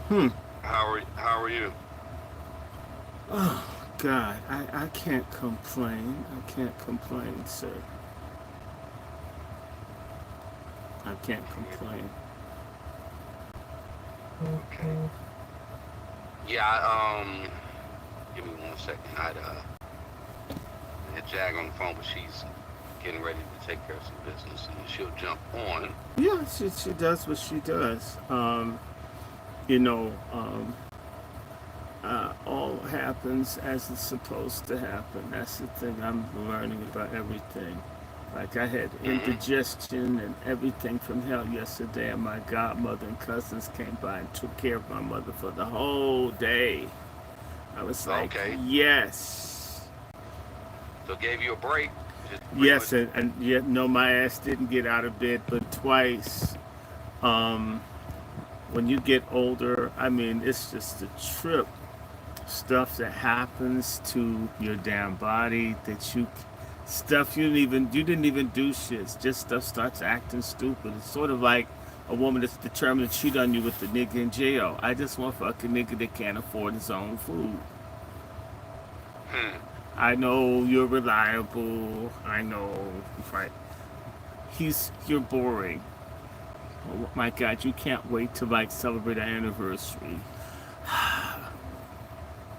Hmm. How are you? Oh, God. I can't complain. I can't complain, sir. I can't complain. Okay. Yeah. Give me 1 second. I had Jag on the phone, but she's getting ready to take care of some business, and she'll jump on. Yeah, she does what she does. You know, all happens as it's supposed to happen. That's the thing I'm learning about everything. Like I had Hmm. indigestion and everything from hell yesterday, and my godmother and cousins came by and took care of my mother for the whole day. I was like, Okay. yes, So it gave you a break. Just pretty much. yes, and yet no, my ass didn't get out of bed but twice. Um, when you get older, I mean, it's just a trip. Stuff that happens to your damn body that stuff you didn't even do shit. Just stuff starts acting stupid. It's sort of like a woman that's determined to cheat on you with the nigga in jail. I just want fucking nigga that can't afford his own food. Hmm. I know you're reliable. I know, right? You're boring. Oh my God, you can't wait to like celebrate our anniversary.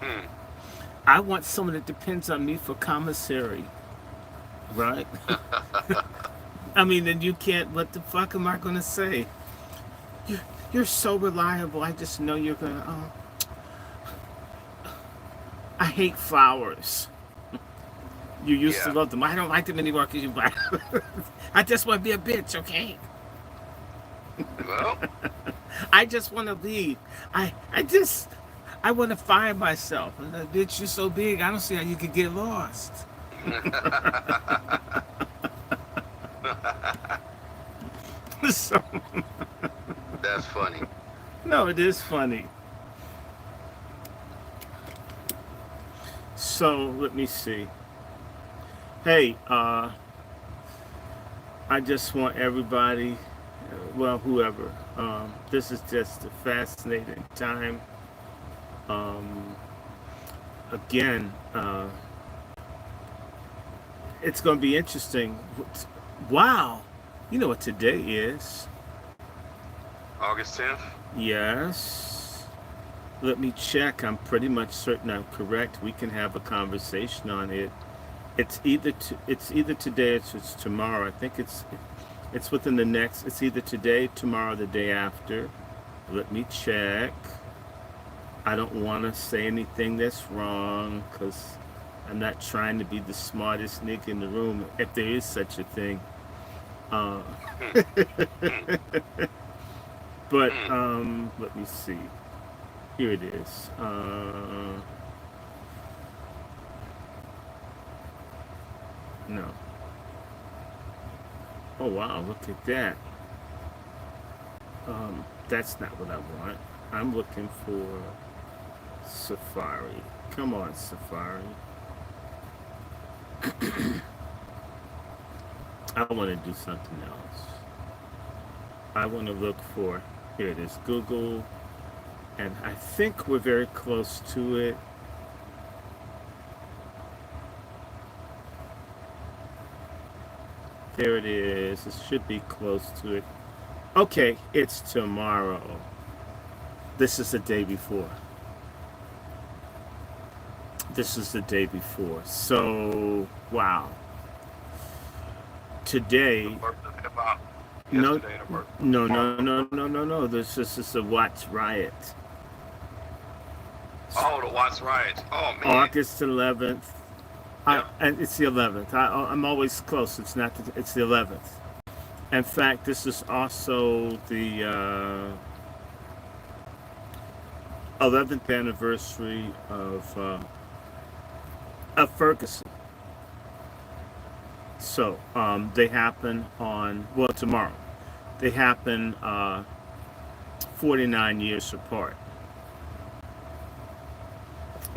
Hmm. I want someone that depends on me for commissary, right? I mean, then you can't. What the fuck am I gonna say? You're, you're so reliable. I just know you're gonna. Oh, I hate flowers. You used to Yeah. love them. I don't like them anymore because you buy. I just want to be a bitch, okay? Well. I just want to leave. I want to find myself. And bitch, you're so big. I don't see how you could get lost. So, That's funny. no, it is funny. So let me see. Hey, I just want everybody, well, whoever. This is just a fascinating time. Um, Again, it's going to be interesting. Wow, you know what today is? August 10th. Yes. Let me check. I'm pretty much certain I'm correct. We can have a conversation on it. It's either today or it's tomorrow. I think it's within the next. It's either today, tomorrow, the day after. Let me check. I don't want to say anything that's wrong because I'm not trying to be the smartest nigga in the room, if there is such a thing. Uh, Hmm. Hmm. but Hmm. let me see. Here it is. No. Oh wow! Look at that. That's not what I want. I'm looking for Safari. Come on, Safari. I want to do something else. I want to look for, here it is, Google, and I think we're very close to it. There it is. It should be close to it. Okay, it's tomorrow. This is the day before. This is the day before. So, wow. The Today, birth of hip hop. no, Yesterday, the birth. no, Tomorrow, no, the birth. no, no, no, no. This is a Watts riot. Oh, the Watts riots. Oh man. August 11th. Yep. And it's the 11th. I'm always close. It's not. It's the 11th. In fact, this is also the 11th anniversary of Ferguson. So they happen on, well, tomorrow. They happen 49 years apart.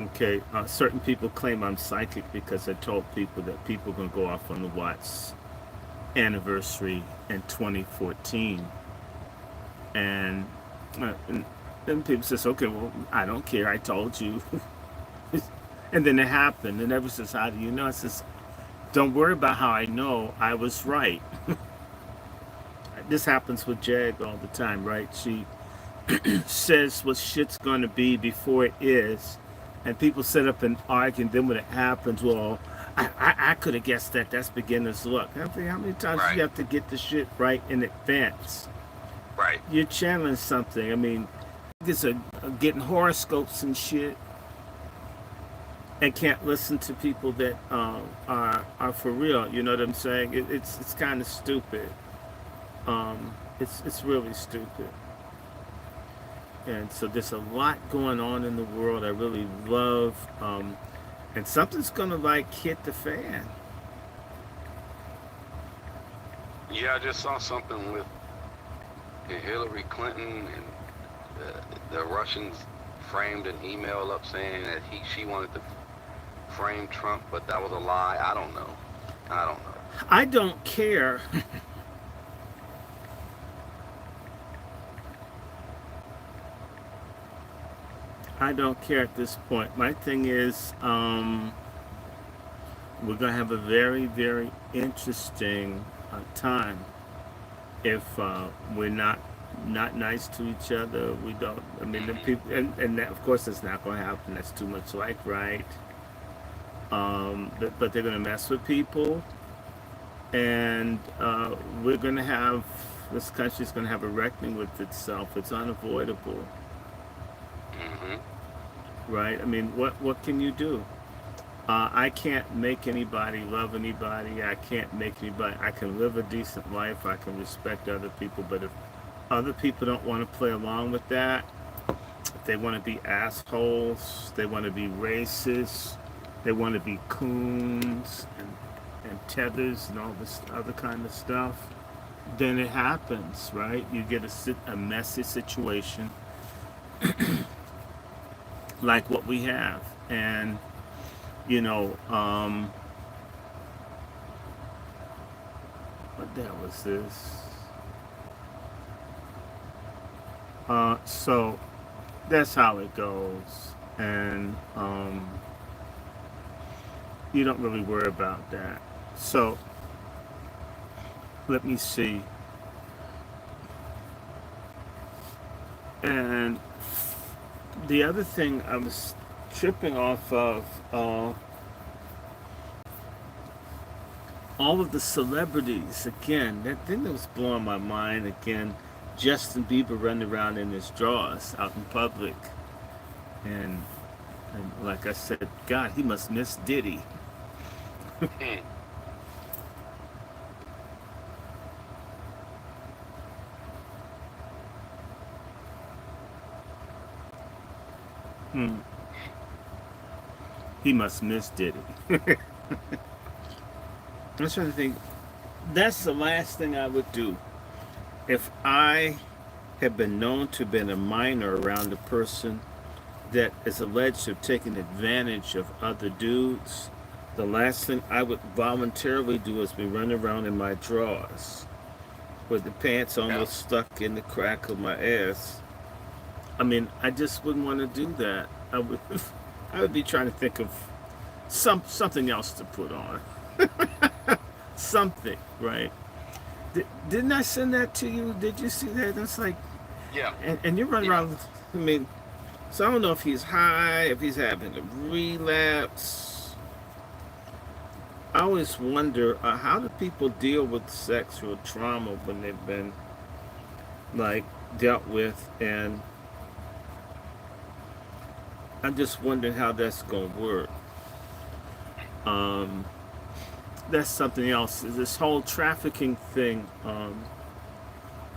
Okay, certain people claim I'm psychic because I told people that people are gonna go off on the Watts anniversary in 2014, and And people says, okay, well, I don't care. I told you. And then it happened. And everyone says, how do you know? I says, don't worry about how I know. I was right. This happens with Jag all the time, right? She says what shit's going to be before it is. And people set up and argue. And then when it happens, well, I could have guessed that. That's beginner's luck. I think how many times do Right. you have to get the shit right in advance? Right. You're channeling something. I mean, niggas are getting horoscopes and shit and can't listen to people that are for real. You know what I'm saying? It's kind of stupid. It's really stupid. And so there's a lot going on in the world I really love, and something's gonna like hit the fan. Yeah, I just saw something with Hillary Clinton and the Russians framed an email up saying that she wanted to frame Trump, but that was a lie. I don't know. I don't know. I don't care. I don't care at this point. My thing is, we're gonna have a very, very interesting time if we're not nice to each other. We don't. I mean, the people, and that, of course, it's not gonna happen. That's too much like right. But they're gonna mess with people, and we're gonna have this country's gonna have a reckoning with itself. It's unavoidable, Hmm. right? I mean, what can you do? I can't make anybody love anybody. I can't make anybody. I can live a decent life. I can respect other people. But if other people don't want to play along with that, if they want to be assholes, they want to be racist, they want to be coons and tethers and all this other kind of stuff, then it happens, right? You get a messy situation like what we have. And, you know, what the hell was this? So that's how it goes. And you don't really worry about that. So let me see. And the other thing I was tripping off of, all of the celebrities again. That thing that was blowing my mind again. Justin Bieber running around in his drawers out in public, and like I said, God, he must miss Diddy. Hmm. Hmm. He must miss Diddy. I'm trying to think. That's the last thing I would do if I have been known to have been a minor around a person that is alleged to have taken advantage of other dudes. The last thing I would voluntarily do is be running around in my drawers with the pants Yeah. almost stuck in the crack of my ass. I mean, I just wouldn't want to do that. I would, I would be trying to think of something else to put on, something, right? Didn't I send that to you? Did you see that? That's like, Yeah. and you're running Yeah. around. I mean, so I don't know if he's high, if he's having a relapse. I always wonder how do people deal with sexual trauma when they've been like dealt with, and I'm just wondering how that's gonna work. Um, that's something else. This whole trafficking thing.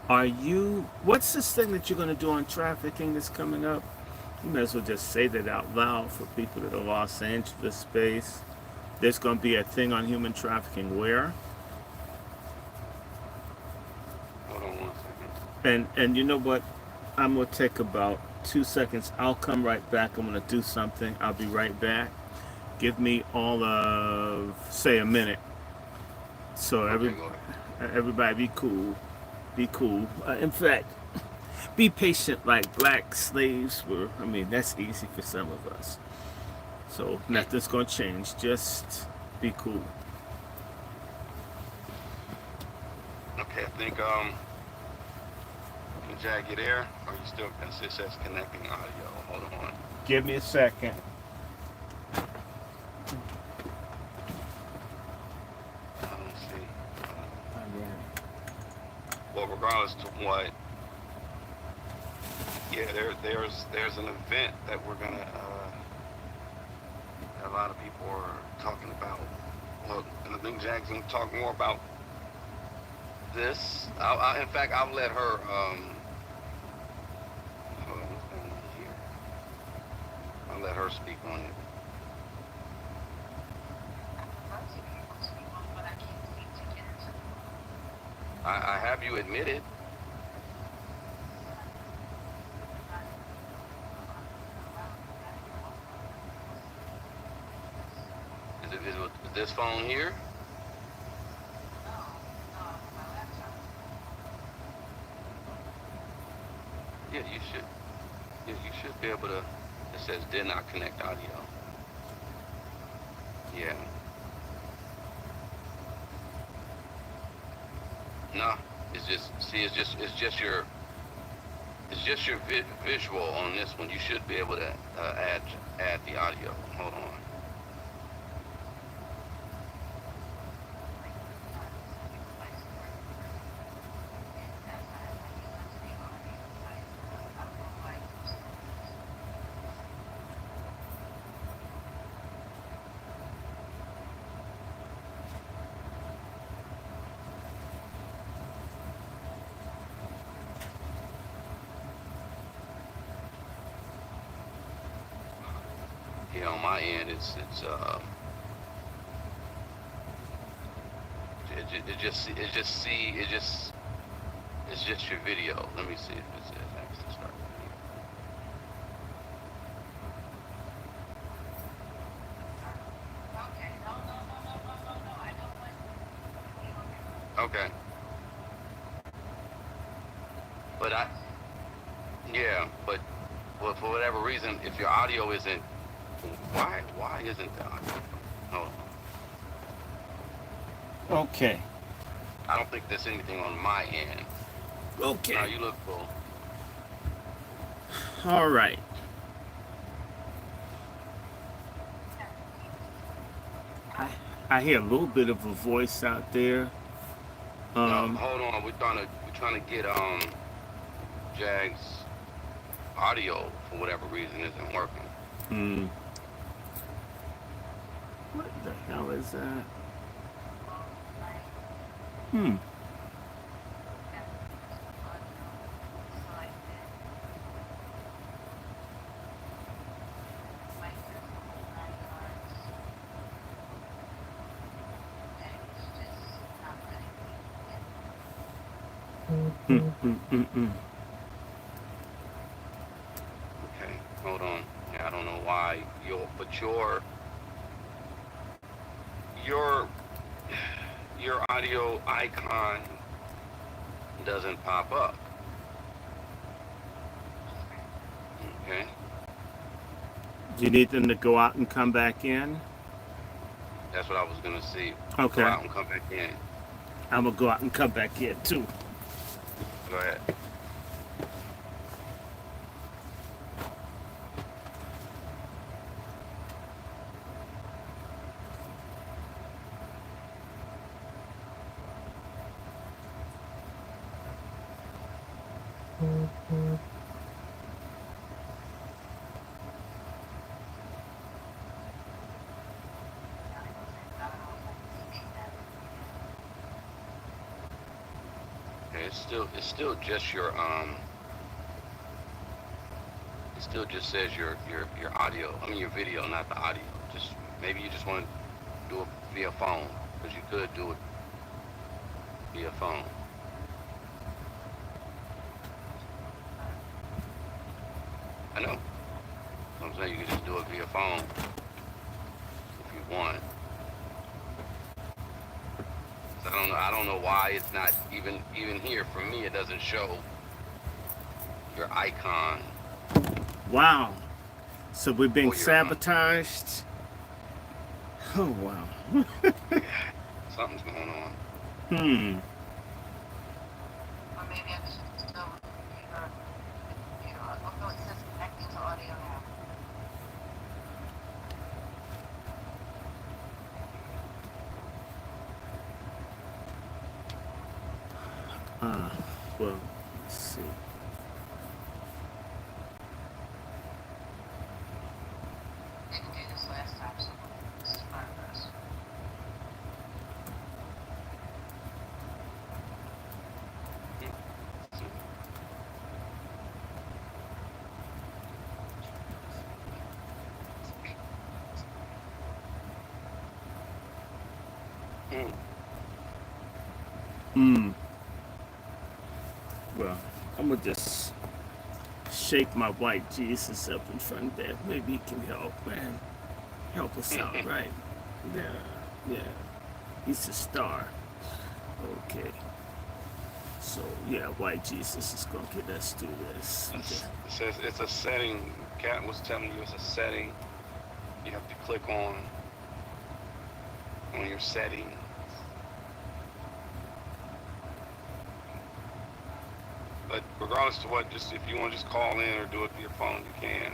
Are you? What's this thing that you're gonna do on trafficking that's coming up? You might as well just say that out loud for people that are Los Angeles space. There's gonna be a thing on human trafficking where, Hold on 1 second. and you know what? I'm gonna take about 2 seconds. I'll come right back. I'm gonna do something. I'll be right back. Give me all of say a minute. So Okay, go ahead. everybody be cool. Be cool. In fact, be patient like black slaves were. I mean, that's easy for some of us. So nothing's gonna change. Just be cool. Okay, I think Jag, you there? Or you still it says connecting audio? Hold on. Give me a second. Let's see. Well, regardless to what, yeah, there's an event that we're gonna a lot of people are talking about. Well, and I think Jag's gonna talk more about this. In fact, I'll let her. Hold on, what's going on here? I'll let her speak on it. I have you admitted. Is it this phone here? Yeah, you should. Yeah, you should be able to. It says did not connect audio. Yeah. No, it's just your visual on this one. You should be able to add the audio. Hold on. Yeah, on my end, it's just your video. Let me see if it says actually start video. Okay. But well, for whatever reason, if your audio isn't, why isn't the audio? Hold on. Okay. I don't think there's anything on my end. Okay. No, you look cool. All right. I hear a little bit of a voice out there. No, hold on. We're trying to get Jag's audio for whatever reason isn't working. What the hell is that? Okay, hold on. Yeah, I don't know why your audio icon doesn't pop up. Okay. Do you need them to go out and come back in? That's what I was gonna see. Okay. Go out and come back in. I'm gonna go out and come back in too. Go ahead. Okay, it's still just your it still just says your audio. I mean your video, not the audio. Just maybe you just want to do it via phone, because you could do it via phone. I know. So I'm saying you can just do it via phone if you want. So I don't know why it's not even here for me. It doesn't show your icon Wow. So we're being for your sabotaged. Oh wow. yeah, something's going on. Hmm. Or maybe I should still computer. Although it says connecting to audio now. Well, let's see. Didn't do this last time, so this is progress. Hmm. Well, I'm gonna just shake my white Jesus up in front of that. Maybe he can help, man. Help us out, right? Yeah, yeah. He's a star. Okay. So yeah, white Jesus is gonna get us through this. It says it's a setting. Cat was telling you it's a setting. You have to click on your setting. But regardless of what, just if you want to just call in or do it via phone, you can.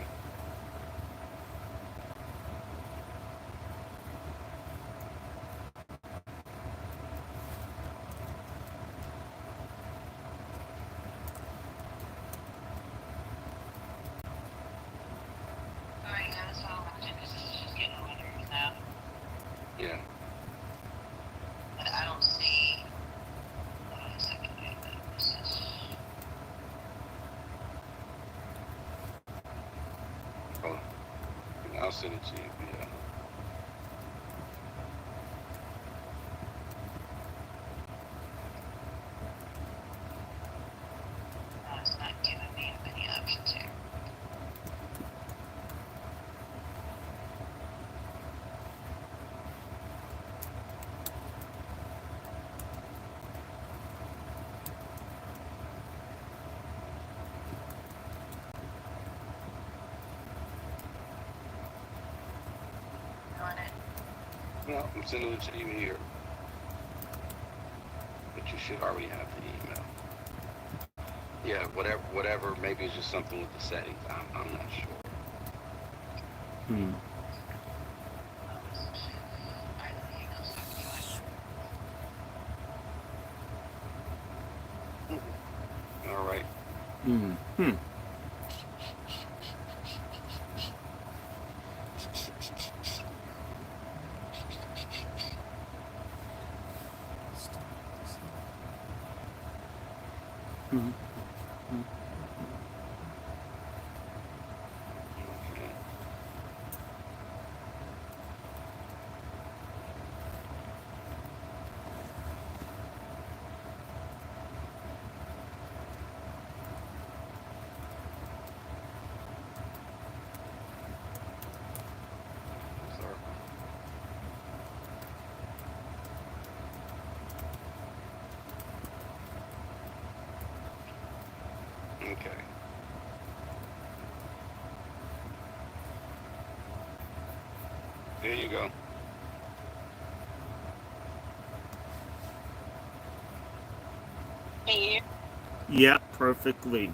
Alright, yeah, that's what I'm gonna do because this is just getting on my nerves now. Yeah. And I don't see. Hold on a second. Wait a minute. What's this? Hold on. I'll send it to you. Yeah. No, it's not giving me many options here. On it. No, I'm sending it to you here. But you should already have the email. Yeah, whatever. Maybe it's just something with the settings. I'm not sure. Hmm. Oh, this is shit. Alright, let me email so I can find it. All right. Hmm. Hmm. Hmm. Okay. Sorry. Okay. There you go. Can you? Yep, perfectly.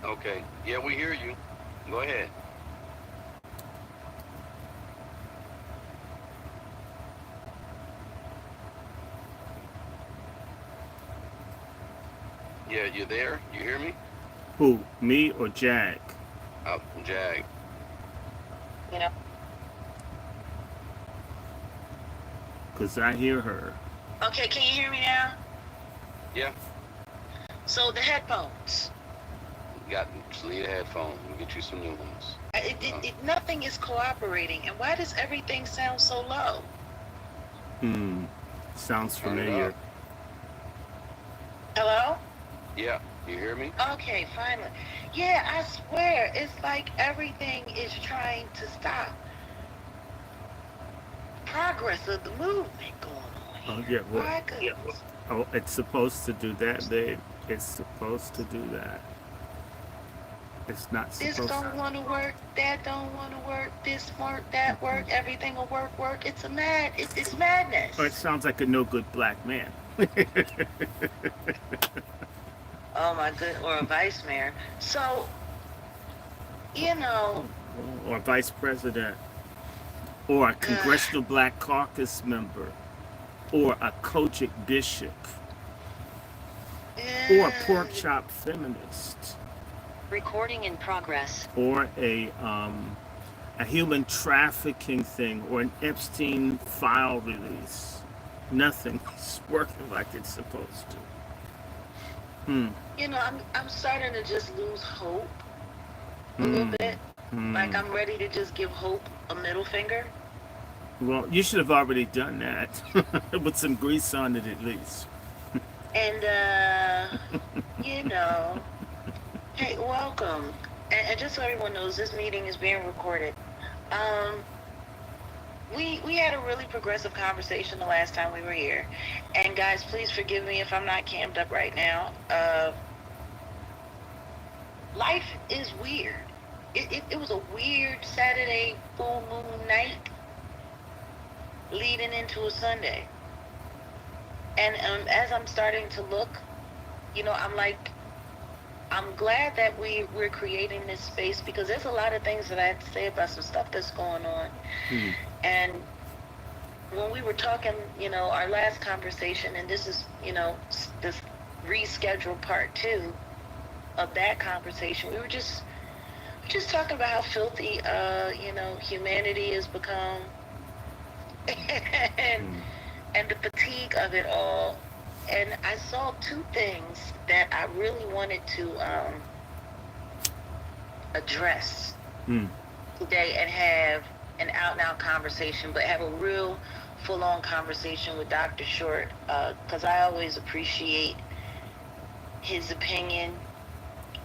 Okay. Yeah, we hear you. Go ahead. Yeah, you there? You hear me? Who? Me or Jag? Oh, Jag. You know? Because I hear her. Okay, can you hear me now? Yeah, So the headphones. just leave the headphone. We'll get you some new ones. Nothing is cooperating. And why does everything sound so low? Hmm. Sounds Turn it familiar. up. Hello? Yeah, you hear me? Okay, finally. Yeah, I swear, it's like everything is trying to stop progress of the movement going on Oh, here. yeah. Well, My goodness. oh, it's supposed to do that, babe. It's supposed to do that. It's not This supposed don't want to work, that don't want to work, this work, that work, everything will work. It's it's Oh, it madness. sounds like a no good black man. Oh my good, or a vice mayor. So, you know, Or vice president. Or a congressional black caucus member. Or a Kojic bishop. Or a pork chop feminist. recording in progress. Or a human trafficking thing. Or an Epstein file release. Nothing's working like it's supposed to. Hmm. You know, I'm starting to just lose hope a little Hmm. bit. Like Hmm. I'm ready to just give hope a middle finger. Well, you should have already done that with some grease on it at least. And you know, hey, welcome. And just so everyone knows, this meeting is being recorded. Um, we had a really progressive conversation the last time we were here. And guys, please forgive me if I'm not cammed up right now. Life is weird. It was a weird Saturday full moon night leading into a Sunday. And as I'm starting to look, you know, I'm glad that we're creating this space because there's a lot of things that I have to say about some stuff that's going on. Hmm. And when we were talking, you know, our last conversation, and this is, you know, this rescheduled part 2 of that conversation, we were just talking about how filthy, you know, humanity has become, and Hmm. and the fatigue of it all. And I saw 2 things that I really wanted to address Hmm. today and have an out and out conversation, but have a real full on conversation with Dr. Short, because I always appreciate his opinion.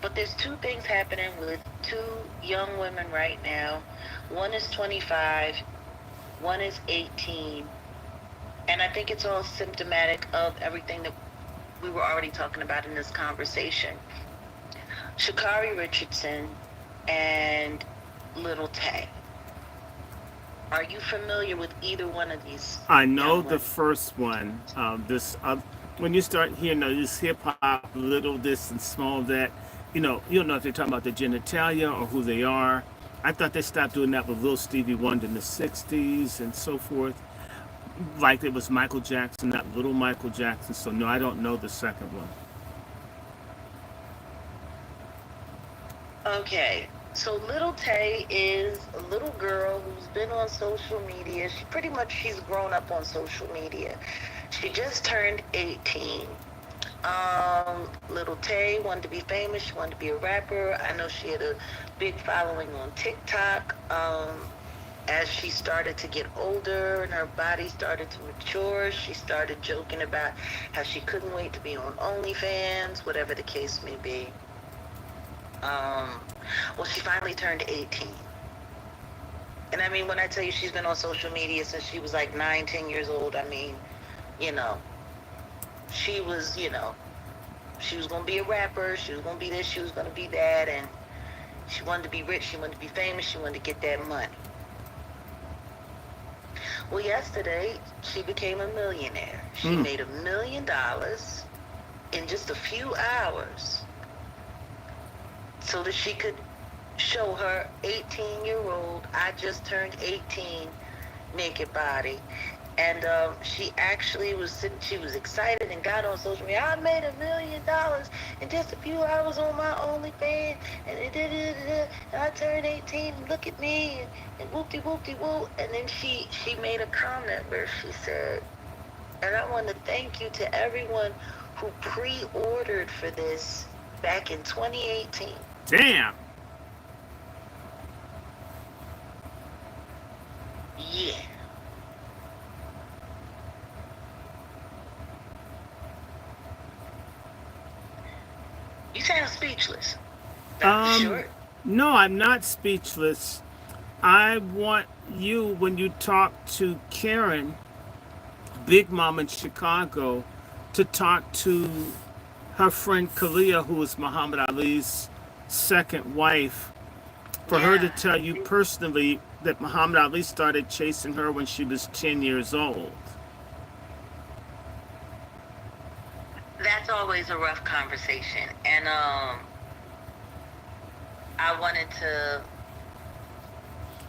But there's 2 things happening with 2 young women right now. One is 25, one is 18. And I think it's all symptomatic of everything that we were already talking about in this conversation. Sha'Carri Richardson and Little Tay. Are you familiar with either one of these I know young the women? first one. When you start hearing this hip hop, little this and small that, you don't know if they're talking about the genitalia or who they are. I thought they stopped doing that with Lil Stevie Wonder in the '60s and so forth. Like it was Michael Jackson, not Little Michael Jackson. So no, I don't know the second one. Okay. So Little Tay is a little girl who's been on social media. She's grown up on social media. She just turned 18. Little Tay wanted to be famous. She wanted to be a rapper. I know she had a big following on TikTok. As she started to get older and her body started to mature, she started joking about how she couldn't wait to be on OnlyFans, whatever the case may be. Well, she finally turned 18. And I mean, when I tell you she's been on social media since she was like 9, 10 years old, I mean, you know, she was, you know, she was going to be a rapper. She was going to be this, she was going to be that. And she wanted to be rich. She wanted to be famous. She wanted to get that money. Well, yesterday, she became a millionaire. She Hmm. made $1 million in just a few hours so that she could show her 18-year-old, I just turned 18, naked body. And she actually was sitting, she was excited and got on social media. I made $1 million in just a few hours on my OnlyFans, and and I turned 18. And look at me, and whoopty whoopty whoop. And then she made a comment where she said, and I want to thank you to everyone who pre-ordered for this back in 2018. Damn. Yeah. You sound speechless. Dr. Short. No, I'm not speechless. I want you, when you talk to Karen, Big Mom in Chicago, to talk to her friend Kalia, who was Muhammad Ali's second wife, for her to tell you personally that Muhammad Ali started chasing her when she was 10 years old. That's always a rough conversation, and I wanted to.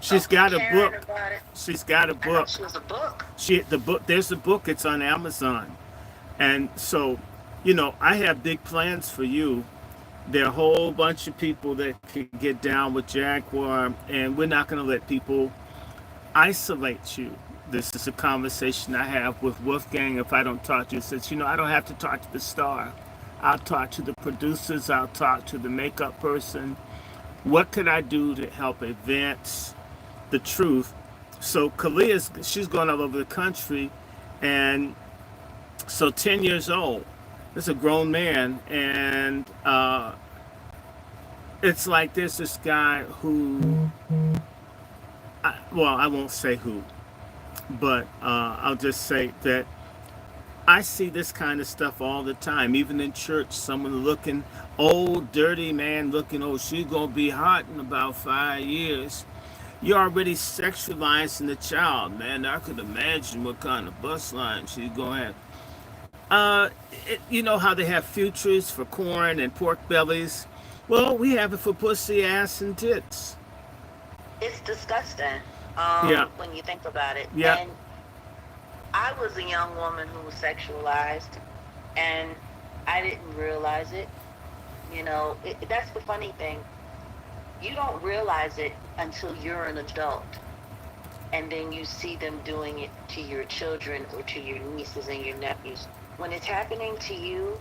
She's got a Karen book. about it. She's got a I book. thought she was a book. The book. There's a book. It's on Amazon, and so, you know, I have big plans for you. There are a whole bunch of people that can get down with Jaguar, and we're not going to let people isolate you. This is a conversation I have with Wolfgang. If I don't talk to you, says, you know, I don't have to talk to the star. I'll talk to the producers. I'll talk to the makeup person. What could I do to help advance the truth? So Kalia's, she's going all over the country, and so 10 years old. It's a grown man, and it's like there's this guy who, I won't say who, but I'll just say that I see this kind of stuff all the time, even in church. Someone looking, old, dirty man looking, oh, she's going to be hot in about 5 years. You're already sexualizing the child, man. I could imagine what kind of bus line she's going to have. You know how they have futures for corn and pork bellies? Well, we have it for pussy, ass, and tits. It's disgusting. When you think about it. Yeah. And I was a young woman who was sexualized, and I didn't realize it. You know, that's the funny thing. You don't realize it until you're an adult, and then you see them doing it to your children or to your nieces and your nephews. When it's happening to you,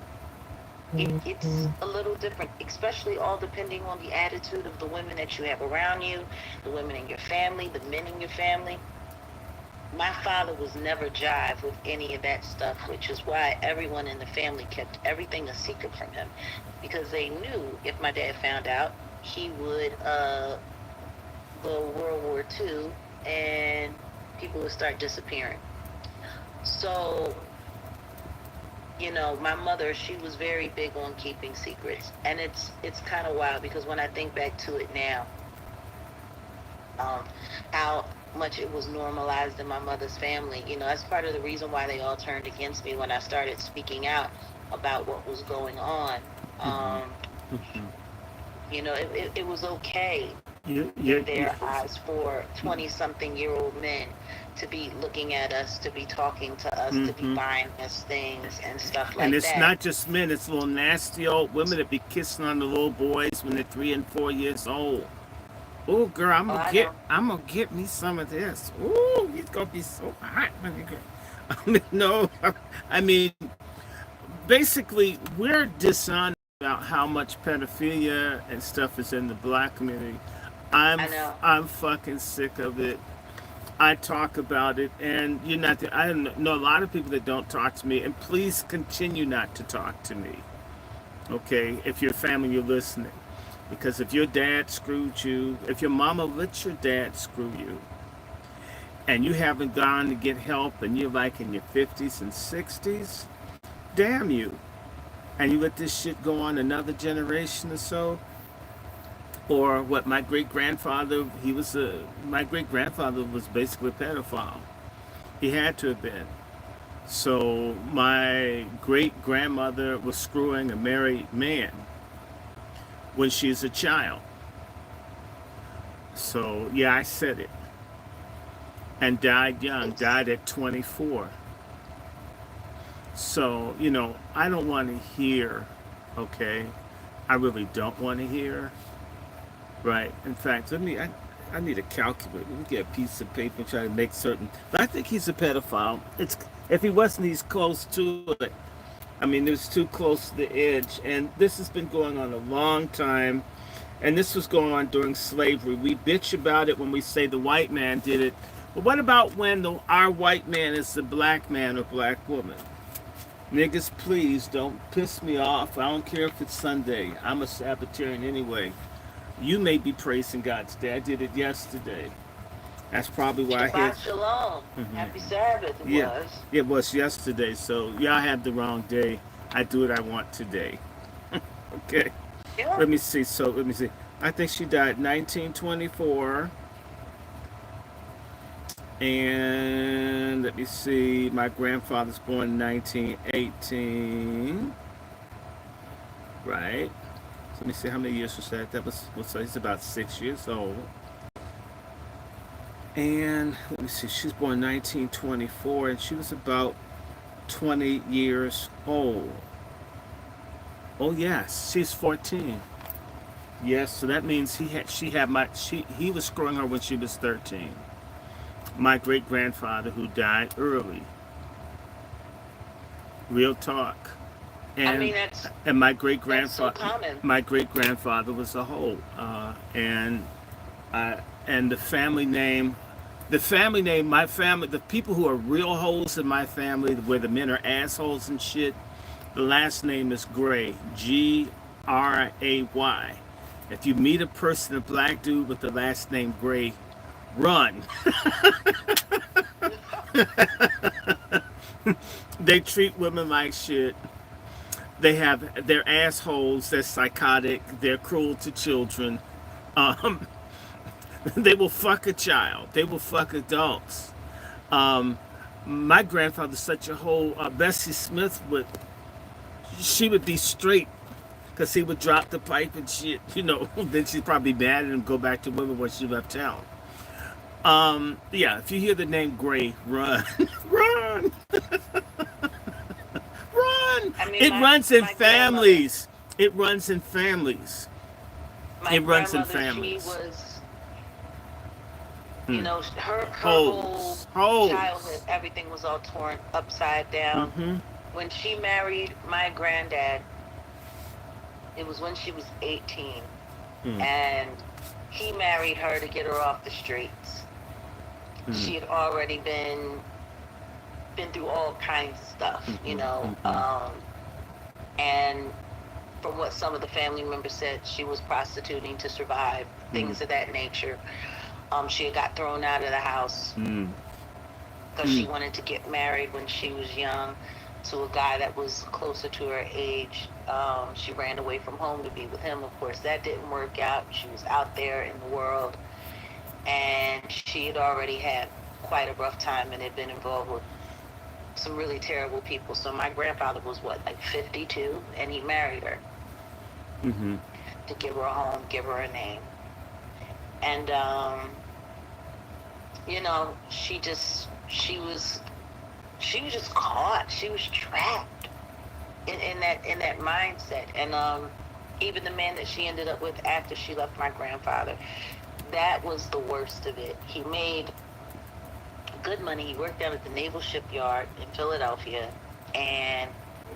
it's a little different, especially all depending on the attitude of the women that you have around you, the women in your family, the men in your family. My father was never jive with any of that stuff, which is why everyone in the family kept everything a secret from him, because they knew if my dad found out, he would go World War II and people would start disappearing. So, you know, my mother, she was very big on keeping secrets, and it's kind of wild because when I think back to it now, how much it was normalized in my mother's family. You know, that's part of the reason why they all turned against me when I started speaking out about what was going on. You know, it was okay in their eyes for 20-something-year-old men to be looking at us, to be talking to us, to be buying us things and stuff like that. And it's not just men, it's little nasty old women that be kissing on the little boys when they're 3 and 4 years old. Oh, girl, I'm gonna get me some of this. Ooh, he's gonna be so hot. I mean, no, I mean, basically, we're dishonest about how much pedophilia and stuff is in the black community. I'm fucking sick of it. I talk about it, and you're not. I know a lot of people that don't talk to me, and please continue not to talk to me. Okay, if you're family, you're listening. Because if your dad screwed you, if your mama let your dad screw you, and you haven't gone to get help, and you're like in your 50s and 60s, damn you. And you let this shit go on another generation or so. Or what my great-grandfather, my great-grandfather was basically a pedophile. He had to have been. So my great-grandmother was screwing a married man when she's a child. So, yeah, I said it. and died young, It's, died at 24. So, I don't want to hear, okay? I really don't want to hear, right? In fact, I need a calculator. Let me get a piece of paper and try to make certain. But I think he's a pedophile. If he wasn't, he's close to it. I mean, it was too close to the edge. And this has been going on a long time. And this was going on during slavery. We bitch about it when we say the white man did it. But what about when our white man is the black man or black woman? Niggas, please don't piss me off. I don't care if it's Sunday. I'm a Sabbatarian anyway. You may be praising God's Day. I did it yesterday. That's probably why I hit. Shabbat Shalom. Happy Sabbath it Yeah, was. it was yesterday. So y'all have the wrong day. I do what I want today. Okay. Yeah. Let me see. I think she died 1924. And let me see. My grandfather's born 1918. Right. So let me see how many years was that. So he's about 6 years old. And let me see. She's born 1924, and she was about 20 years old. Oh yes, she's 14. Yes, so that means he was screwing her when she was 13. My great grandfather who died early. Real talk. And, I mean, and my great that's so grandfather, common. my great grandfather was a hoe, and the family name, the people who are real hoes in my family, where the men are assholes and shit. The last name is Gray, Gray. If you meet a person, a black dude with the last name Gray, run. They treat women like shit. They're assholes. They're psychotic. They're cruel to children. Um, they will fuck a child. They will fuck adults. My grandfather's such a whole. Bessie Smith she would be straight because he would drop the pipe and shit. Then she'd probably be mad at him, go back to women when she left town. Yeah, if you hear the name Gray, run, run. Run! I mean, It runs in my families. It runs in families. My It runs in grandmother, families. she was, Hmm. her whole Holes. childhood, everything was all torn upside down. Mm-hmm. When she married my granddad, it was when she was 18. Mm. And he married her to get her off the streets. She had already been through all kinds of stuff, and from what some of the family members said, she was prostituting to survive, things of that nature. She had got thrown out of the house because she wanted to get married when she was young to a guy that was closer to her age. She ran away from home to be with him. Of course, that didn't work out. She was out there in the world, and she had already had quite a rough time and had been involved with some really terrible people. So my grandfather was like 52, and he married her to give her a home, give her a name. And she was just caught. She was trapped in that mindset. And even the man that she ended up with after she left my grandfather, that was the worst of it. He made good money. He worked down at the Naval Shipyard in Philadelphia, and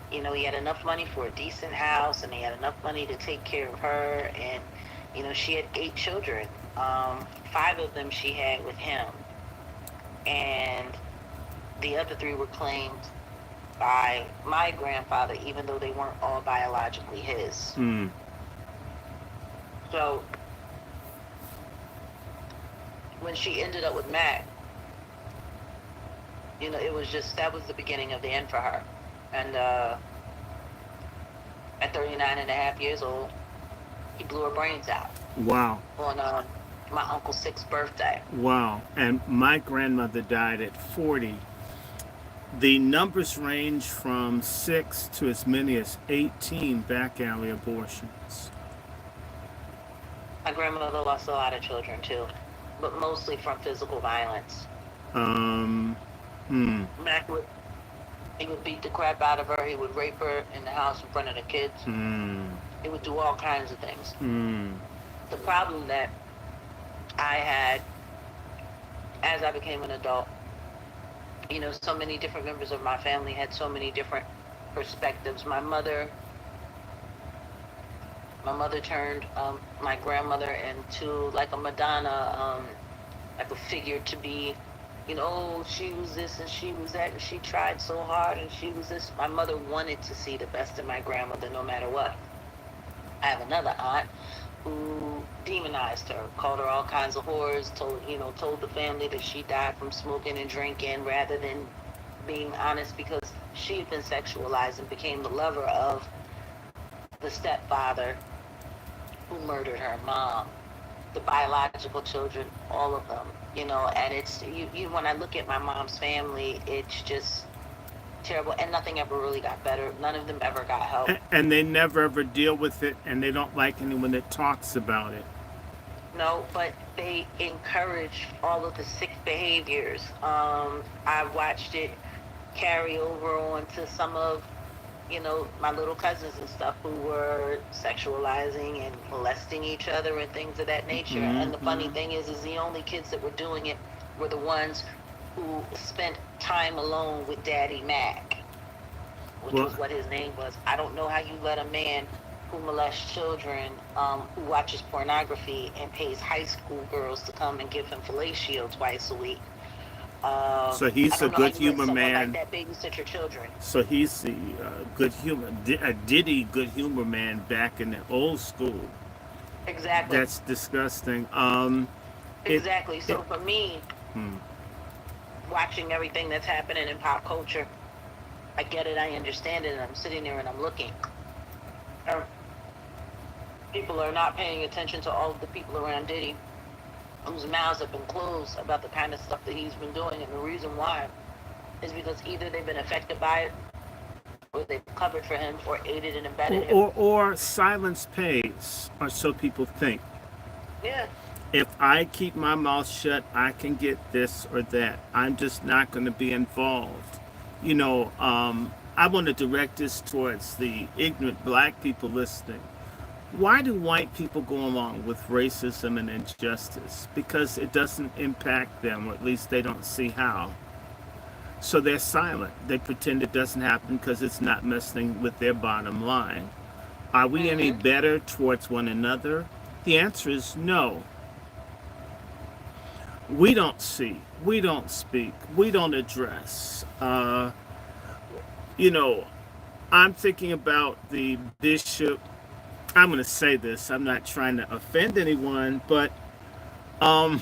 he had enough money for a decent house, and he had enough money to take care of her. And she had 8 children. 5 of them she had with him, and the other 3 were claimed by my grandfather, even though they weren't all biologically his. So when she ended up with Mac, it was that was the beginning of the end for her. And at 39 and a half years old, he blew her brains out. Wow. On my uncle's 6th birthday. Wow. And my grandmother died at 40. The numbers range from 6 to as many as 18 back alley abortions. My grandmother lost a lot of children too, but mostly from physical violence. Um, hmm, Mac would he would beat the crap out of her. He would rape her in the house in front of the kids. hmm, He would do all kinds of things. hmm, The problem that I had as I became an adult, so many different members of my family had so many different perspectives. My mother turned my grandmother into like a Madonna, like a figure to be, oh, she was this and she was that and she tried so hard and she was this. My mother wanted to see the best in my grandmother no matter what. I have another aunt who demonized her, called her all kinds of horrors, told the family that she died from smoking and drinking rather than being honest, because she had been sexualized and became the lover of the stepfather who murdered her mom, the biological children, all of them, and it's, when I look at my mom's family, it's just terrible, and nothing ever really got better. None of them ever got help. and they never ever deal with it, and they don't like anyone that talks about it. No, but they encourage all of the sick behaviors. I watched it carry over onto some of, my little cousins and stuff who were sexualizing and molesting each other and things of that nature. And the funny thing is the only kids that were doing it were the ones who spent time alone with Daddy Mac, which was what his name was. I don't know how you let a man who molests children, who watches pornography and pays high school girls to come and give him fellatio twice a week. So he's a good humor man. Like that babysit your children. So he's the good humor, a Diddy good humor man back in the old school. Exactly. That's disgusting. Exactly. So for me, watching everything that's happening in pop culture, I get it, I understand it, and I'm sitting there and I'm looking. People are not paying attention to all of the people around Diddy whose mouths have been closed about the kind of stuff that he's been doing, and the reason why is because either they've been affected by it, or they've covered for him, or aided and abetted him. Or silence pays, or so people think. Yeah. If I keep my mouth shut, I can get this or that. I'm just not going to be involved. I want to direct this towards the ignorant black people listening. Why do white people go along with racism and injustice? Because it doesn't impact them, or at least they don't see how. So they're silent. They pretend it doesn't happen because it's not messing with their bottom line. Are we any better towards one another? The answer is no. We don't see, we don't speak, we don't address. I'm thinking about the bishop. I'm going to say this. I'm not trying to offend anyone, but a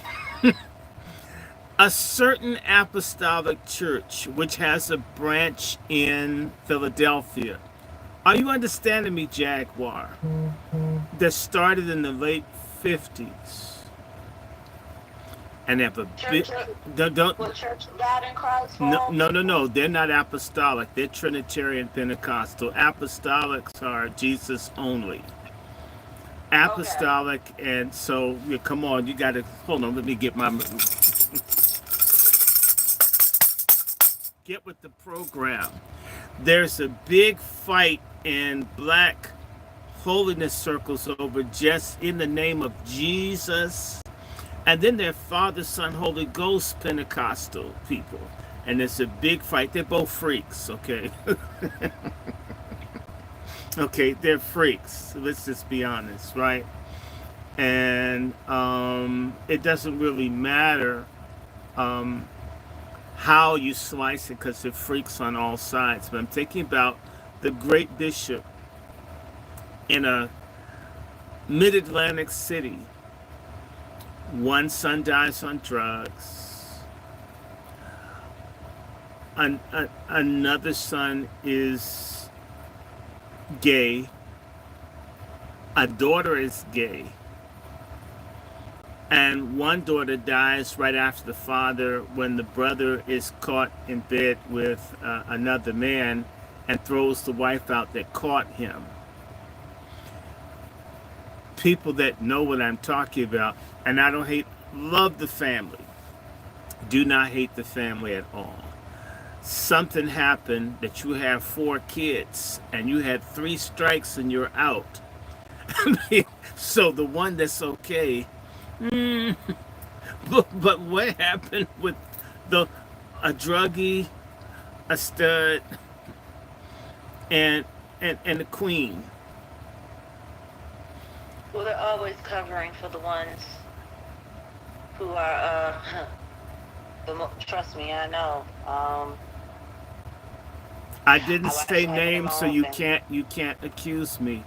certain apostolic church, which has a branch in Philadelphia. Are you understanding me, Jaguar? That started in the late 50s. And have a big. What Church of God in Christ? No. They're not apostolic. They're Trinitarian Pentecostal. Apostolics are Jesus only. Apostolic, okay. And so come on, you got to hold on. Let me get get with the program. There's a big fight in black holiness circles over just in the name of Jesus. And then they're Father, Son, Holy Ghost Pentecostal people. And it's a big fight. They're both freaks, okay? Okay, they're freaks. Let's just be honest, right? And it doesn't really matter how you slice it, because they're freaks on all sides. But I'm thinking about the great bishop in a mid-Atlantic city. One son dies on drugs. Another son is gay. A daughter is gay. And one daughter dies right after the father when the brother is caught in bed with another man and throws the wife out that caught him. People that know what I'm talking about, and I don't hate, love the family. Do not hate the family at all. Something happened that you have 4 kids and you had 3 strikes and you're out. I mean, so the one that's okay, mm, but what happened with the a druggie, a stud, and and the queen? Well, they're always covering for the ones who are, trust me, I know. I didn't I watch say it happen in names, my so own family. you can't accuse me.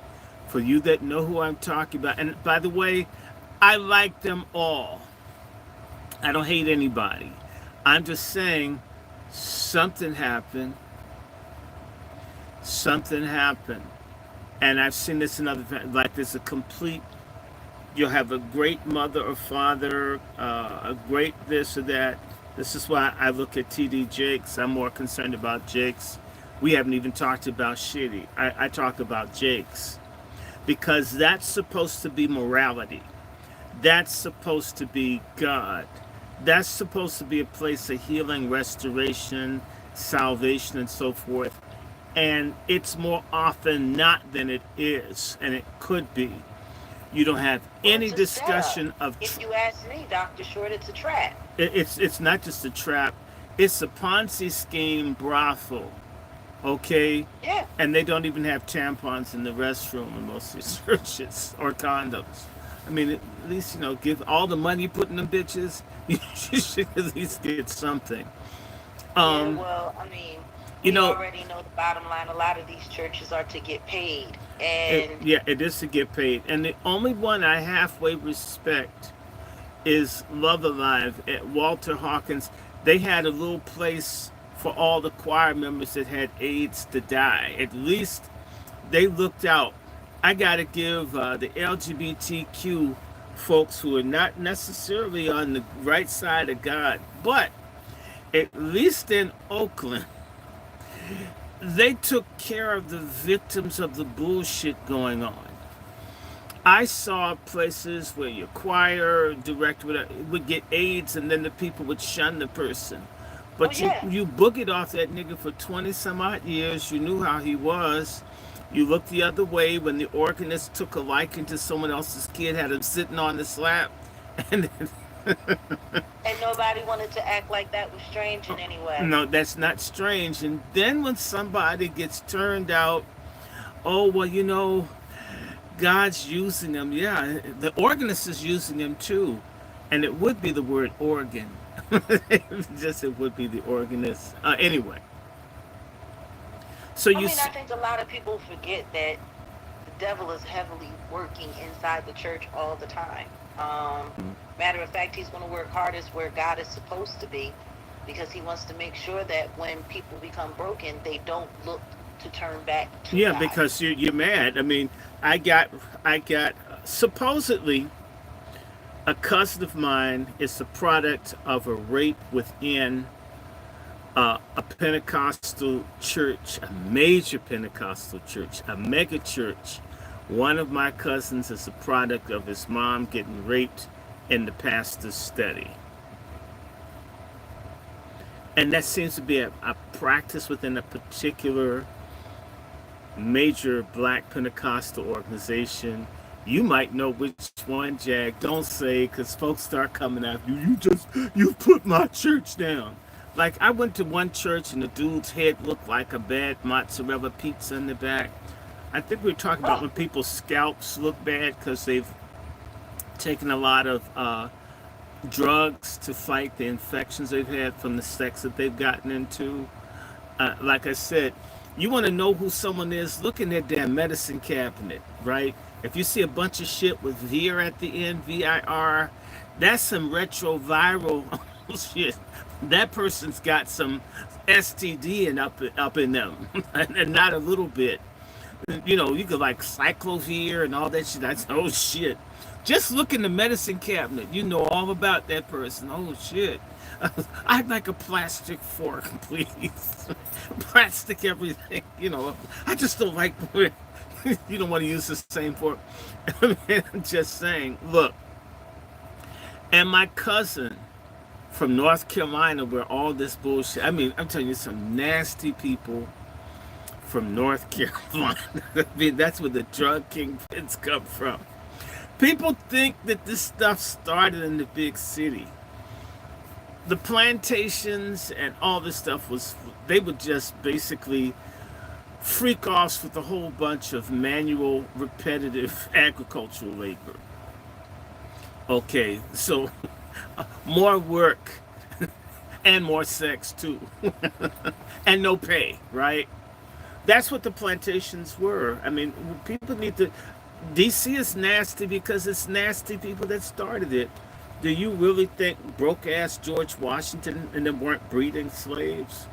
For you that know who I'm talking about, and by the way, I like them all. I don't hate anybody. I'm just saying something happened. Something happened. And I've seen this in other, like there's a complete, you'll have a great mother or father, a great this or that. This is why I look at TD Jakes. I'm more concerned about Jakes. We haven't even talked about Shitty. I talk about Jakes because that's supposed to be morality. That's supposed to be God. That's supposed to be a place of healing, restoration, salvation, and so forth. And it's more often not than it is, and it could be. You don't have Well, any it's a setup. discussion of If you ask me, Dr. Short, it's a trap. it's not just a trap. It's a Ponzi scheme brothel, okay? Yeah. And they don't even have tampons in the restroom in most of these churches or condoms. I mean, at least give all the money you put in them bitches. You should at least get something. Yeah, Um, well, I mean, you we know, already know the bottom line. A lot of these churches are to get paid. And yeah, it is to get paid. And the only one I halfway respect is Love Alive at Walter Hawkins. They had a little place for all the choir members that had AIDS to die. At least they looked out. I got to give the LGBTQ folks who are not necessarily on the right side of God, but at least in Oakland, they took care of the victims of the bullshit going on. I saw places where your choir director would get AIDS and then the people would shun the person. oh But you, yeah, you boogied off that nigga for 20 some odd years. You knew how he was. You looked the other way when the organist took a liking to someone else's kid, had him sitting on the slab. And and nobody wanted to act like that was strange in any way. no, that's not strange. And then when somebody gets turned out, oh, well, God's using them. Yeah, the organist is using them too. And it would be the word organ. Just it would be the organist. Anyway. So I you mean, I think a lot of people forget that the devil is heavily working inside the church all the time. Matter of fact, he's going to work hardest where God is supposed to be, because he wants to make sure that when people become broken, they don't look to turn back to yeah, God. because you're mad. I mean, I got supposedly a cousin of mine is the product of a rape within a Pentecostal church, a major Pentecostal church, a mega church. One of my cousins is a product of his mom getting raped in the pastor's study. And that seems to be a practice within a particular major black Pentecostal organization. You might know which one, Jag. Don't say, because folks start coming after you. You put my church down. Like, I went to one church and the dude's head looked like a bad mozzarella pizza in the back. I think we were talking about when people's scalps look bad because they've taken a lot of drugs to fight the infections they've had from the sex that they've gotten into. Like I said, you want to know who someone is, look in their damn medicine cabinet, right? If you see a bunch of shit with vir at the end, VIR, that's some retroviral shit. That person's got some STD up in them, and not a little bit. You could like cyclovir and all that shit. That's oh shit. Just look in the medicine cabinet. You know all about that person. Oh shit. I'd like a plastic fork, please. Plastic everything. I just don't like. You don't want to use the same fork. I'm just saying. Look, and my cousin from North Carolina, where all this bullshit. I mean, I'm telling you, some nasty people from North Carolina. I mean, that's where the drug kingpins come from. People think that this stuff started in the big city. The plantations and all this stuff was, they were just basically freak offs with a whole bunch of manual, repetitive agricultural labor. Okay, so more work and more sex too, and no pay, right? That's what the plantations were. I mean, people need to. DC is nasty because it's nasty people that started it. Do you really think broke ass George Washington and them weren't breeding slaves?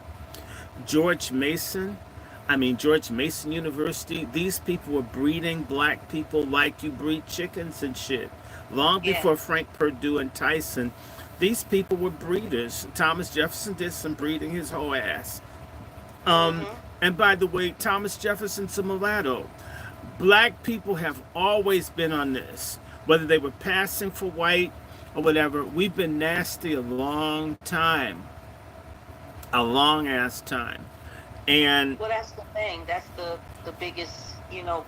George Mason, George Mason University, these people were breeding black people like you breed chickens and shit. Long Yeah. before Frank Perdue and Tyson, these people were breeders. Thomas Jefferson did some breeding his whole ass. Um, Mhm. and by the way, Thomas Jefferson's a mulatto. Black people have always been on this, whether they were passing for white or whatever. We've been nasty a long time, a long ass time. And Well, that's the thing. That's the biggest,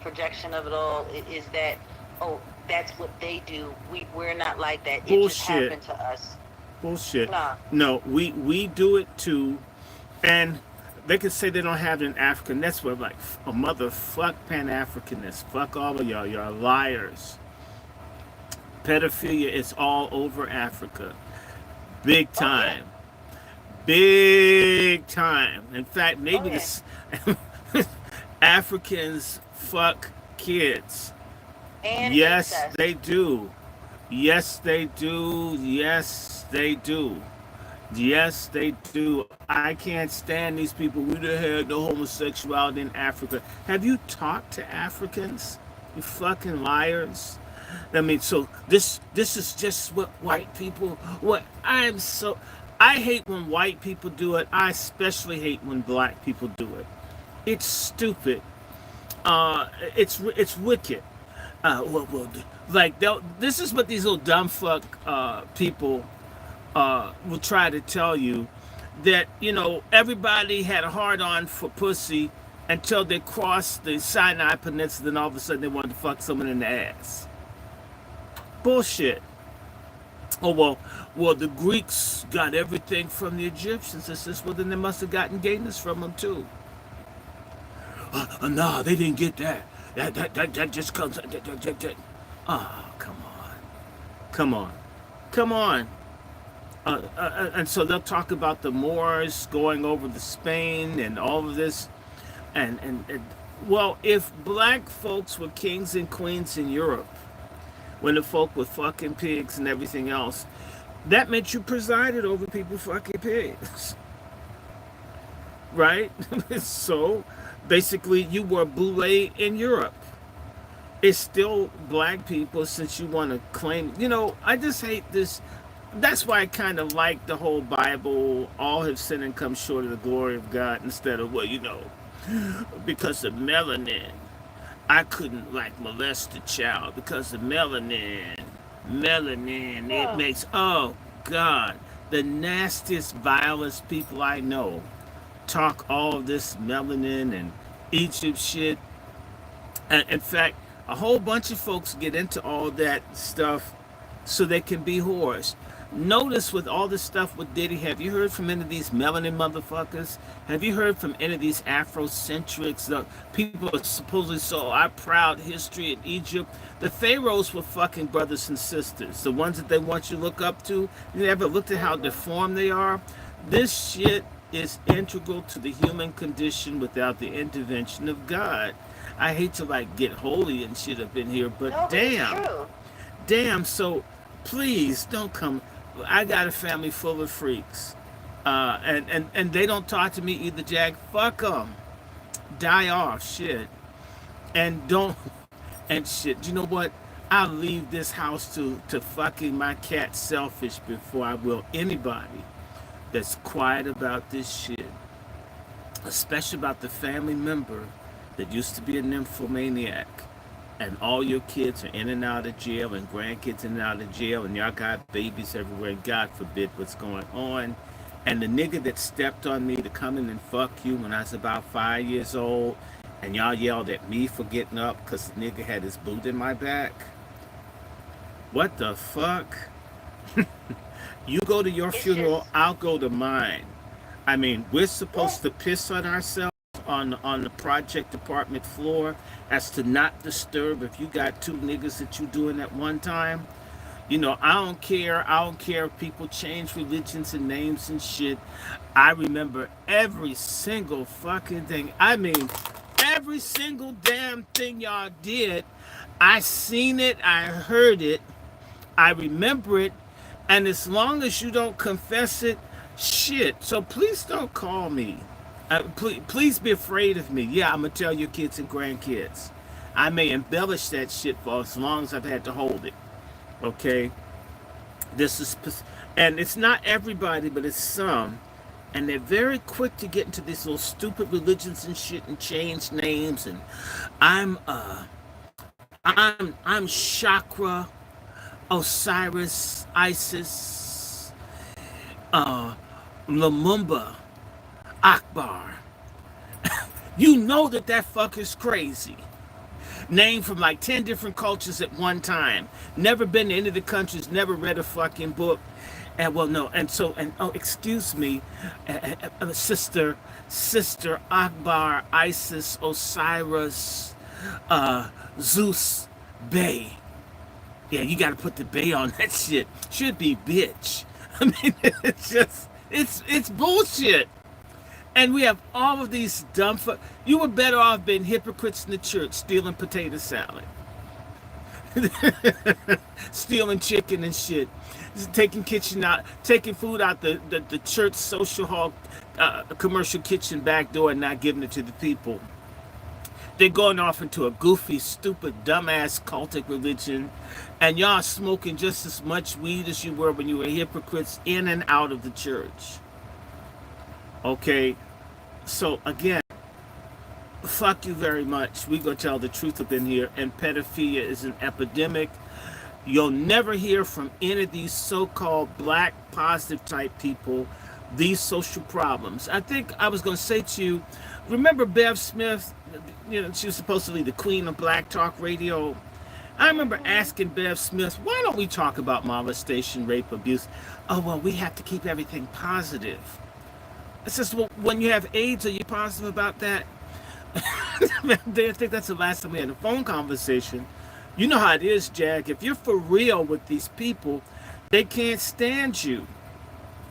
projection of it all is that, oh, that's what they do. We're not like that. It just bullshit, happened to us. bullshit. Nah. No, we do it too, and they could say they don't have it in Africa. And that's what, like, a motherfuck Pan Africanists. Fuck all of y'all. Y'all liars. Pedophilia is all over Africa, big Oh yeah. time. Big time. In fact, Oh maybe yeah. this Africans fuck kids. And Yes, incest. they do. Yes, they do. Yes, they do. Yes, they do. I can't stand these people. We done had no homosexuality in Africa. Have you talked to Africans? You fucking liars. So this is just what white people. What I hate when white people do it. I especially hate when black people do it. It's stupid. It's wicked. Like this is what these little dumb fuck people will try to tell you, that everybody had a hard on for pussy until they crossed the Sinai Peninsula, and all of a sudden they wanted to fuck someone in the ass. Bullshit. Oh well, the Greeks got everything from the Egyptians. It's just, well, then they must have gotten gayness from them too. Nah, they didn't get that. That just comes. Oh, come on, come on, come on. And so they'll talk about the Moors going over to Spain and all of this, and well, if black folks were kings and queens in Europe, when the folk were fucking pigs and everything else, that meant you presided over people fucking pigs, right? So basically, you were boule in Europe. It's still black people, since you want to claim. I just hate this. That's why I kind of like the whole Bible. All have sinned and come short of the glory of God, instead of, well, because of melanin. I couldn't molest a child because of melanin. Melanin, it Oh. makes, oh God, the nastiest, vilest people I know talk all of this melanin and Egypt shit. And in fact, a whole bunch of folks get into all that stuff so they can be whores. Notice with all this stuff with Diddy, have you heard from any of these melanin motherfuckers? Have you heard from any of these Afrocentrics? The people are supposedly so our proud history in Egypt. The pharaohs were fucking brothers and sisters. The ones that they want you to look up to. You ever looked at how deformed they are? This shit is integral to the human condition without the intervention of God. I hate to get holy and shit up in here, but No, but it's damn, true. damn. So please don't come. I got a family full of freaks, and they don't talk to me either. Jag, fuck them, die off, shit, and don't and shit. You know what? I'll leave this house to fucking my cat Selfish before I will anybody that's quiet about this shit, especially about the family member that used to be a nymphomaniac and all your kids are in and out of jail, and grandkids in and out of jail, and y'all got babies everywhere, and God forbid what's going on. And the nigga that stepped on me to come in and fuck you when I was about 5 years old, and y'all yelled at me for getting up because the nigga had his boot in my back. What the fuck? You go to your funeral, I'll go to mine. I mean, we're supposed to piss on ourselves on the project department floor as to not disturb if you got two niggas that you doing at one time. You know, I don't care. I don't care if people change religions and names and shit. I remember every single fucking thing. I mean, every single damn thing y'all did. I seen it. I heard it. I remember it. And as long as you don't confess it, shit. So please don't call me. Please be afraid of me. Yeah, I'm going to tell your kids and grandkids. I may embellish that shit for as long as I've had to hold it. Okay? And it's not everybody, but it's some. And they're very quick to get into these little stupid religions and shit and change names. And I'm Chakra, Osiris, Isis, Lumumba, Akbar. You know that fucker's crazy. Named from like 10 different cultures at one time. Never been to any of the countries, never read a fucking book. And well, no, excuse me, sister Akbar, Isis, Osiris, Zeus, Bay. Yeah, you gotta put the Bay on that shit. Should be bitch. I mean, it's bullshit. And we have all of these dumb you were better off being hypocrites in the church, stealing potato salad. Stealing chicken and shit. Taking food out the church social hall commercial kitchen back door and not giving it to the people. They're going off into a goofy, stupid, dumbass cultic religion, and y'all smoking just as much weed as you were when you were hypocrites in and out of the church. Okay, so again, fuck you very much. We gonna tell the truth up in here, and pedophilia is an epidemic. You'll never hear from any of these so-called black positive type people these social problems. I think I was gonna say to you, remember Bev Smith? You know, she was supposed to be the queen of black talk radio. I remember asking Bev Smith, why don't we talk about molestation, rape, abuse? Oh, well, we have to keep everything positive. It's just, well, when you have AIDS, are you positive about that? I think that's the last time we had a phone conversation. You know how it is, Jag. If you're for real with these people, they can't stand you.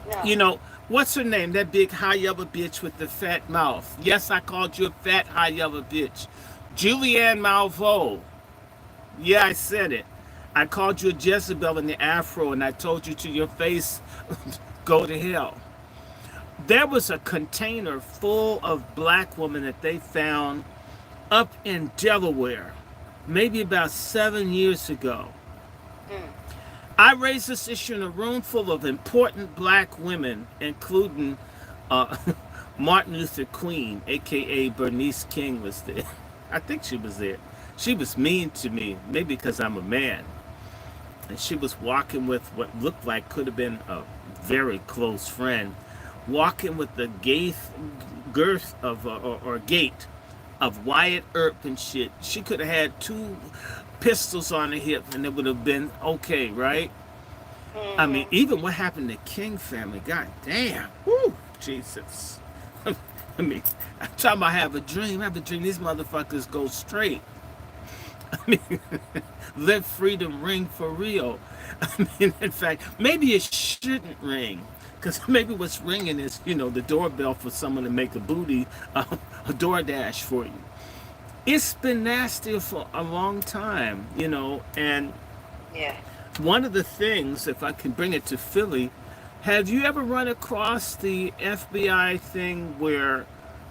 No. You know, what's her name? That big high yellow bitch with the fat mouth. Yes, I called you a fat high yellow bitch. Julianne Malveaux. Yeah, I said it. I called you a Jezebel in the afro, and I told you to your face, go to hell. There was a container full of black women that they found up in Delaware, maybe about 7 years ago. I raised this issue in a room full of important black women, including Martin Luther King, a.k.a. Bernice King was there. I think she was there. She was mean to me, maybe because I'm a man. And she was walking with what looked like could have been a very close friend, walking with the girth of, or gait of Wyatt Earp and shit. She could have had 2 pistols on her hip and it would have been okay, right? I mean, even what happened to King family, god damn. Woo, Jesus. I mean, I'm talking about have a dream. These motherfuckers go straight. I mean, let freedom ring for real. I mean, in fact, maybe it shouldn't ring. Because maybe what's ringing is, you know, the doorbell for someone to make a DoorDash for you. It's been nasty for a long time, you know, and Yeah. one of the things, if I can bring it to Philly, have you ever run across the FBI thing where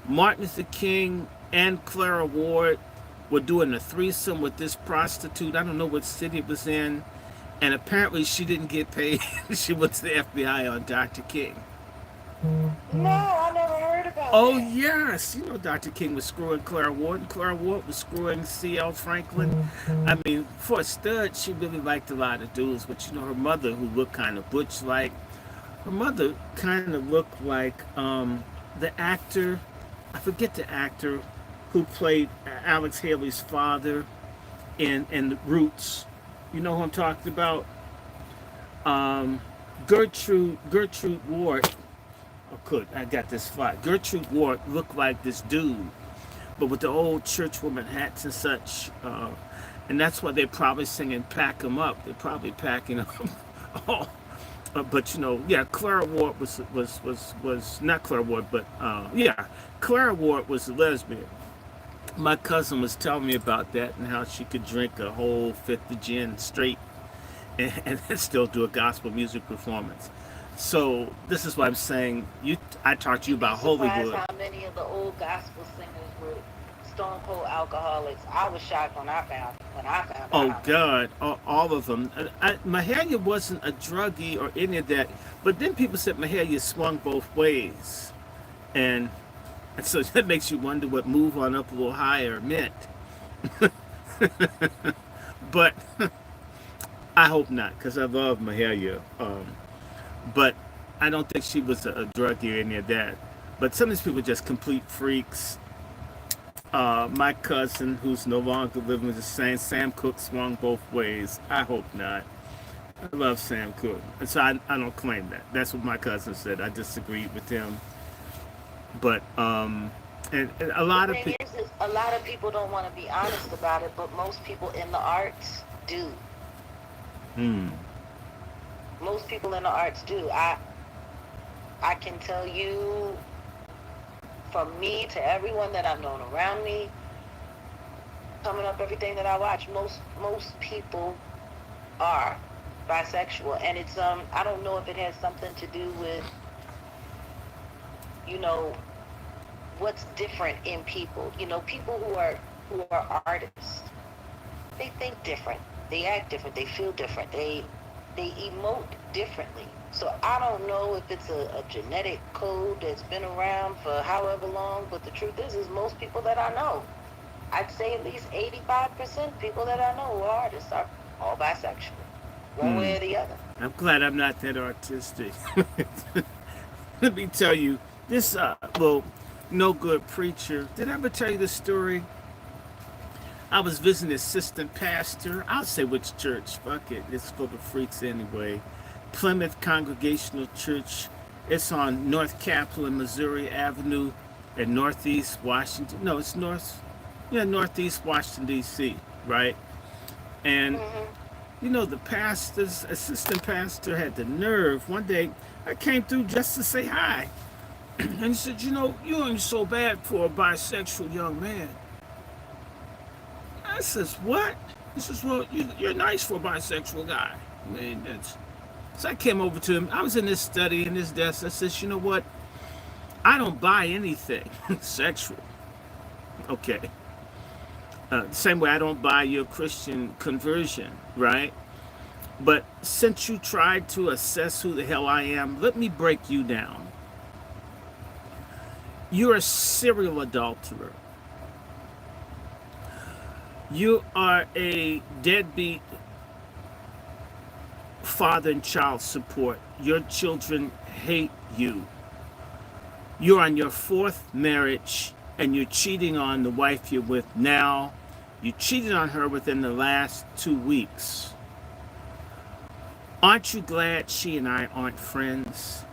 Martin Luther King and Clara Ward were doing a threesome with this prostitute? I don't know what city it was in. And apparently she didn't get paid. She went to the FBI on Dr. King. No, I never heard about about Oh that? yes, you know Dr. King was screwing Clara Ward, and Clara Ward was screwing C.L. Franklin. I mean, for a stud, she really liked a lot of dudes, but you know her mother, who looked kind of butch-like, her mother kind of looked like the actor, I forget the actor who played Alex Haley's father in Roots. You know who I'm talking about? Um, Gertrude Ward. Oh, good. I got this flat. Gertrude Ward looked like this dude, but with the old churchwoman hats and such. And that's why they're probably singing "Pack 'Em Up." They're probably packing them. Oh, but you know, yeah, Clara Ward was not Clara Ward, but yeah, Clara Ward was a lesbian. My cousin was telling me about that and how she could drink a whole fifth of gin straight and still do a gospel music performance. So this is what I'm saying. I talked to you You'd be about surprised Hollywood. how many of the old gospel singers were stone cold alcoholics. I was shocked when I found out Oh how many. God, all of them. Mahalia wasn't a druggie or any of that, but then people said Mahalia swung both ways, and, and so that makes you wonder what "move on up a little higher" meant. But I hope not, because I love Mahalia. But I don't think she was a druggie or any of that. But some of these people are just complete freaks. My cousin, who's no longer living, was just saying Sam Cooke swung both ways. I hope not. I love Sam Cooke, and so I don't claim that. That's what my cousin said. I disagreed with him, but and a The lot of thing people. is a lot of people don't want to be honest about it, but most people in the arts do. Hmm. Most people in the arts do. I can tell you, from me to everyone that I've known around me, coming up, everything that I watch, most people are bisexual, and it's I don't know if it has something to do with, you know, what's different in people. You know, people who are artists, they think different, they act different, they feel different, they emote differently. So I don't know if it's a genetic code that's been around for however long, but the truth is most people that I know, I'd say at least 85% people that I know who are artists are all bisexual, one Hmm. way or the other. I'm glad I'm not that artistic. Let me tell you, this little no good preacher. Did I ever tell you this story? I was visiting the assistant pastor. I'll say which church. Fuck it. It's for the freaks anyway. Plymouth Congregational Church. It's on North Capitol and Missouri Avenue in Northeast Washington. No, it's Northeast Washington, D.C., right? And, Hmm. you know, the pastor's assistant pastor had the nerve. One day, I came through just to say hi. And he said, you know, you ain't so bad for a bisexual young man. I says, what? He says, well, you're nice for a bisexual guy. I mean, that's... So I came over to him. I was in his study, in his desk. I says, you know what? I don't buy anything sexual. Okay. Same way I don't buy your Christian conversion, right? But since you tried to assess who the hell I am, let me break you down. You're a serial adulterer. You are a deadbeat father and child support. Your children hate you. You're on your fourth marriage and you're cheating on the wife you're with now. You cheated on her within the last 2 weeks. Aren't you glad she and I aren't friends?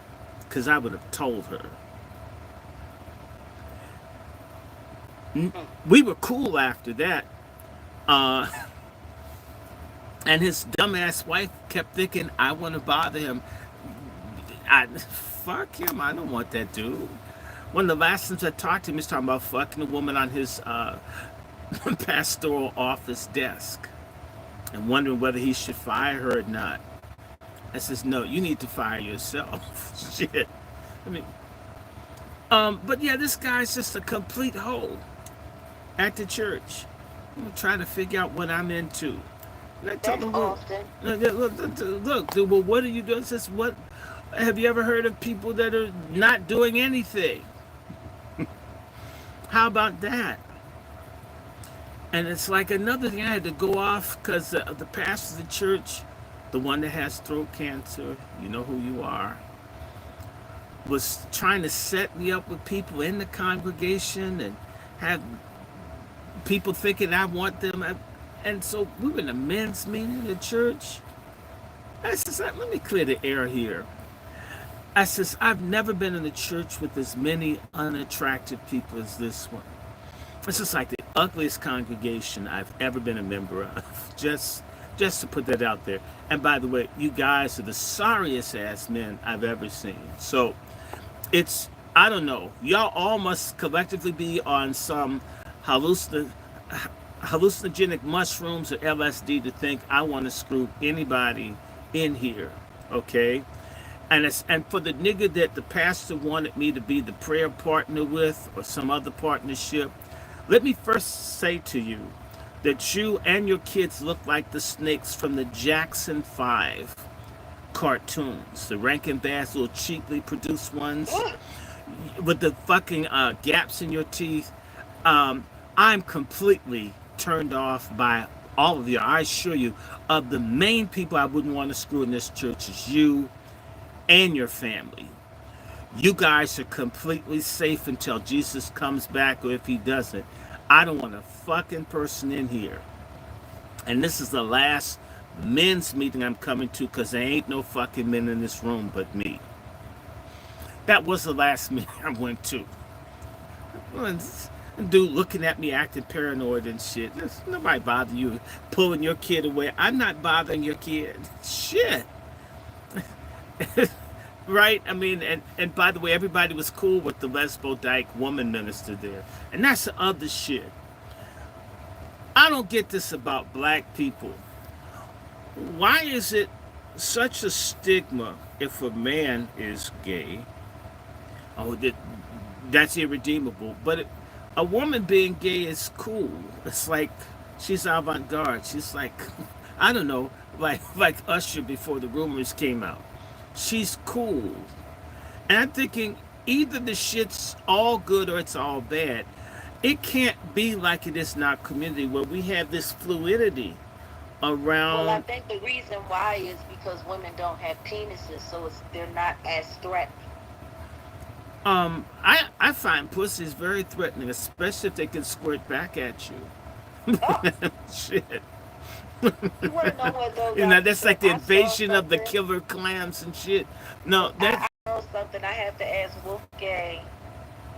Because I would have told her. We were cool after that. Uh, and his dumbass wife kept thinking, I want to bother him. Fuck him. I don't want that dude. One of the last times I talked to him, he's talking about fucking a woman on his pastoral office desk and wondering whether he should fire her or not. I says, no, you need to fire yourself. Shit. I mean, but yeah, this guy's just a complete hoe at the church. I'm trying to figure out what I'm into. And I told That's him, well, often. look, dude, well, what are you doing? Says, what? Have you ever heard of people that are not doing anything? How about that? And it's like another thing I had to go off because the pastor of the church, the one that has throat cancer, you know who you are, was trying to set me up with people in the congregation and have people thinking I want them. And so we were in a men's meeting in the church. I says, let me clear the air here. I says, I've never been in a church with as many unattractive people as this one. It's just like the ugliest congregation I've ever been a member of. Just to put that out there. And by the way, you guys are the sorriest ass men I've ever seen. So it's, I don't know. Y'all all must collectively be on some hallucinogenic mushrooms or LSD to think I want to screw anybody in here. Okay? And for the nigga that the pastor wanted me to be the prayer partner with or some other partnership, let me first say to you that you and your kids look like the snakes from the Jackson 5 cartoons, the Rankin Bass little cheaply produced ones with the fucking gaps in your teeth. I'm completely turned off by all of you. I assure you, of the main people I wouldn't want to screw in this church is you and your family. You guys are completely safe until Jesus comes back, or if he doesn't. I don't want a fucking person in here. And this is the last men's meeting I'm coming to because there ain't no fucking men in this room but me. That was the last meeting I went to. Dude looking at me acting paranoid and shit. Nobody bother you pulling your kid away. I'm not bothering your kid. Shit. Right? I mean, and by the way, everybody was cool with the lesbo dyke woman minister there. And that's the other shit. I don't get this about black people. Why is it such a stigma if a man is gay? Oh, that's irredeemable. But a woman being gay is cool. It's like she's avant-garde. She's like, I don't know, like Usher before the rumors came out. She's cool. And I'm thinking either the shit's all good or it's all bad. It can't be like it is in our community where we have this fluidity around. Well, I think the reason why is because women don't have penises, so they're not as threatening. I find pussies very threatening, especially if they can squirt back at you. Oh. Shit. You want to know what though? You know, that's like the invasion of the killer clams and shit. No, that's. I know something. I have to ask Wolfgang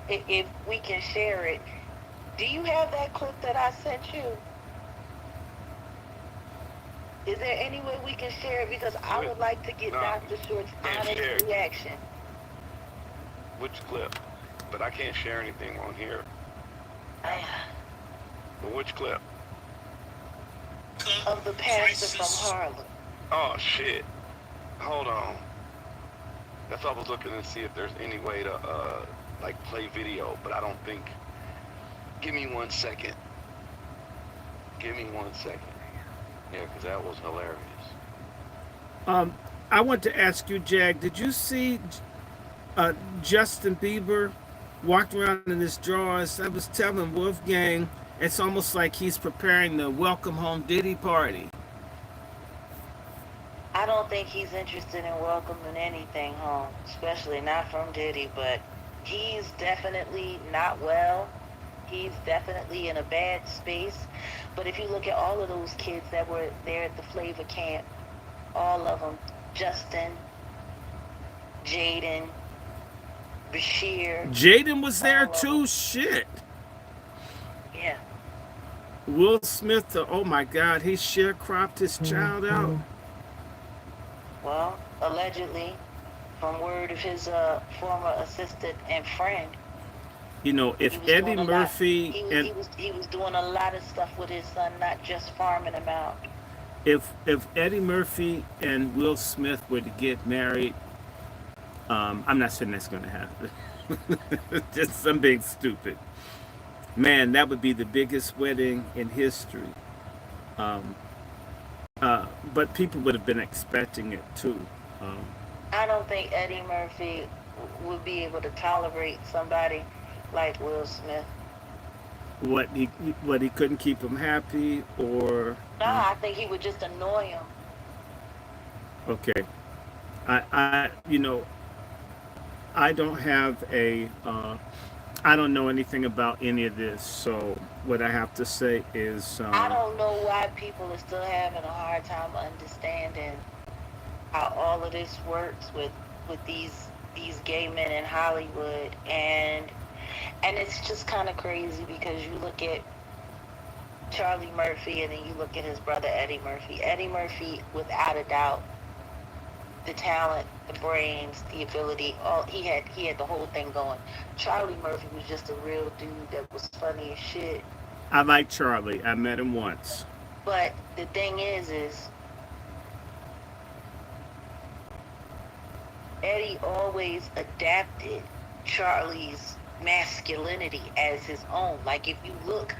if we can share it. Do you have that clip that I sent you? Is there any way we can share it? Because I would like to get Dr. Short's honest reaction. Which clip? But I can't share anything on here. But which clip? Of the pastor from Harlem. Oh shit. Hold on. That's why I was looking to see if there's any way to like play video, but I don't think. Give me 1 second. Give me 1 second. Yeah, because that was hilarious. I want to ask you, Jag, did you see Justin Bieber walking around in his drawers? I was telling Wolfgang, it's almost like he's preparing the welcome home Diddy party. I don't think he's interested in welcoming anything home, especially not from Diddy, but he's definitely not well. He's definitely in a bad space. But if you look at all of those kids that were there at the Flavor Camp, all of them, Justin, Jaden, Bashir. Jaden was there too? Shit. Yeah. Will Smith, oh my God, he sharecropped his child out. Well, allegedly, from word of his former assistant and friend. You know, if Eddie Murphy he was doing a lot of stuff with his son, not just farming him out. If Eddie Murphy and Will Smith were to get married, I'm not saying that's going to happen. Just some being stupid. Man, that would be the biggest wedding in history. But people would have been expecting it too. I don't think Eddie Murphy would be able to tolerate somebody like Will Smith. what he couldn't keep him happy, or No, I think he would just annoy him. okay. I I don't have I don't know anything about any of this, so what I have to say is I don't know why people are still having a hard time understanding how all of this works with these gay men in Hollywood, and it's just kind of crazy because you look at Charlie Murphy and then you look at his brother Eddie Murphy. Eddie Murphy, without a doubt, the talent, the brains, the ability, all he had the whole thing going. Charlie Murphy was just a real dude that was funny as shit. I like Charlie. I met him once. But the thing is Eddie always adapted Charlie's masculinity as his own. Like if you look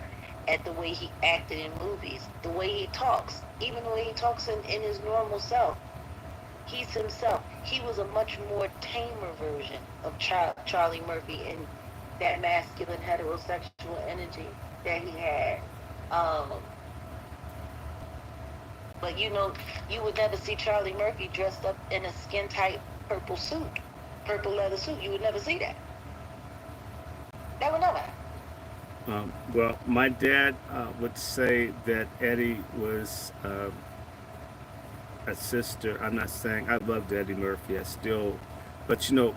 at the way he acted in movies, the way he talks, even the way he talks in his normal self, he's himself. He was a much more tamer version of Charlie Murphy in that masculine heterosexual energy that he had. But you know, you would never see Charlie Murphy dressed up in a skin tight purple suit, purple leather suit. You would never see that. Never. Well, my dad would say that Eddie was a sister. I'm not saying I loved Eddie Murphy. I still, but you know,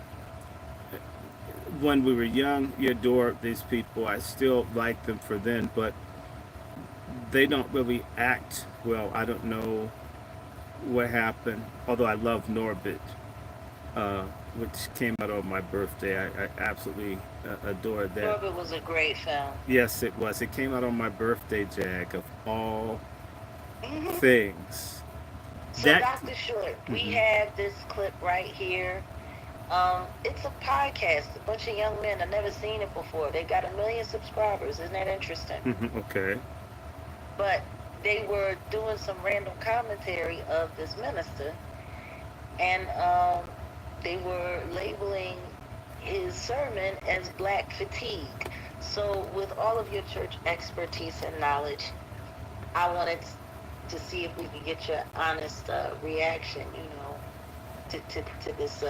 when we were young, you adored these people. I still like them for then, but they don't really act well. I don't know what happened. Although I love Norbit, which came out on my birthday. I absolutely adored that. Norbit was a great film. Yes, it was. It came out on my birthday, Jag, of all things. So, That Dr. Short, we have this clip right here. It's a podcast. A bunch of young men. I've never seen it before. They got 1 million subscribers. Isn't that interesting? Okay. But they were doing some random commentary of this minister, and they were labeling his sermon as black fatigue. So with all of your church expertise and knowledge, I wanted to see if we could get your honest reaction, you know, to this.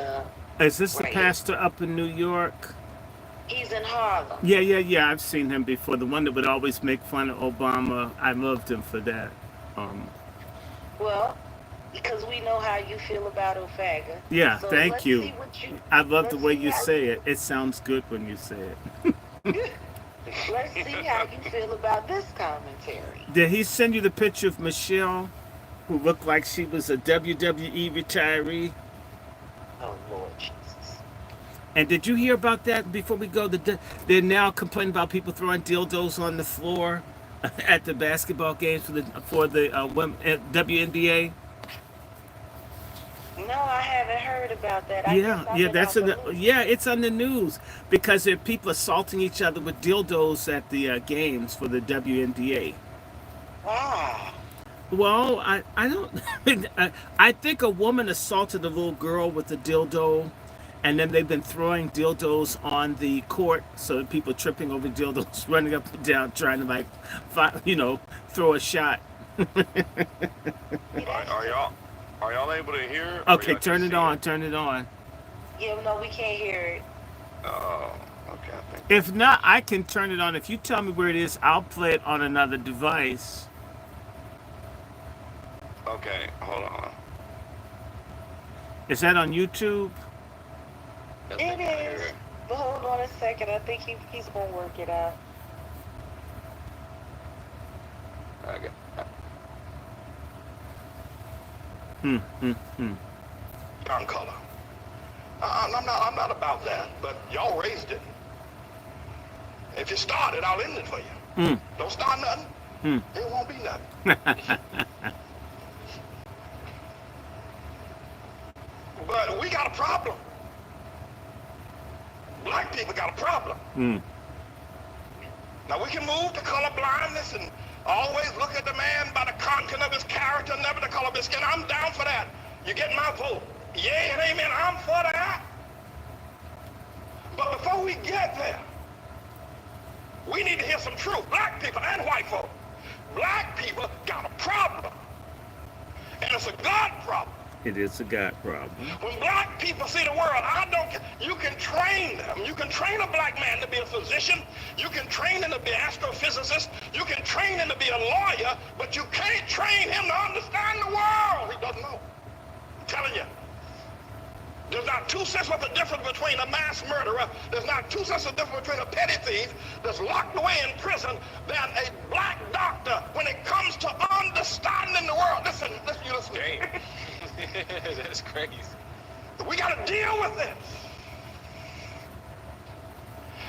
Is this the right pastor up in New York? He's in Harlem. Yeah. I've seen him before. The one that would always make fun of Obama. I loved him for that. Well, because we know how you feel about Ofaga. Yeah, So thank let's you. see what you. I love the let's way see you how- say it. It sounds good when you say it. Let's see how you feel about this commentary. Did he send you the picture of Michelle, who looked like she was a WWE retiree? Oh Lord Jesus. And did you hear about that before we go? They're now complaining about people throwing dildos on the floor at the basketball games for the WNBA. No, I haven't heard about that. I guess I've been That's out the loop. it's on the news because there are people assaulting each other with dildos at the games for the WNBA. Wow. Well, I don't. I think a woman assaulted a little girl with a dildo, and then they've been throwing dildos on the court, so that people tripping over dildos, running up and down, trying to throw a shot. Are y'all able to hear? Okay, turn it on. Turn it on. Yeah, no, we can't hear it. Oh, okay. I think. If not, I can turn it on. If you tell me where it is, I'll play it on another device. Okay, hold on. Is that on YouTube? I It think I hear is. it. But hold on a second. I think he's gonna work it out. I got. Darn color. I'm not about that, but y'all raised it. If you start it, I'll end it for you. Don't start nothing. It won't be nothing. But we got a problem. Black people got a problem. Now we can move to color blindness and always look at the man by the content of his character, never the color of his skin. I'm down for that. You get my vote. Yay and amen. I'm for that. But before we get there, We need to hear some truth. Black people and white folk. Black people got a problem. And it's a God problem. It is a God problem. When black people see the world, I don't care. You can train them. You can train a black man to be a physician. You can train him to be an astrophysicist. You can train him to be a lawyer, but you can't train him to understand the world. He doesn't know. I'm telling you. There's not 2 cents worth of difference between a mass murderer. There's not 2 cents of difference between a petty thief that's locked away in prison than a black doctor when it comes to understanding the world. Listen, you listen. That's crazy. We got to deal with this.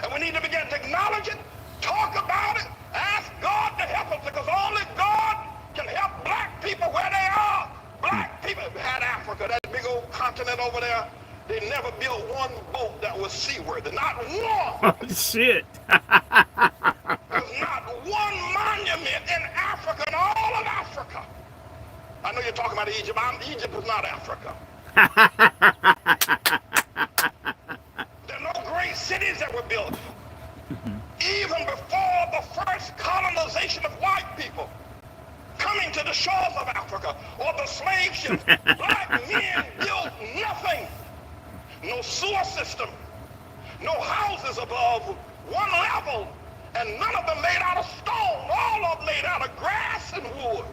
And we need to begin to acknowledge it, talk about it, ask God to help us, because only God can help black people where they are. Black people had Africa, that big old continent over there. They never built one boat that was seaworthy. Not one. Oh, shit. There's not one monument in Africa, in all of Africa. I know you're talking about Egypt. Egypt is not Africa. There are no great cities that were built. Even before the first colonization of white people coming to the shores of Africa, or the slave ships, black men built nothing. No sewer system, no houses above one level, and none of them made out of stone. All of them made out of grass and wood.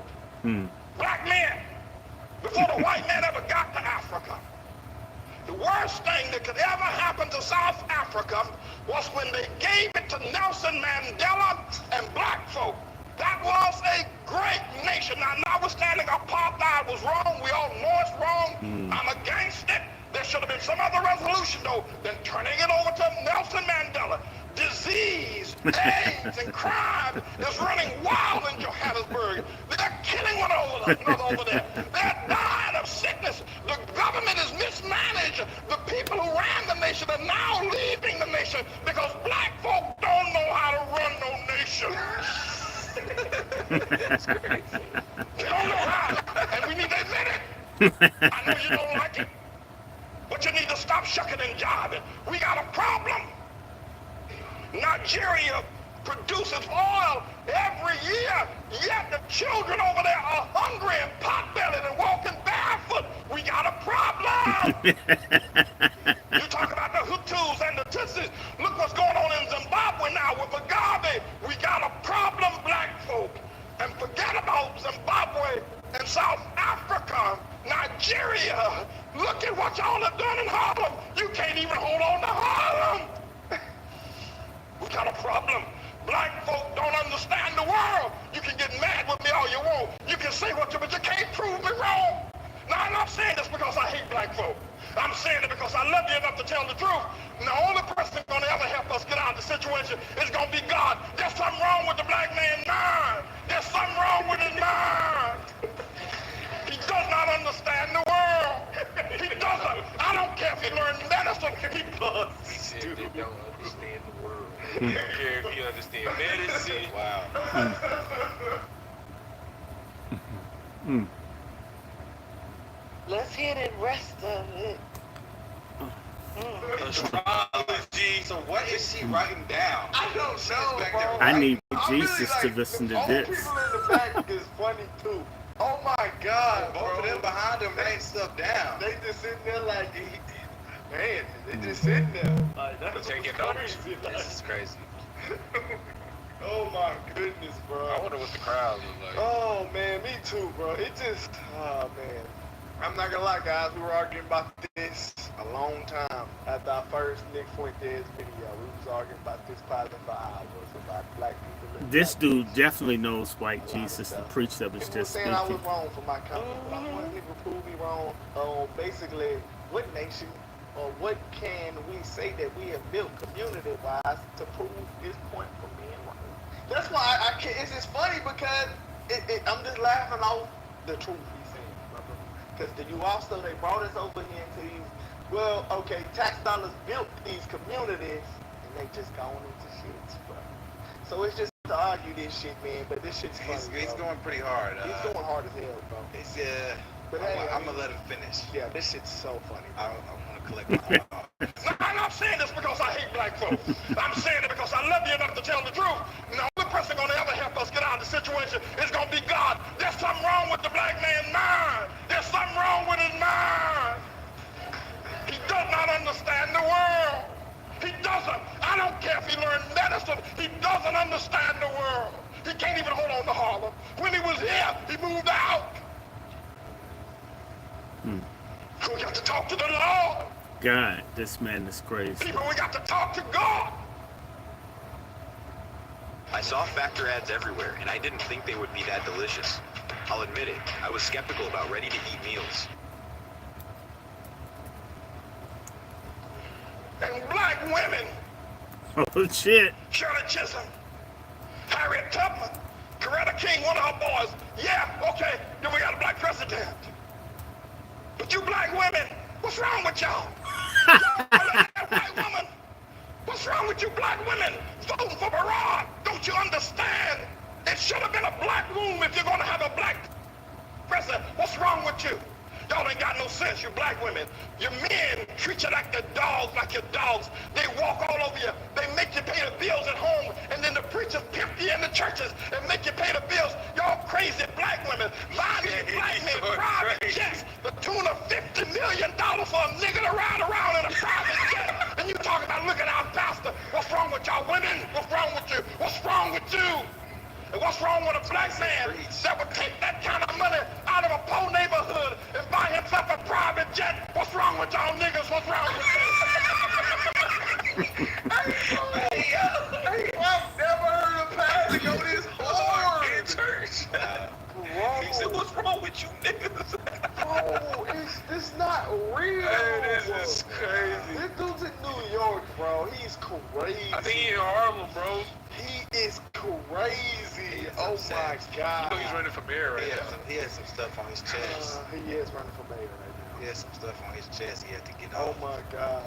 Black men, before the white man ever got to Africa. The worst thing that could ever happen to South Africa was when they gave it to Nelson Mandela and black folk. That was a great nation. Now, notwithstanding apartheid was wrong, we all know it's wrong. I'm against it. There should have been some other resolution, though, than turning it over to Nelson Mandela. Disease, AIDS, and crime is running wild in Johannesburg. They're killing one another over there. They're dying of sickness. The government is mismanaged. The people who ran the nation are now leaving the nation because black folk don't know how to run no nation. That's crazy. They don't know how, and we need to admit it. I know you don't like it, but you need to stop shucking and jiving. We got a problem. Nigeria produces oil every year, yet the children over there are hungry and pot-bellied and walking barefoot. We got a problem. You talk about the Hutus and the Tutsis. Look what's going on in Zimbabwe now with Mugabe. We got a problem, black folk. And forget about Zimbabwe and South Africa, Nigeria. Look at what y'all have done in Harlem. You can't even hold on to Harlem. We got a problem. Black folk don't understand the world. You can get mad with me all you want. You can say what you, but you can't prove me wrong. Now, I'm not saying this because I hate black folk. I'm saying it because I love you enough to tell the truth. And the only person going to ever help us get out of the situation is going to be God. There's something wrong with the black man's mind. There's something wrong with his mind. He does not understand the world. He doesn't. I don't care if he learned medicine. He does. They don't understand the world. I don't care if you understand medicine. Wow. Let's hear the rest of it. Astrology. So what is she writing down? I don't know, bro. I need I'm Jesus really to like, listen to all this. people in the back is funny too. Oh my God, both of them behind them writing stuff down. They just sitting there like, man, they just sitting there. Like, that's Taking crazy. notes. This is crazy. Oh my goodness, bro. I wonder what the crowd was like. Oh man, me too, bro. It just, oh man. I'm not gonna lie, guys. We were arguing about this a long time after our first Nick Fuentes video. We was arguing about this probably for hours about black people. This dude definitely knows white Jesus. The preacher was People just saying I was speaking. wrong for my comment, but I want people to prove me wrong on basically what nation or what can we say that we have built community-wise to prove this point from being wrong. That's why I can't. It's just funny because I'm just laughing off the truth he's saying, brother. Because you also, they brought us over here into these, well, okay, tax dollars built these communities, and they just gone into shit, bro. So it's just to argue this shit, man, but this shit's funny, He's bro. going pretty hard. He's going hard as hell, bro. It's, But hey, I'm going to let him finish. Yeah, this shit's so funny. I want to collect my thoughts. Now, I'm not saying this because I hate black folk. I'm saying it because I love you enough to tell the truth. And the only person going to ever help us get out of the situation is going to be God. There's something wrong with the black man's mind. There's something wrong with his mind. He does not understand the world. He doesn't. I don't care if he learned medicine. He doesn't understand the world. He can't even hold on to Harlem. When he was here, he moved out. We got to talk to the Lord. God, this man is crazy. People, we got to talk to God. I saw factor ads everywhere, and I didn't think they would be that delicious. I'll admit it, I was skeptical about ready-to-eat meals. And black women, Oh shit. Shirley Chisholm, Harriet Tubman, Coretta King, one of her boys. Yeah, okay, then we got a black president. But you black women, what's wrong with y'all? That white woman, what's wrong with you black women voting for Barack? Don't you understand? It should have been a black room if you're going to have a black president. What's wrong with you? Y'all ain't got no sense, you black women. Your men treat you like the dogs, like your dogs. They walk all over you. They make you pay the bills at home, and then the preachers pimp you in the churches and make you pay the bills. Y'all crazy black women. Buying these black men private jets, the tune of $50 million for a nigga to ride around in a private jet. And you talking about looking out, pastor. What's wrong with y'all women? What's wrong with you? What's wrong with you? And what's wrong with a black man that would take that kind of money out of a poor neighborhood and buy himself a private jet? What's wrong with y'all niggas? What's wrong with you? I've never heard a pastor go this hard in church. He said, what's wrong with you niggas? Bro, it's not real. Hey, this is crazy. This dude's in New York, bro. He's crazy. I think he in Harlem, bro. He is crazy. Oh my You God. know he's running for mayor right now. He has some stuff on his chest. He is running for mayor right He has some stuff on his chest he had to get now. Oh off. my God,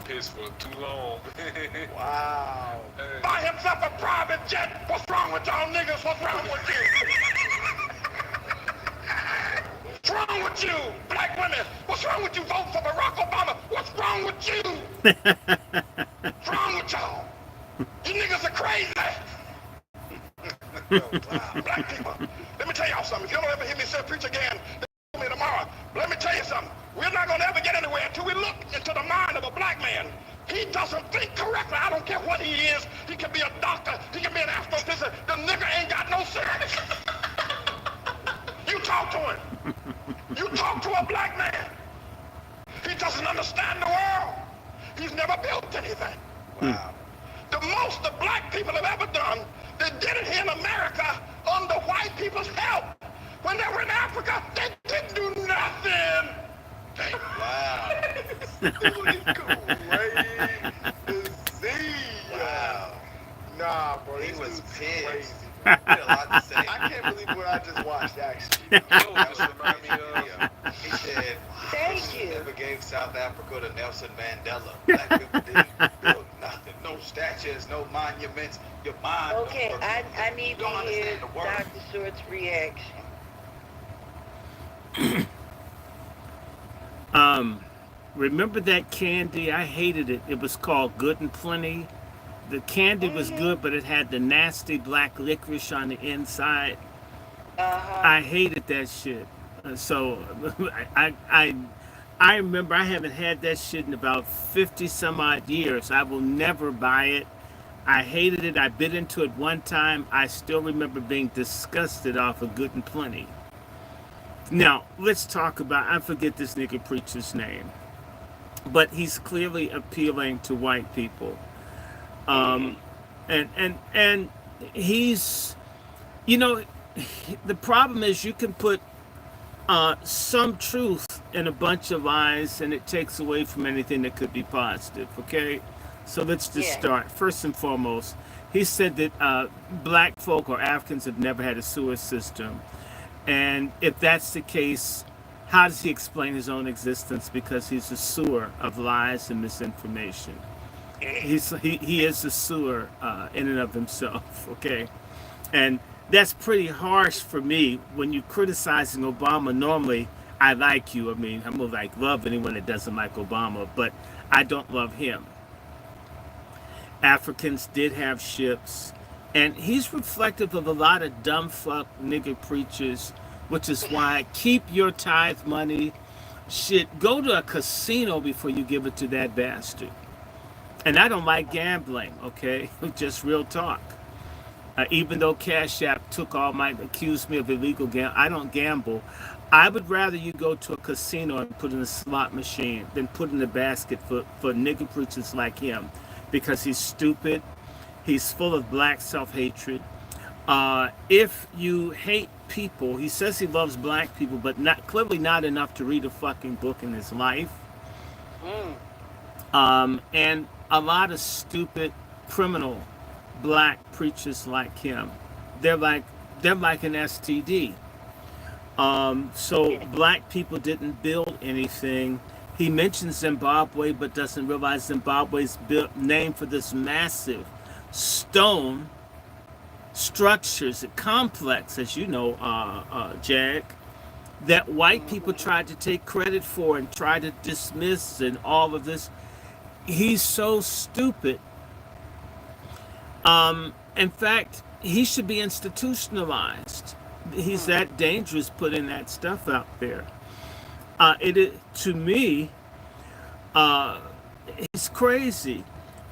Pissed for too long. bro. Wow. Hey. Buy himself a private jet. What's wrong with y'all niggas? What's wrong with you? What's wrong with you? Black women, what's wrong with you voting for Barack Obama? What's wrong with you? What's wrong with y'all? You niggas are crazy. Black people, let me tell y'all something. If you don't ever hear me say preach again, then me tomorrow. But let me tell you something. We're not going to ever get anywhere until we look into the mind of a black man. He doesn't think correctly. I don't care what he is. He can be a doctor. He can be an astrophysicist. The nigga ain't got no sense. You talk to him. You talk to a black man. He doesn't understand the world. He's never built anything. Wow. The most the black people have ever done, they did it here in America under white people's help. When they were in Africa, they didn't do nothing. Wow. Dude is crazy. Wow. Nah, bro. He This was dude's pissed. crazy. He had a lot to say. I can't believe what I just watched, actually. Yo, this remind me of... He said, Thank you. never gave South Africa to Nelson Mandela. Black people didn't build nothing. No statues, no monuments. Your mind. Okay, don't work. I need You to don't hear understand the world. Dr. Short's reaction. Remember that candy? I hated it. It was called Good and Plenty. The candy was good, but it had the nasty black licorice on the inside. I hated that shit. So I remember I haven't had that shit in about 50 some odd years. I will never buy it. I hated it. I bit into it one time. I still remember being disgusted off of Good and Plenty. Now, let's talk about, I forget this nigga preacher's name, but he's clearly appealing to white people. And he's, you know, the problem is you can put some truth in a bunch of lies and it takes away from anything that could be positive, okay? So let's just start. First and foremost, he said that black folk or Africans have never had a sewer system. And if that's the case, how does he explain his own existence? Because he's a sewer of lies and misinformation. He is a sewer in and of himself, okay? And that's pretty harsh for me when you're criticizing Obama. Normally, I like you. I mean, I'm gonna love anyone that doesn't like Obama, but I don't love him. Africans did have ships. And he's reflective of a lot of dumb fuck nigger preachers, which is why keep your tithe money. Shit, go to a casino before you give it to that bastard. And I don't like gambling, okay? Just real talk. Even though Cash App accused me of illegal gambling, I don't gamble. I would rather you go to a casino and put in a slot machine than put in a basket for nigger preachers like him, because he's stupid. He's full of black self-hatred. If you hate people, he says he loves black people, but clearly not enough to read a fucking book in his life. And a lot of stupid criminal black preachers like him. They're like an STD. So black people didn't build anything. He mentions Zimbabwe, but doesn't realize Zimbabwe's named for this massive stone structures, a complex, as you know, Jag, that white people tried to take credit for and try to dismiss and all of this. He's so stupid. In fact, he should be institutionalized. He's that dangerous putting that stuff out there. To me, it's crazy.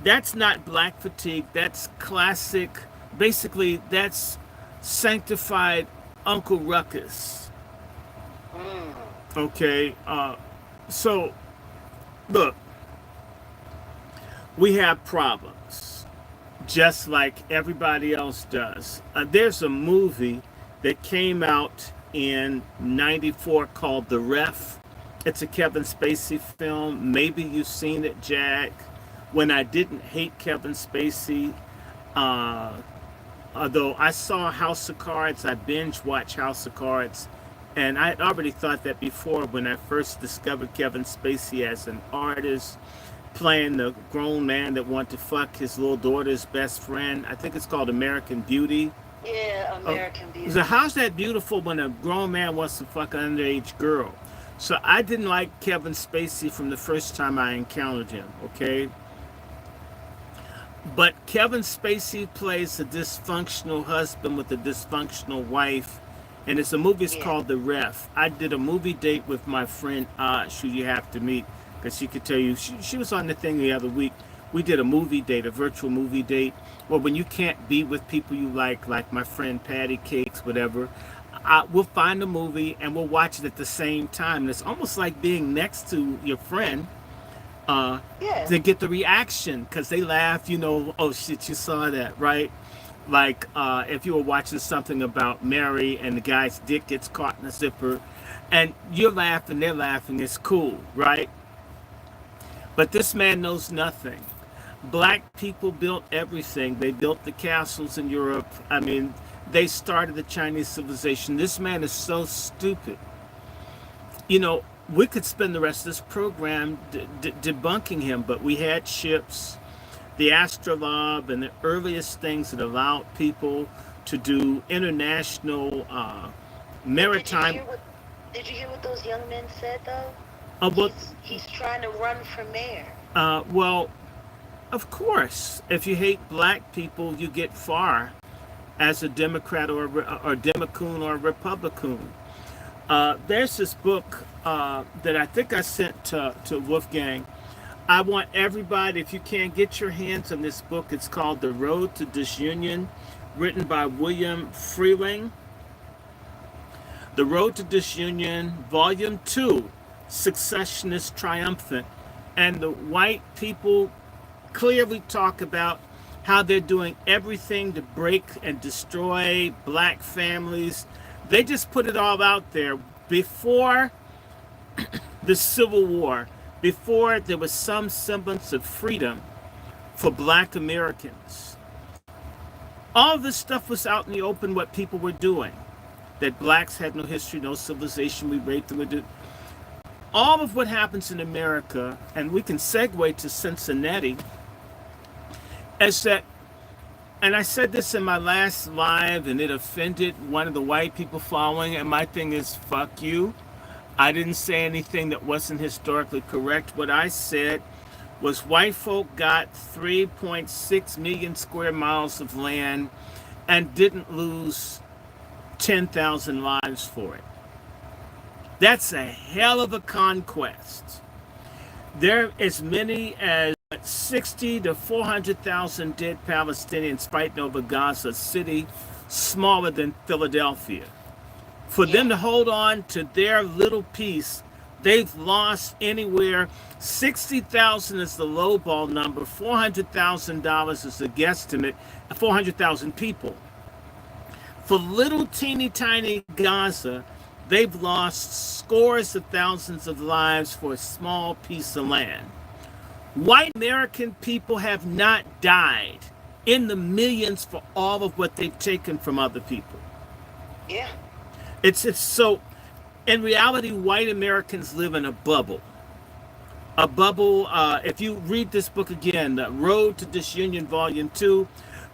That's not black fatigue. That's classic. Basically, that's sanctified Uncle Ruckus. Okay. So, look, we have problems, just like everybody else does. There's a movie that came out in '94 called The Ref. It's a Kevin Spacey film. Maybe you've seen it, Jack. When I didn't hate Kevin Spacey, although I saw House of Cards, I binge watched House of Cards, and I already thought that before when I first discovered Kevin Spacey as an artist, playing the grown man that wanted to fuck his little daughter's best friend. I think it's called American Beauty. Yeah, American Beauty. So how's that beautiful when a grown man wants to fuck an underage girl? So I didn't like Kevin Spacey from the first time I encountered him, okay? But Kevin Spacey plays a dysfunctional husband with a dysfunctional wife, and it's a movie called The Ref. I did a movie date with my friend Ash, who you have to meet, because she could tell you, she was on the thing the other week. We did a movie date, a virtual movie date. Well, when you can't be with people you like my friend Patty Cakes, whatever, we'll find a movie and we'll watch it at the same time. And it's almost like being next to your friend to get the reaction, because they laugh, you know, oh shit, you saw that, right? Like if you were watching something about Mary and the guy's dick gets caught in a zipper and you're laughing, they're laughing, it's cool, right? But this man knows nothing. Black people built everything. They built the castles in Europe. I mean, they started the Chinese civilization. This man is so stupid. You know, we could spend the rest of this program debunking him, but we had ships, the astrolabe, and the earliest things that allowed people to do international maritime. Did you hear what those young men said, though? He's trying to run for mayor. Well, of course, if you hate black people, you get far as a Democrat or Democrat or a Republican. There's this book that I think I sent to Wolfgang. I want everybody, if you can, get your hands on this book. It's called The Road to Disunion, written by William Freeling. The Road to Disunion, Volume 2, Secessionist Triumphant. And the white people clearly talk about how they're doing everything to break and destroy black families. They just put it all out there before the Civil War, before there was some semblance of freedom for black Americans. All this stuff was out in the open, what people were doing. That blacks had no history, no civilization, we raped them. All of what happens in America, and we can segue to Cincinnati, is that, and I said this in my last live, and it offended one of the white people following, and my thing is, fuck you. I didn't say anything that wasn't historically correct. What I said was white folk got 3.6 million square miles of land and didn't lose 10,000 lives for it. That's a hell of a conquest. There are as many as 60 to 400,000 dead Palestinians fighting over Gaza City, smaller than Philadelphia. For them to hold on to their little piece, they've lost anywhere. 60,000 is the lowball number. $400,000 is the guesstimate. 400,000 people. For little teeny tiny Gaza, they've lost scores of thousands of lives for a small piece of land. White American people have not died in the millions for all of what they've taken from other people. Yeah. It's so, in reality, white Americans live in a bubble. A bubble, if you read this book again, Road to Disunion, Volume 2,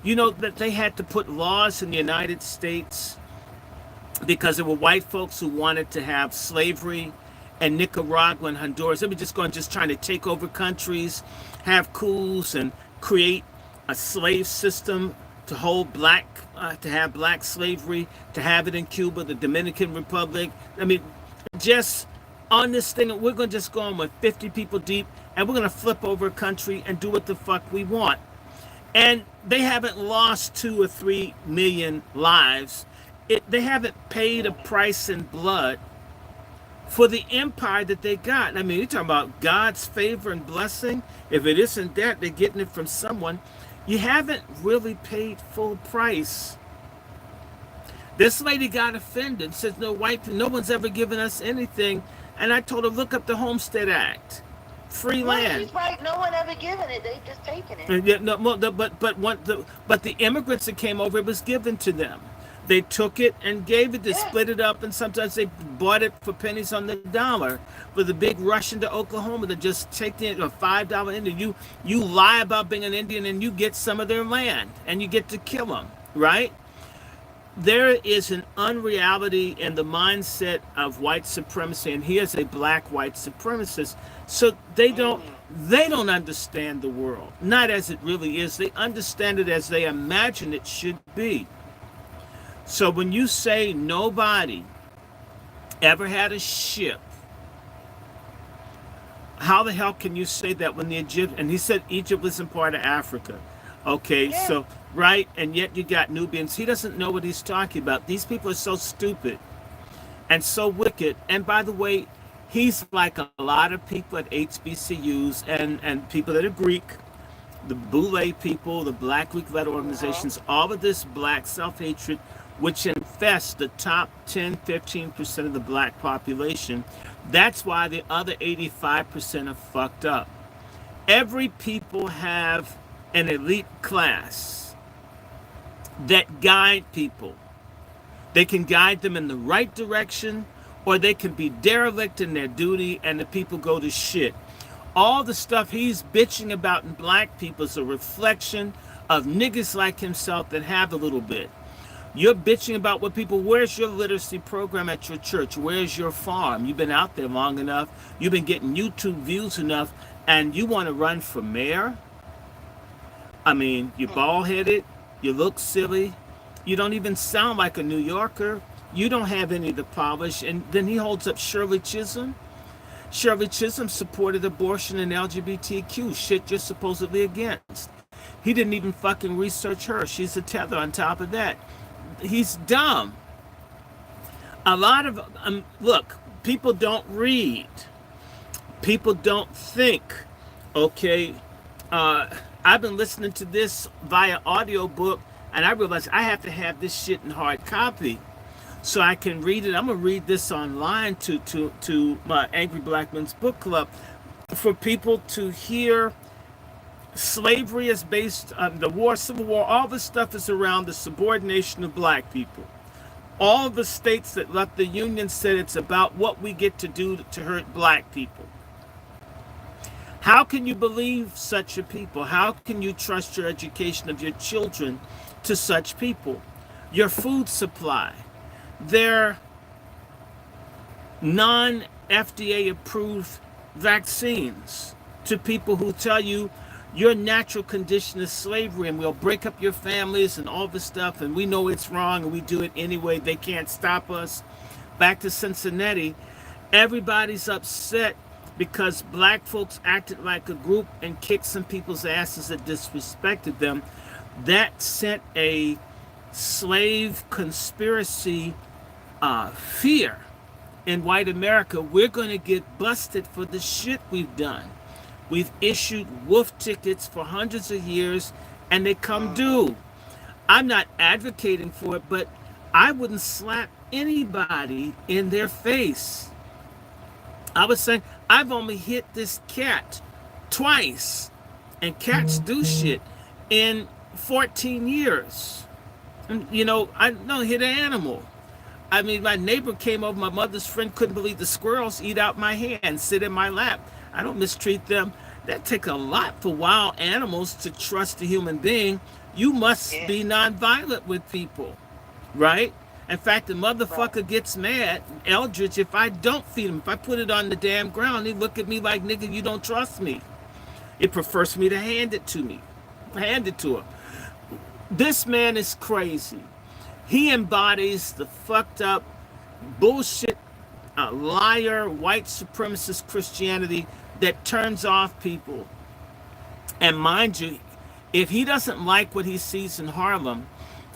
you know that they had to put laws in the United States because there were white folks who wanted to have slavery, and Nicaragua and Honduras. They were just trying to take over countries, have coups, and create a slave system to hold to have black slavery, to have it in Cuba, the Dominican Republic. I mean, just on this thing, we're going to just go on with 50 people deep, and we're going to flip over a country and do what the fuck we want. And they haven't lost 2 or 3 million lives. They haven't paid a price in blood for the empire that they got. I mean, you're talking about God's favor and blessing. If it isn't that, they're getting it from someone. You haven't really paid full price. This lady got offended, says no one's ever given us anything. And I told her, look up the Homestead Act. Free land. She's right. No one ever given it. They just taken it. Yeah, no, but the immigrants that came over, it was given to them. They took it and gave it. They split it up, and sometimes they bought it for pennies on the dollar. For the big rush into Oklahoma, to just take a $5 Indian. You lie about being an Indian, and you get some of their land, and you get to kill them, right? There is an unreality in the mindset of white supremacy, and he is a black white supremacist. So they don't understand the world, not as it really is. They understand it as they imagine it should be. So when you say nobody ever had a ship, how the hell can you say that when the Egypt, and he said Egypt wasn't part of Africa. Okay, so, right, and yet you got Nubians. He doesn't know what he's talking about. These people are so stupid and so wicked. And by the way, he's like a lot of people at HBCUs and people that are Greek, the Boule people, the Black Greek-led organizations, all of this black self-hatred, which infests the top 10, 15% of the black population. That's why the other 85% are fucked up. Every people have an elite class that guide people. They can guide them in the right direction, or they can be derelict in their duty and the people go to shit. All the stuff he's bitching about in black people is a reflection of niggas like himself that have a little bit. You're bitching about what people, where's your literacy program at your church? Where's your farm? You've been out there long enough. You've been getting YouTube views enough, and you want to run for mayor? I mean, you're bald-headed, you look silly, you don't even sound like a New Yorker, you don't have any of the polish. And then he holds up Shirley Chisholm. Shirley Chisholm supported abortion and LGBTQ, shit you're supposedly against. He didn't even fucking research her. She's a tether on top of that. He's dumb. A lot of, look, people don't read. People don't think, okay? I've been listening to this via audiobook, and I realized I have to have this shit in hard copy so I can read it. I'm going to read this online to my Angry Black Men's Book Club for people to hear. Slavery is based on the war, Civil War, all this stuff is around the subordination of black people. All the states that left the Union said it's about what we get to do to hurt black people. How can you believe such a people? How can you trust your education of your children to such people? Your food supply, their non-FDA approved vaccines to people who tell you your natural condition is slavery and we'll break up your families and all this stuff and we know it's wrong and we do it anyway. They can't stop us. Back to Cincinnati, everybody's upset because black folks acted like a group and kicked some people's asses that disrespected them. That sent a slave conspiracy fear in white America. We're going to get busted for the shit we've done. We've issued wolf tickets for hundreds of years and they come due. I'm not advocating for it, but I wouldn't slap anybody in their face. I was saying, I've only hit this cat twice, and cats do shit, in 14 years. And, you know, I don't hit an animal. I mean, my neighbor came over, my mother's friend couldn't believe the squirrels eat out my hand, sit in my lap. I don't mistreat them. That takes a lot for wild animals to trust a human being. You must be nonviolent with people, right? In fact, the motherfucker gets mad, Eldridge, if I don't feed him. If I put it on the damn ground, he look at me like, nigga, you don't trust me. It prefers me to hand it to me. Hand it to him. This man is crazy. He embodies the fucked up bullshit, liar, white supremacist Christianity that turns off people. And mind you, if he doesn't like what he sees in Harlem,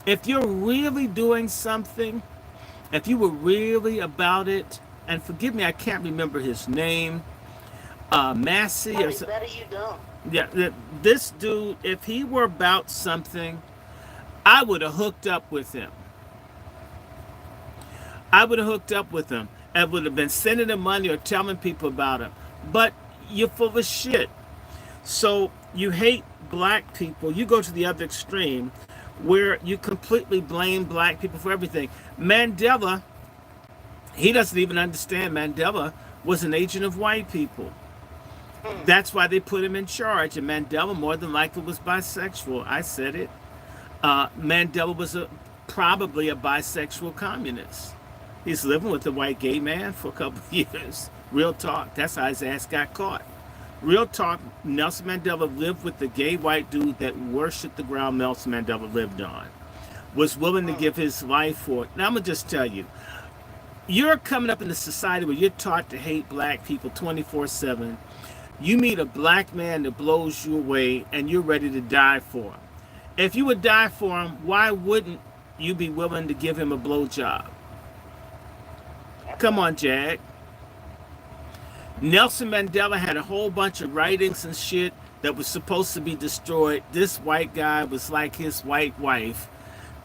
if you're really doing something, if you were really about it, and forgive me, I can't remember his name, Massey or something. Better you don't. Yeah, this dude, if he were about something, I would have hooked up with him. I would have hooked up with him and would have been sending him money or telling people about him. But you're full of shit. So you hate black people. You go to the other extreme where you completely blame black people for everything. Mandela, he doesn't even understand Mandela was an agent of white people. That's why they put him in charge. And Mandela more than likely was bisexual. I said it. Mandela was probably a bisexual communist. He's living with a white gay man for a couple of years. Real talk. That's how his ass got caught. Real talk, Nelson Mandela lived with the gay white dude that worshipped the ground Nelson Mandela lived on. Was willing to give his life for it. Now I'm going to just tell you, you're coming up in a society where you're taught to hate black people 24/7. You meet a black man that blows you away and you're ready to die for him. If you would die for him, why wouldn't you be willing to give him a blowjob? Come on, Jag. Nelson Mandela had a whole bunch of writings and shit that was supposed to be destroyed. This white guy was like his white wife,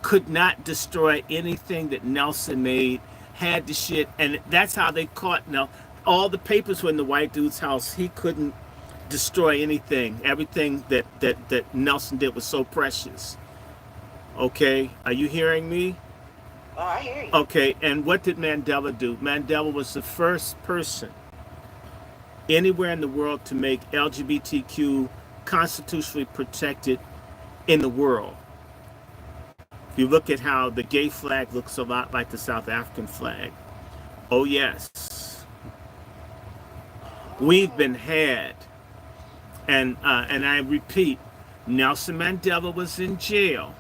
could not destroy anything that Nelson made, had the shit, and that's how they caught Nelson. All the papers were in the white dude's house. He couldn't destroy anything. Everything that Nelson did was so precious. Okay, are you hearing me? Oh, I hear you. Okay, and what did Mandela do? Mandela was the first person anywhere in the world to make LGBTQ constitutionally protected in the world. If you look at how the gay flag looks a lot like the South African flag. Oh yes. We've been had. And I repeat, Nelson Mandela was in jail.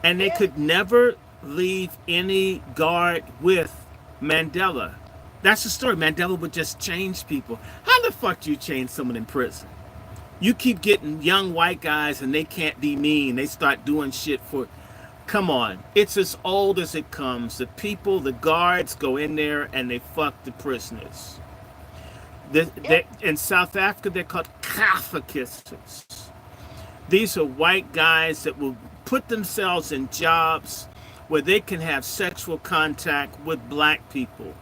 And they could never leave any guard with Mandela. That's the story. Mandela would just change people. How the fuck do you change someone in prison? You keep getting young white guys and they can't be mean. They start doing shit for... Come on. It's as old as it comes. The people, the guards go in there and they fuck the prisoners. In South Africa, they're called Kaffekissers. These are white guys that will put themselves in jobs where they can have sexual contact with black people.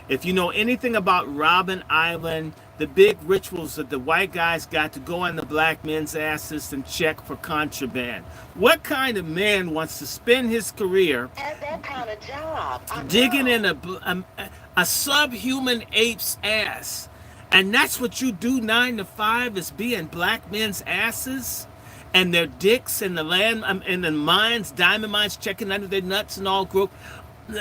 If you know anything about Robben Island, the big rituals that the white guys got to go on the black men's asses and check for contraband. What kind of man wants to spend his career Have that kind of job. digging in a subhuman ape's ass? And that's what you do 9 to 5 is be in black men's asses and their dicks in the land, in the mines, diamond mines, checking under their nuts and all group.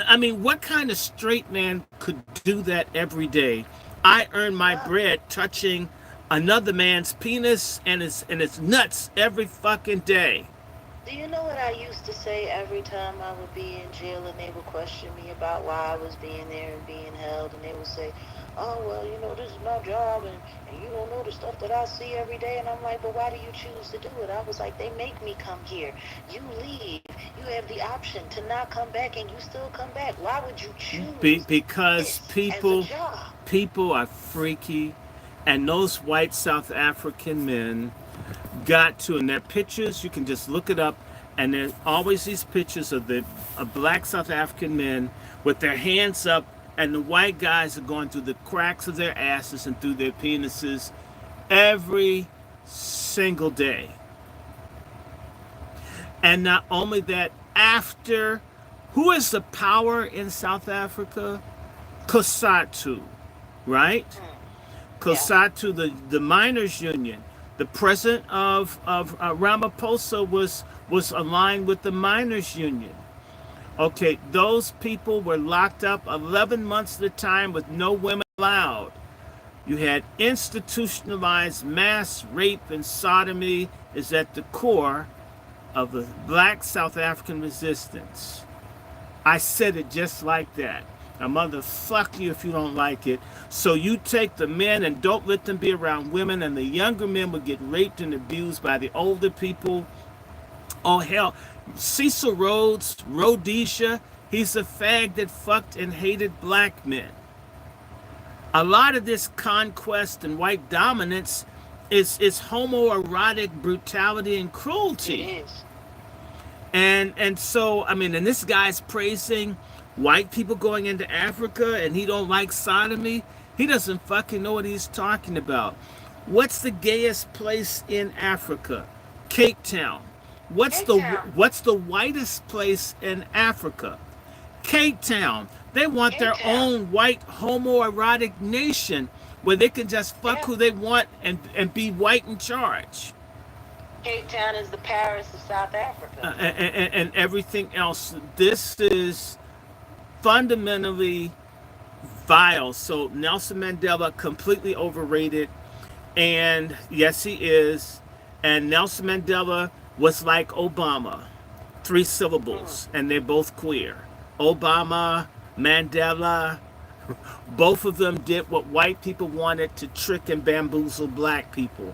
I mean, what kind of straight man could do that every day? I earn my bread touching another man's penis and its nuts every fucking day. Do you know what I used to say every time I would be in jail and they would question me about why I was being there and being held, and they would say, oh, well, you know, this is my job, and you don't know the stuff that I see every day. And I'm like, but why do you choose to do it? I was like, they make me come here. You leave. You have the option to not come back, and you still come back. Why would you choose Because this as a job? people are freaky, and those white South African men got to, in their pictures, you can just look it up, and there's always these pictures of black South African men with their hands up, and the white guys are going through the cracks of their asses and through their penises every single day. And not only that, after, who is the power in South Africa? COSATU, right? COSATU, the miners' union. The president of Ramaphosa was aligned with the miners' union. Okay, those people were locked up 11 months at a time with no women allowed. You had institutionalized mass rape and sodomy is at the core of the black South African resistance. I said it just like that. Now, motherfuck you if you don't like it. So you take the men and don't let them be around women, and the younger men would get raped and abused by the older people. Oh, hell. Cecil Rhodes, Rhodesia, he's a fag that fucked and hated black men. A lot of this conquest and white dominance is homoerotic brutality and cruelty. It is. And so, I mean, and this guy's praising white people going into Africa, and he don't like sodomy. He doesn't fucking know what he's talking about. What's the gayest place in Africa? Cape Town. What's the whitest place in Africa? Cape Town. They want their own white homoerotic nation where they can just fuck who they want and be white in charge. Cape Town is the Paris of South Africa. And everything else. This is fundamentally vile. So Nelson Mandela completely overrated, and yes, he is. And Nelson Mandela was like Obama, 3 syllables, and they're both queer. Obama, Mandela, both of them did what white people wanted to trick and bamboozle black people.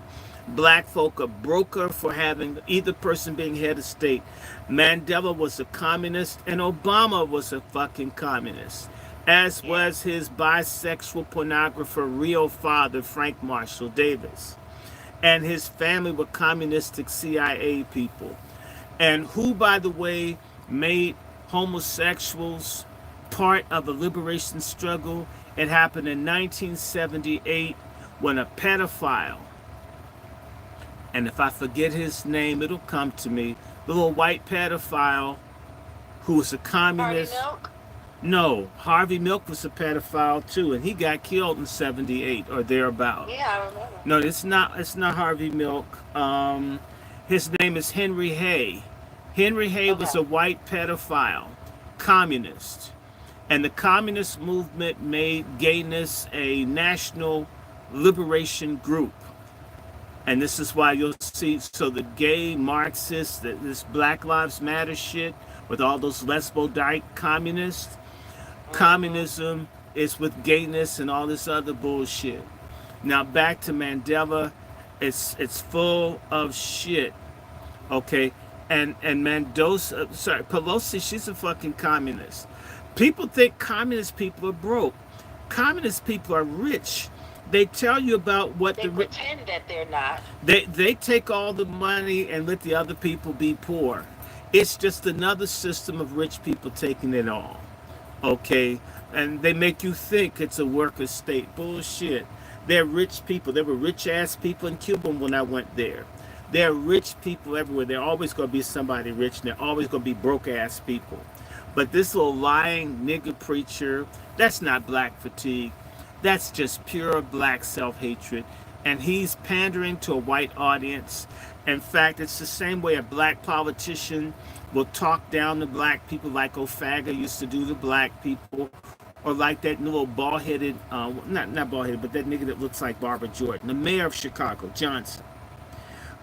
Black folk a broker for having either person being head of state. Mandela was a communist, and Obama was a fucking communist, as was his bisexual pornographer real father, Frank Marshall Davis. And his family were communistic CIA people. And who, by the way, made homosexuals part of the liberation struggle? It happened in 1978 when a pedophile, and if I forget his name, it'll come to me, the little white pedophile who was a communist. Harvey Milk? No, Harvey Milk was a pedophile too, and he got killed in 78 or thereabout. Yeah, I remember. No, it's not Harvey Milk. His name is Henry Hay. Henry Hay was a white pedophile, communist. And the communist movement made gayness a national liberation group. And this is why you'll see, so the gay Marxists, this Black Lives Matter shit, with all those lesbo-dyke communists, communism is with gayness and all this other bullshit. Now back to Mandela, it's full of shit, okay? And Pelosi, she's a fucking communist. People think communist people are broke. Communist people are rich. They tell you about what they pretend that they're not. They take all the money and let the other people be poor. It's just another system of rich people taking it all. Okay? And they make you think it's a worker state. Bullshit. They're rich people. There were rich ass people in Cuba when I went there. There are rich people everywhere. They're always going to be somebody rich, and they're always going to be broke ass people. But this little lying nigger preacher, that's not black fatigue. That's just pure black self-hatred. And he's pandering to a white audience. In fact, it's the same way a black politician will talk down to black people like O'Faga used to do to black people, or like that little bald-headed, not bald-headed, but that nigga that looks like Barbara Jordan, the mayor of Chicago, Johnson.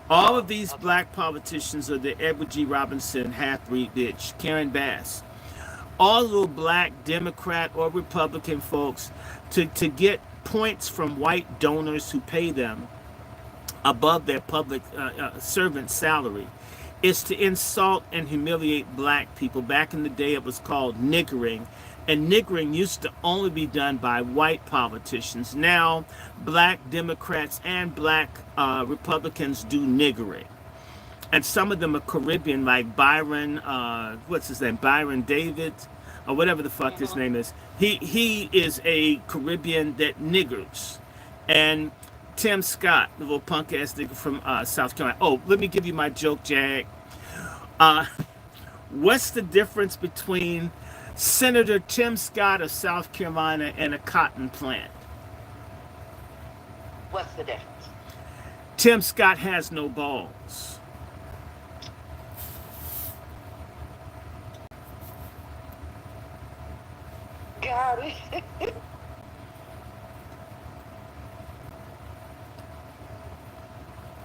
All of these black politicians are the Edward G. Robinson half-breed bitch, Karen Bass. All little black Democrat or Republican folks to get points from white donors who pay them above their public servant salary is to insult and humiliate black people. Back in the day, it was called niggering. And niggering used to only be done by white politicians. Now, black Democrats and black Republicans do niggering. And some of them are Caribbean, like Byron, what's his name? Byron David, or whatever the fuck his name is. He is a Caribbean that niggers. And Tim Scott, the little punk ass nigga from South Carolina. Oh, let me give you my joke, Jag. What's the difference between Senator Tim Scott of South Carolina and a cotton plant? What's the difference? Tim Scott has no balls. Got it.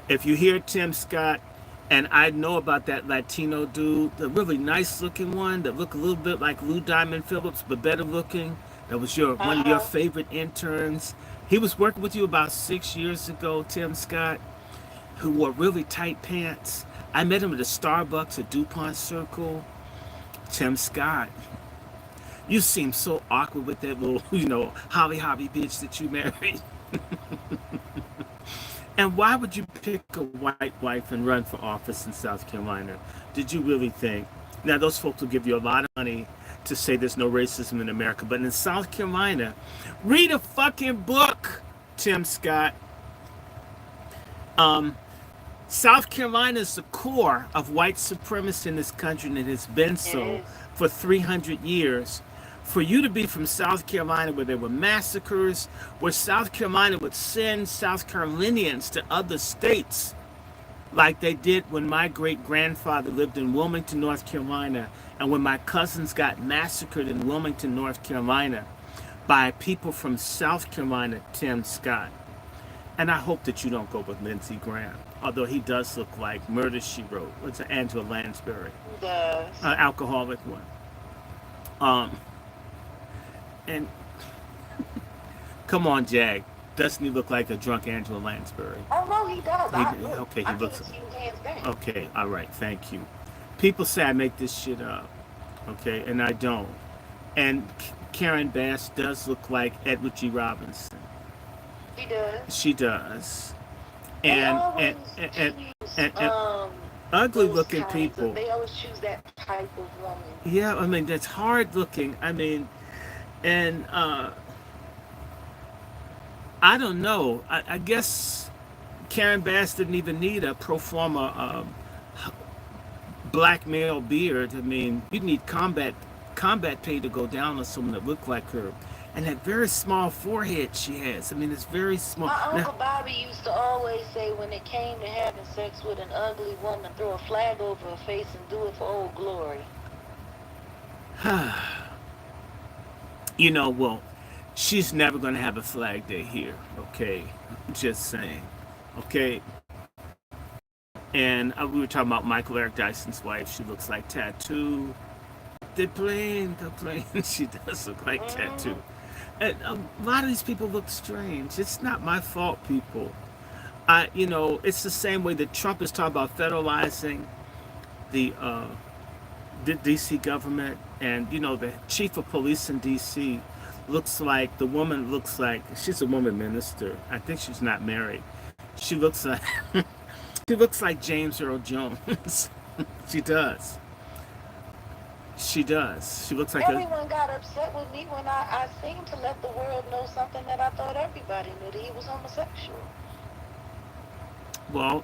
If you hear Tim Scott, and I know about that Latino dude, the really nice looking one that looked a little bit like Lou Diamond Phillips, but better looking, that was one of your favorite interns. He was working with you about 6 years ago, Tim Scott, who wore really tight pants. I met him at a Starbucks at DuPont Circle. Tim Scott, you seem so awkward with that little, hobby bitch that you married. And why would you pick a white wife and run for office in South Carolina? Did you really think? Now, those folks will give you a lot of money to say there's no racism in America. But in South Carolina, read a fucking book, Tim Scott. South Carolina is the core of white supremacy in this country, and it has been so for 300 years. For you to be from South Carolina, where there were massacres, where South Carolina would send South Carolinians to other states, like they did when my great-grandfather lived in Wilmington, North Carolina, and when my cousins got massacred in Wilmington, North Carolina, by people from South Carolina, Tim Scott. And I hope that you don't go with Lindsey Graham, although he does look like Murder, She Wrote. What's it, Angela Lansbury? He does. Alcoholic one. And come on, Jag. Doesn't he look like a drunk Angela Lansbury? Oh, no, he does. He looks. Okay, all right, thank you. People say I make this shit up, okay, and I don't. And Karen Bass does look like Edward G. Robinson. She does. She does. And ugly-looking people. They always choose that type of woman. Yeah, I mean, that's hard-looking. I mean. And I don't know. I guess Karen Bass didn't even need a pro forma black male beard. I mean, you need combat pay to go down on someone that looked like her. And that very small forehead she has. I mean, it's very small. My Uncle Bobby used to always say when it came to having sex with an ugly woman, throw a flag over her face and do it for Old Glory. Well, she's never going to have a flag day here, okay? Just saying, okay? And we were talking about Michael Eric Dyson's wife. She looks like Tattoo. The plane. She does look like Tattoo. And a lot of these people look strange. It's not my fault, people. It's the same way that Trump is talking about federalizing the D.C. government, and the chief of police in D.C. looks like she's a woman minister. I think she's not married. She looks like James Earl Jones. She does. She looks like everyone got upset with me when I seemed to let the world know something that I thought everybody knew, that he was homosexual. Well,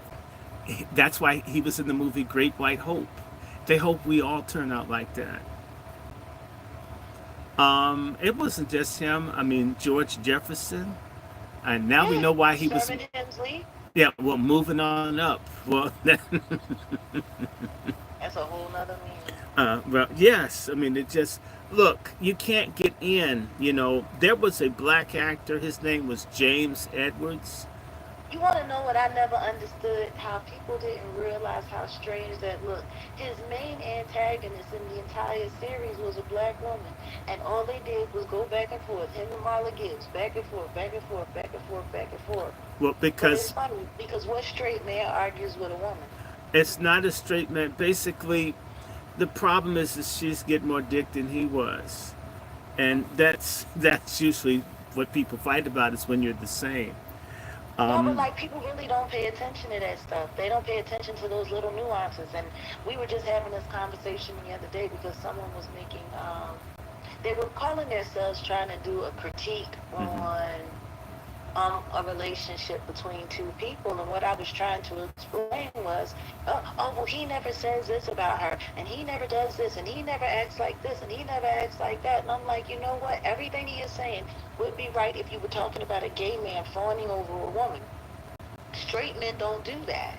that's why he was in the movie Great White Hope. They hope we all turn out like that. It wasn't just him. I mean, George Jefferson. And now we know why he was. Hensley. Yeah, well, moving on up. Well, that's a whole nother meaning. Well, yes. I mean, it just, look, you can't get in. You know, there was a black actor. His name was James Edwards. You want to know what I never understood? How people didn't realize how strange that looked. His main antagonist in the entire series was a black woman, and all they did was go back and forth. Him and Marla Gibbs, back and forth, back and forth, back and forth, back and forth. Well, But it's because funny because what straight man argues with a woman? it's not a straight man. Basically, the problem is that she's getting more dick than he was, and that's usually what people fight about is when you're the same. No, but like people really don't pay attention to that stuff. They don't pay attention to those little nuances. And we were just having this conversation the other day because someone was making, they were calling themselves trying to do a critique on a relationship between two people. And what I was trying to explain was, well, he never says this about her, and he never does this, and he never acts like this, and he never acts like that. And I'm like, you know what? Everything he is saying would be right if you were talking about a gay man fawning over a woman. Straight men don't do that.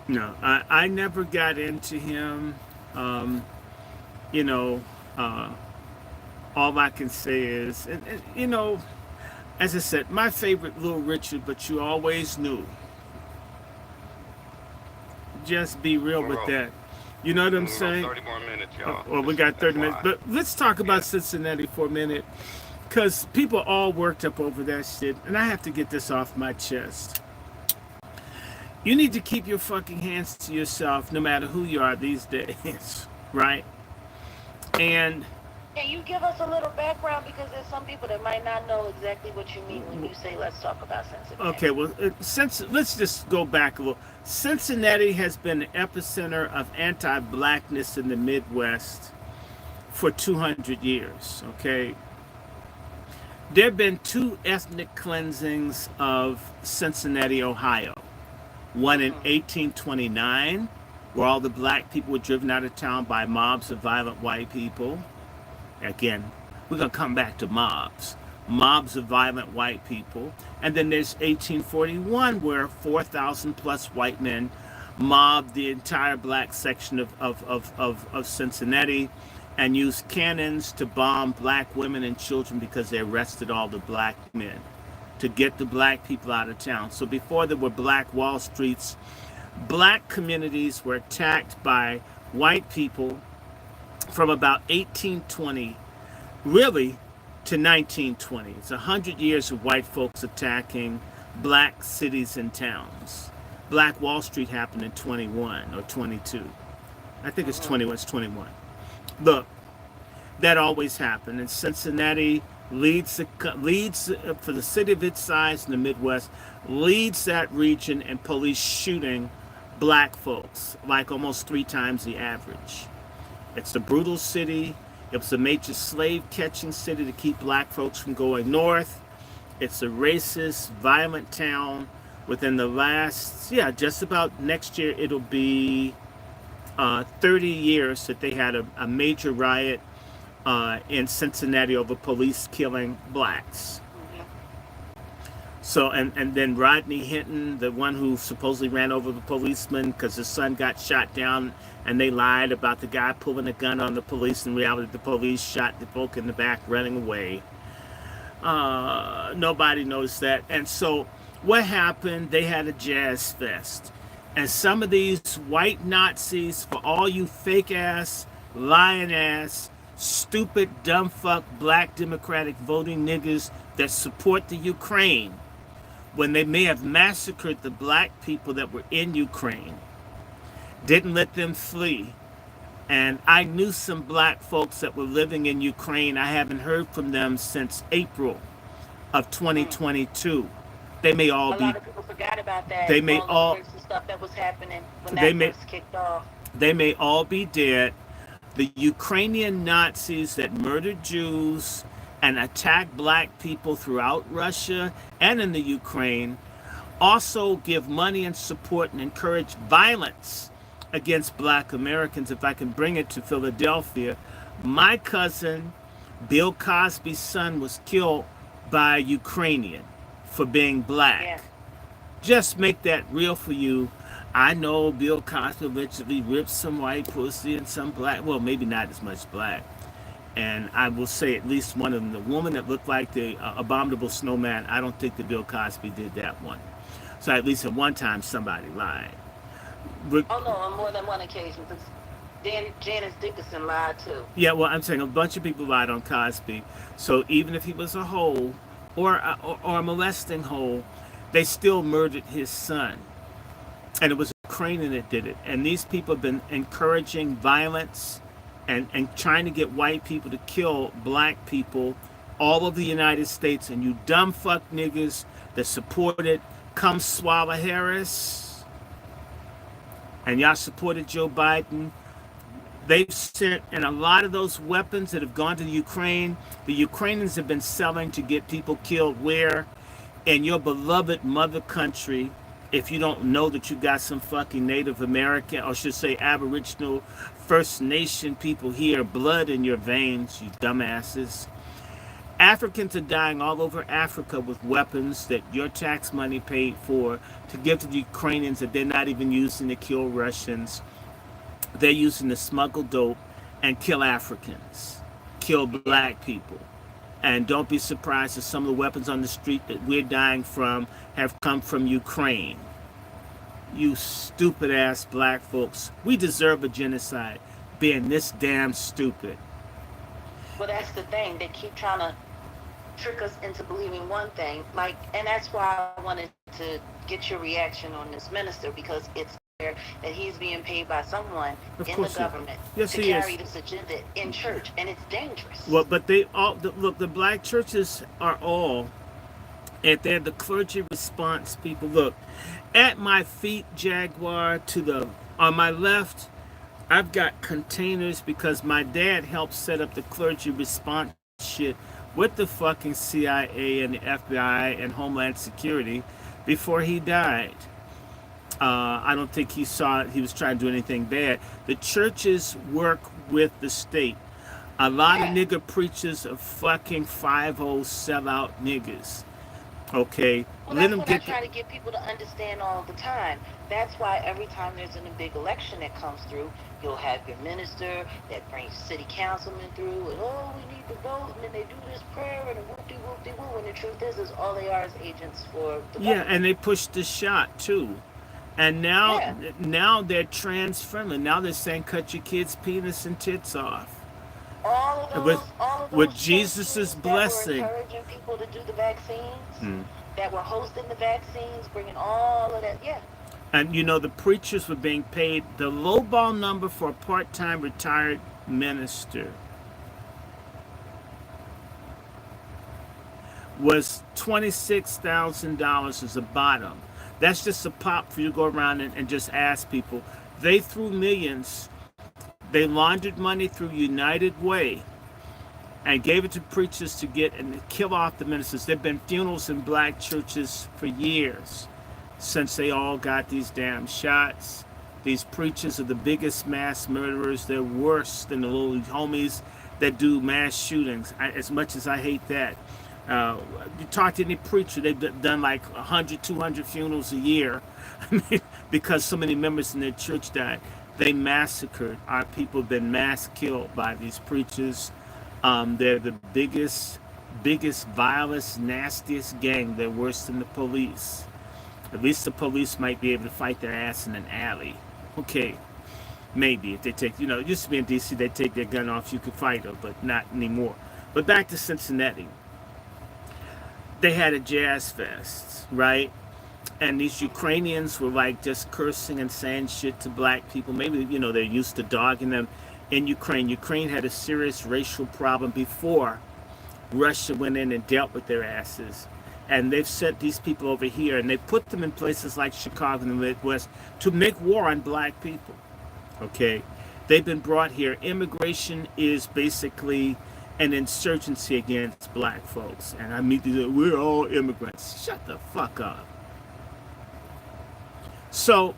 No, I never got into him. You know, all I can say is, and you know, as I said, my favorite Little Richard, but you always knew. Just be real with that. You know what I'm saying? 30 more minutes, y'all. Well, we got 30 That's minutes. why. But let's talk about Cincinnati for a minute. Because people are all worked up over that shit. And I have to get this off my chest. You need to keep your fucking hands to yourself no matter who you are these days. Right? And Can you give us a little background? Because there's some people that might not know exactly what you mean when you say let's talk about Cincinnati. okay, well, let's just go back a little. Cincinnati has been the epicenter of anti-blackness in the Midwest for 200 years, okay? There have been two ethnic cleansings of Cincinnati, Ohio. One in 1829, where all the black people were driven out of town by mobs of violent white people. Again, we're going to come back to mobs of violent white people. And then there's 1841, where 4,000 plus white men mobbed the entire black section of Cincinnati and used cannons to bomb black women and children because they arrested all the black men to get the black people out of town. So before there were black Wall Streets, black communities were attacked by white people from about 1820 really to 1920. It's 100 years of white folks attacking black cities and towns. Black Wall Street happened in 21 or 22. I think it's 21, it's 21. Look, that always happened. And Cincinnati leads for the city of its size in the Midwest, leads that region in police shooting black folks, like almost 3 times the average. It's the brutal city. It was a major slave catching city to keep black folks from going north. It's a racist, violent town. Within the last, just about next year, it'll be 30 years that they had a major riot in Cincinnati over police killing blacks. So, and then Rodney Hinton, the one who supposedly ran over the policeman because his son got shot down, and they lied about the guy pulling a gun on the police. In reality, the police shot the folk in the back running away. Nobody knows that. And so what happened, they had a jazz fest. And some of these white Nazis, for all you fake ass, lying ass, stupid, dumb fuck, black Democratic voting niggas that support the Ukraine, when they may have massacred the black people that were in Ukraine, didn't let them flee. And I knew some black folks that were living in Ukraine. I haven't heard from them since April of 2022. They may all be. A lot of people forgot about that. They may all. The stuff that was happening when They that may. first kicked off. They may all be dead. The Ukrainian Nazis that murdered Jews and attacked black people throughout Russia and in the Ukraine also give money and support and encourage violence against black Americans. If I can bring it to Philadelphia, my cousin, Bill Cosby's son, was killed by a Ukrainian for being black. Yeah. Just make that real for you. I know Bill Cosby eventually ripped some white pussy and some black, well, maybe not as much black. And I will say at least one of them, the woman that looked like the abominable snowman, I don't think that Bill Cosby did that one. So at least at one time somebody lied. Oh no, on more than one occasion. Because Janice Dickinson lied too. Yeah, well, I'm saying a bunch of people lied on Cosby. So even if he was a hoe or a molesting hoe, they still murdered his son. And it was a Ukrainian that did it. And these people have been encouraging violence and trying to get white people to kill black people all over the United States. And you dumb fuck niggas that support it, come swallow Harris. And y'all supported Joe Biden. They've sent, and a lot of those weapons that have gone to Ukraine, the Ukrainians have been selling to get people killed where? In your beloved mother country. If you don't know that you got some fucking Native American, or should say Aboriginal, First Nation people here, blood in your veins, you dumbasses. Africans are dying all over Africa with weapons that your tax money paid for to give to the Ukrainians that they're not even using to kill Russians. They're using to smuggle dope and kill Africans, kill black people. And don't be surprised if some of the weapons on the street that we're dying from have come from Ukraine. You stupid ass black folks. We deserve a genocide, being this damn stupid. Well, that's the thing. They keep trying to trick us into believing one thing. And that's why I wanted to get your reaction on this minister, because it's clear that he's being paid by someone in the government to carry this agenda in church, and it's dangerous. Well, but they all look. The black churches are all, and they're the clergy response people. Look, at my feet, Jaguar, on my left, I've got containers because my dad helped set up the clergy response shit with the fucking CIA and the FBI and Homeland Security before he died. I don't think he saw it. He was trying to do anything bad. The churches work with the state. A lot of nigger preachers are fucking 5-0 sellout niggas. Okay? Well, that's what I try to get people to understand all the time. That's why every time there's a big election that comes through, you'll have your minister that brings city councilmen through, and we need to vote, and then they do this prayer, and a whoop-de-whoop-de-woo, and the truth is all they are is agents for the government. And they push the shot, too. And now they're trans friendly. Now they're saying cut your kids' penis and tits off. All of those with Jesus' blessing. That were encouraging people to do the vaccines, that were hosting the vaccines, bringing all of that, And the preachers were being paid the lowball number for a part-time retired minister was $26,000 as a bottom. That's just a pop for you to go around and just ask people. They threw millions. They laundered money through United Way and gave it to preachers to get and kill off the ministers. There have been funerals in black churches for years since they all got these damn shots. These preachers are the biggest mass murderers. They're worse than the little homies that do mass shootings. As much as I hate that. You talk to any preacher, they've done like 100, 200 funerals a year because so many members in their church died. They massacred. Our people have been mass killed by these preachers. They're the biggest, vilest, nastiest gang. They're worse than the police. At least the police might be able to fight their ass in an alley. Okay, maybe if they take, it used to be in D.C. they take their gun off, you could fight them, but not anymore. But back to Cincinnati. They had a jazz fest, right? And these Ukrainians were like just cursing and saying shit to black people. Maybe, they're used to dogging them in Ukraine. Ukraine had a serious racial problem before Russia went in and dealt with their asses. And they've sent these people over here and they put them in places like Chicago and the Midwest to make war on black people. Okay? They've been brought here. Immigration is basically an insurgency against black folks. And I mean, we're all immigrants. Shut the fuck up. So,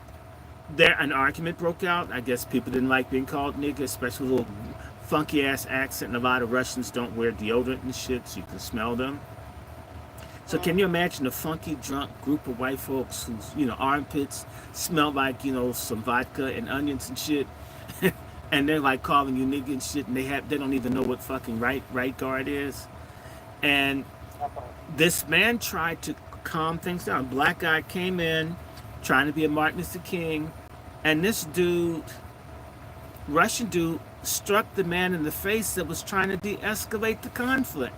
an argument broke out. I guess people didn't like being called nigger, especially with a little funky ass accent. And a lot of Russians don't wear deodorant and shit, so you can smell them. So can you imagine a funky, drunk group of white folks whose, armpits smell like, some vodka and onions and shit? and they're like calling you nigga and shit, and they don't even know what fucking right guard is. And this man tried to calm things down. Black guy came in trying to be a Martin Luther King, and this dude, Russian dude, struck the man in the face that was trying to de-escalate the conflict.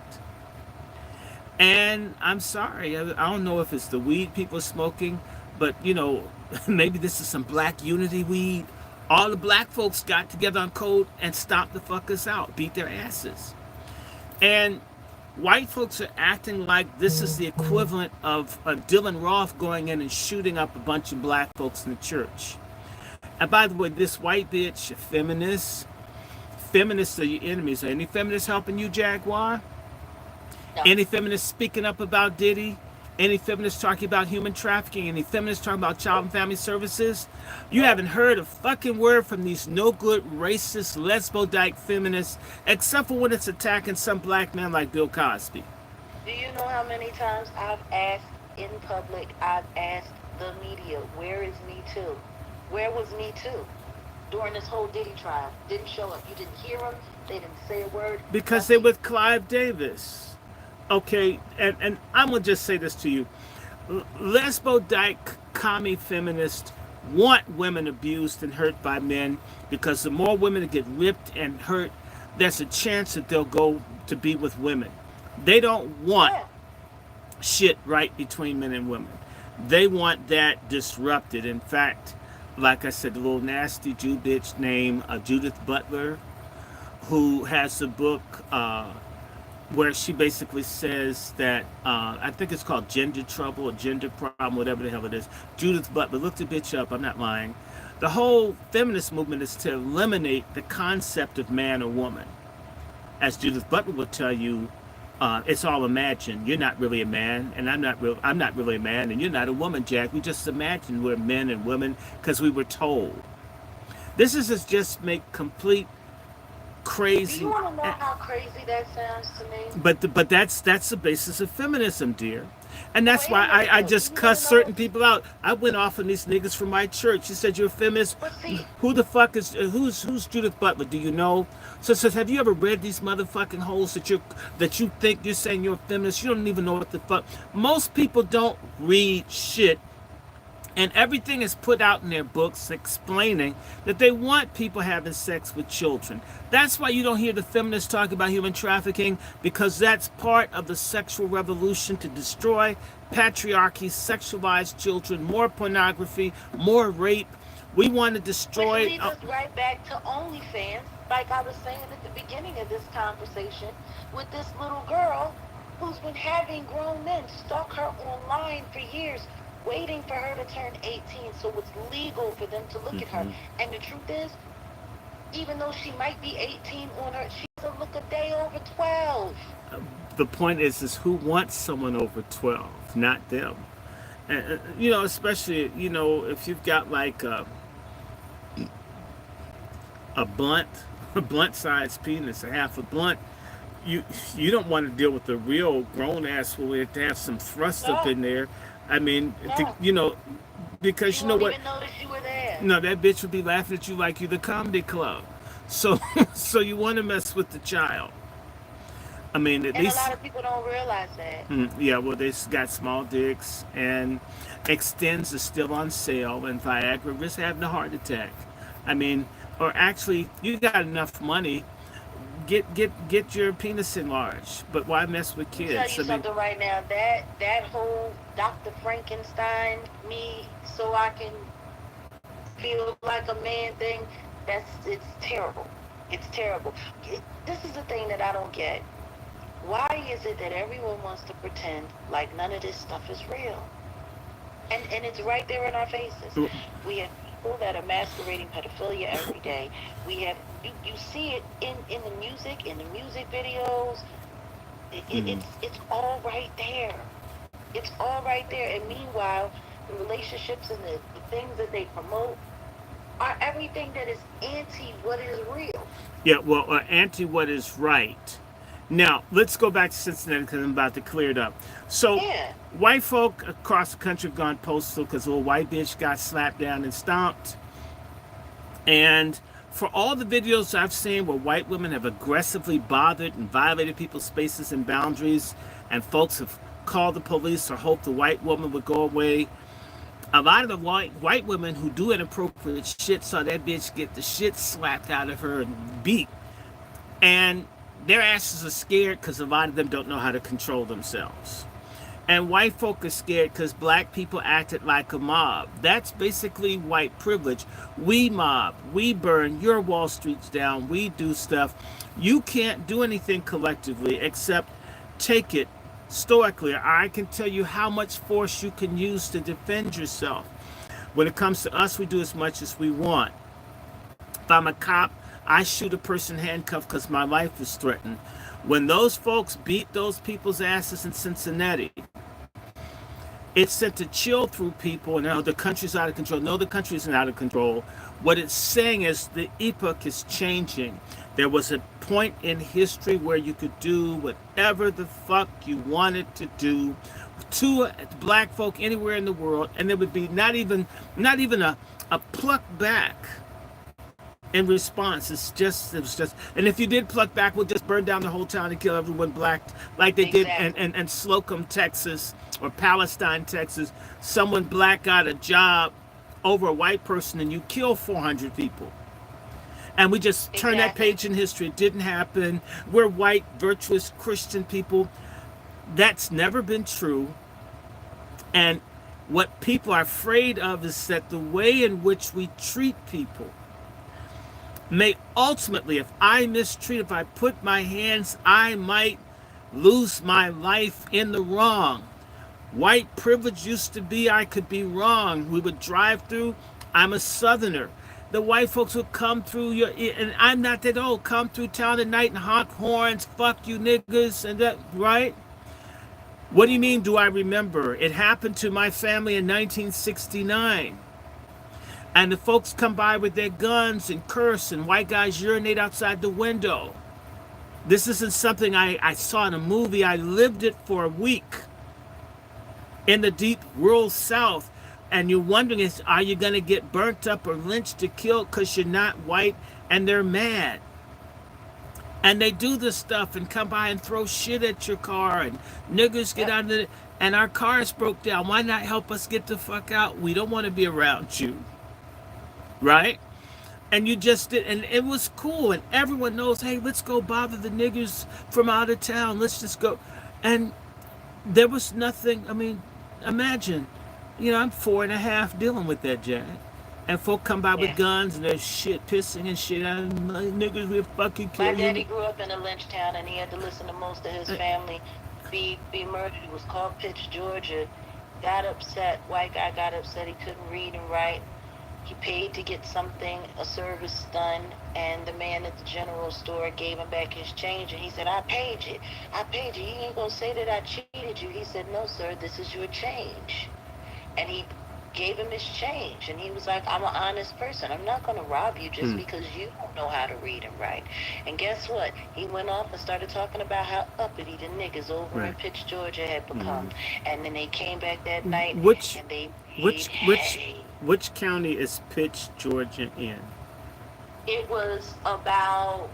And I'm sorry, I don't know if it's the weed people are smoking, but you know, maybe this is some black unity weed. All the black folks got together on code and stopped the fuckers out, beat their asses. And white folks are acting like this is the equivalent of Dylan Roth going in and shooting up a bunch of black folks in the church. And by the way, this white bitch, a feminist, feminists are your enemies. Are any feminists helping you, Jaguar? No. Any feminists speaking up about Diddy? Any feminists talking about human trafficking? Any feminists talking about child and family services? You haven't heard a fucking word from these no good, racist, lesbo-dyke feminists, except for when it's attacking some black man like Bill Cosby. Do you know how many times I've asked in public, I've asked the media, where is Me Too? Where was Me Too? During this whole Diddy trial. Didn't show up. You didn't hear them. They didn't say a word. Because they're with Clive Davis. Okay, and I'm going to just say this to you. Lesbo-dyke commie feminists want women abused and hurt by men, because the more women that get ripped and hurt, there's a chance that they'll go to be with women. They don't want shit right between men and women. They want that disrupted. In fact, like I said, the little nasty Jew bitch named Judith Butler, who has a book where she basically says that, I think it's called Gender Trouble or Gender Problem, whatever the hell it is. Judith Butler, look the bitch up, I'm not lying. The whole feminist movement is to eliminate the concept of man or woman. As Judith Butler will tell you, it's all imagined. You're not really a man, and I'm not really a man, and you're not a woman, Jack. We just imagine we're men and women because we were told. This is just make complete crazy. Do you want to know how crazy that sounds to me? But that's the basis of feminism, dear. And that's why I just cuss certain people out. I went off on these niggas from my church. You said you're a feminist. Who the fuck is who's Judith Butler? Do you know? So have you ever read these motherfucking holes that you think you're saying you're a feminist? You don't even know what the fuck. Most people don't read shit. And everything is put out in their books explaining that they want people having sex with children. That's why you don't hear the feminists talk about human trafficking, because that's part of the sexual revolution to destroy patriarchy, sexualize children, more pornography, more rape. We want to destroy... Which leads us right back to OnlyFans, like I was saying at the beginning of this conversation, with this little girl who's been having grown men stalk her online for years, waiting for her to turn 18 so it's legal for them to look at her. And the truth is, even though she might be 18 on her, she doesn't look a day over 12. The point is who wants someone over 12, not them. And, you know, especially, you know, if you've got like a blunt-sized penis, a half a blunt, you don't want to deal with the real grown-ass who have to have some thrust up in there. I mean, you know, because you know what? Even notice you were there. No, that bitch would be laughing at you like you're the comedy club. So you want to mess with the child. I mean, at least... a lot of people don't realize that. Yeah, well, they got small dicks, and Extends is still on sale, and Viagra risk having a heart attack. I mean, or actually, you got enough money, get your penis enlarged, but why mess with kids? I'll tell you something right now. That whole Dr. Frankenstein, me so I can feel like a man thing, it's terrible. It's terrible. This is the thing that I don't get. Why is it that everyone wants to pretend like none of this stuff is real? And it's right there in our faces. We have people that are masquerading pedophilia every day. We have you see it in the music, in the music videos. It's all right there. It's all right there. And meanwhile, the relationships and the things that they promote are everything that is anti what is real. Yeah, well, anti what is right. Now, let's go back to Cincinnati because I'm about to clear it up. So, white folk across the country have gone postal because a little white bitch got slapped down and stomped. And for all the videos I've seen where white women have aggressively bothered and violated people's spaces and boundaries, and folks have called the police or hoped the white woman would go away, a lot of the white women who do inappropriate shit saw that bitch get the shit slapped out of her and beat. And their asses are scared because a lot of them don't know how to control themselves. And white folk are scared because black people acted like a mob. That's basically white privilege. We mob, we burn your Wall Streets down, we do stuff. You can't do anything collectively except take it stoically. I can tell you how much force you can use to defend yourself. When it comes to us, we do as much as we want. If I'm a cop, I shoot a person handcuffed because my life is threatened. When those folks beat those people's asses in Cincinnati, it sent a chill through people, and now the country's out of control. No, the country isn't out of control. What it's saying is the epoch is changing. There was a point in history where you could do whatever the fuck you wanted to do to black folk anywhere in the world, and there would be not even a pluck back in response. It was just, and if you did pluck back, we'll just burn down the whole town and kill everyone black, like they did in Slocum, Texas, or Palestine, Texas. Someone black got a job over a white person, and you kill 400 people. And we just turn that page in history. It didn't happen. We're white, virtuous Christian people. That's never been true. And what people are afraid of is that the way in which we treat people may ultimately, if I mistreat, if I put my hands, I might lose my life in the wrong. White privilege used to be I could be wrong. We would drive through. I'm a Southerner. The white folks would come through and I'm not that old, come through town at night and honk horns, fuck you niggas, and that, right? What do you mean, do I remember? It happened to my family in 1969. And the folks come by with their guns and curse, and white guys urinate outside the window. This isn't something I saw in a movie. I lived it for a week in the deep rural South. And you're wondering, are you going to get burnt up or lynched or killed because you're not white? And they're mad. And they do this stuff and come by and throw shit at your car, and niggers get out of it. And our cars broke down. Why not help us get the fuck out? We don't want to be around you. Right? And you just did, and it was cool, and everyone knows, hey, let's go bother the niggers from out of town. Let's just go. And there was nothing. I mean, imagine, I'm 4.5 dealing with that, Jack. And folk come by with guns and they're shit pissing and shit. And niggas will fucking kill you. My daddy grew up in a lynch town, and he had to listen to most of his family be murdered. It was called Pitch, Georgia. Got upset. White guy got upset. He couldn't read and write. He paid to get something, a service done, and the man at the general store gave him back his change, and he said, I paid you. You ain't gonna say that I cheated you. He said, no, sir, this is your change. And he gave him his change, and he was like, I'm an honest person. I'm not gonna rob you just because you don't know how to read and write. And guess what? He went off and started talking about how uppity the niggas over in Pitch, Georgia had become. And then they came back that night, and they Which county is Pitch, Georgia in? It was about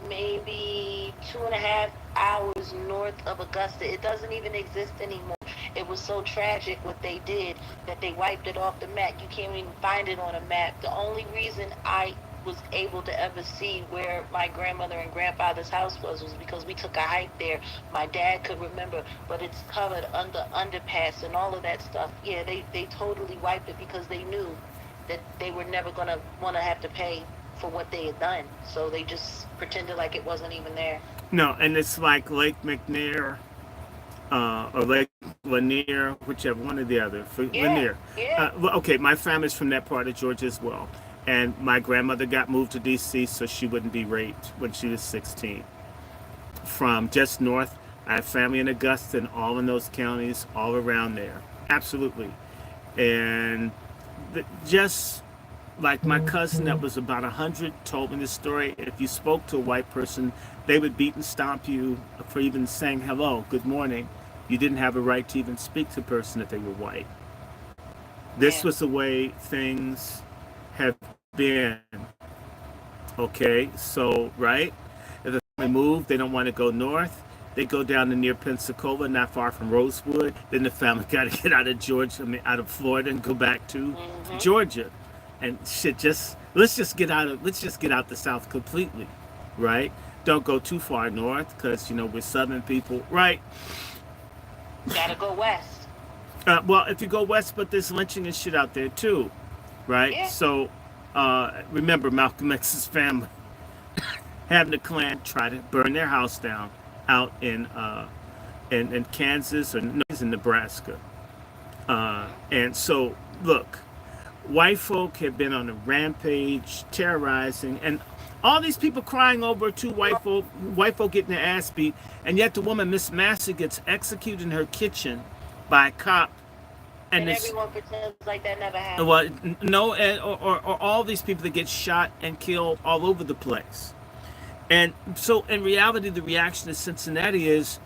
maybe 2.5 hours north of Augusta. It doesn't even exist anymore. It was so tragic what they did that they wiped it off the map. You can't even find it on a map. The only reason I was able to ever see where my grandmother and grandfather's house was because we took a hike there. My dad could remember, but it's covered under underpass and all of that stuff. Yeah, they totally wiped it because they knew that they were never going to want to have to pay for what they had done. So they just pretended like it wasn't even there. No, and it's like Lake McNair or Lake Lanier, whichever, one or the other. Lanier. Yeah. Okay, my family's from that part of Georgia as well. And my grandmother got moved to D.C. so she wouldn't be raped when she was 16. From just north, I have family in Augusta and all in those counties, all around there. Absolutely. And just like my cousin that was about 100 told me this story, if you spoke to a white person, they would beat and stomp you for even saying hello, good morning. You didn't have a right to even speak to a person if they were white. This was the way things have been Okay, so right, if the family move, they don't want to go north. They go down to near Pensacola, not far from Rosewood. Then the family got to get out of Georgia, I mean, out of Florida, and go back to Georgia, and shit. Just let's just get out the South completely, right? Don't go too far north, because we're Southern people, right? Gotta go west. Well, if you go west, but there's lynching and shit out there too, right? Yeah. So remember Malcolm X's family having the Klan try to burn their house down out in Kansas or no, in Nebraska. And so, look, white folk have been on a rampage, terrorizing, and all these people crying over two white folk getting their ass beat, and yet the woman, Miss Massey, gets executed in her kitchen by a cop. And everyone pretends like that never happened. Well, no, or all these people that get shot and killed all over the place. And so, in reality, the reaction to Cincinnati is,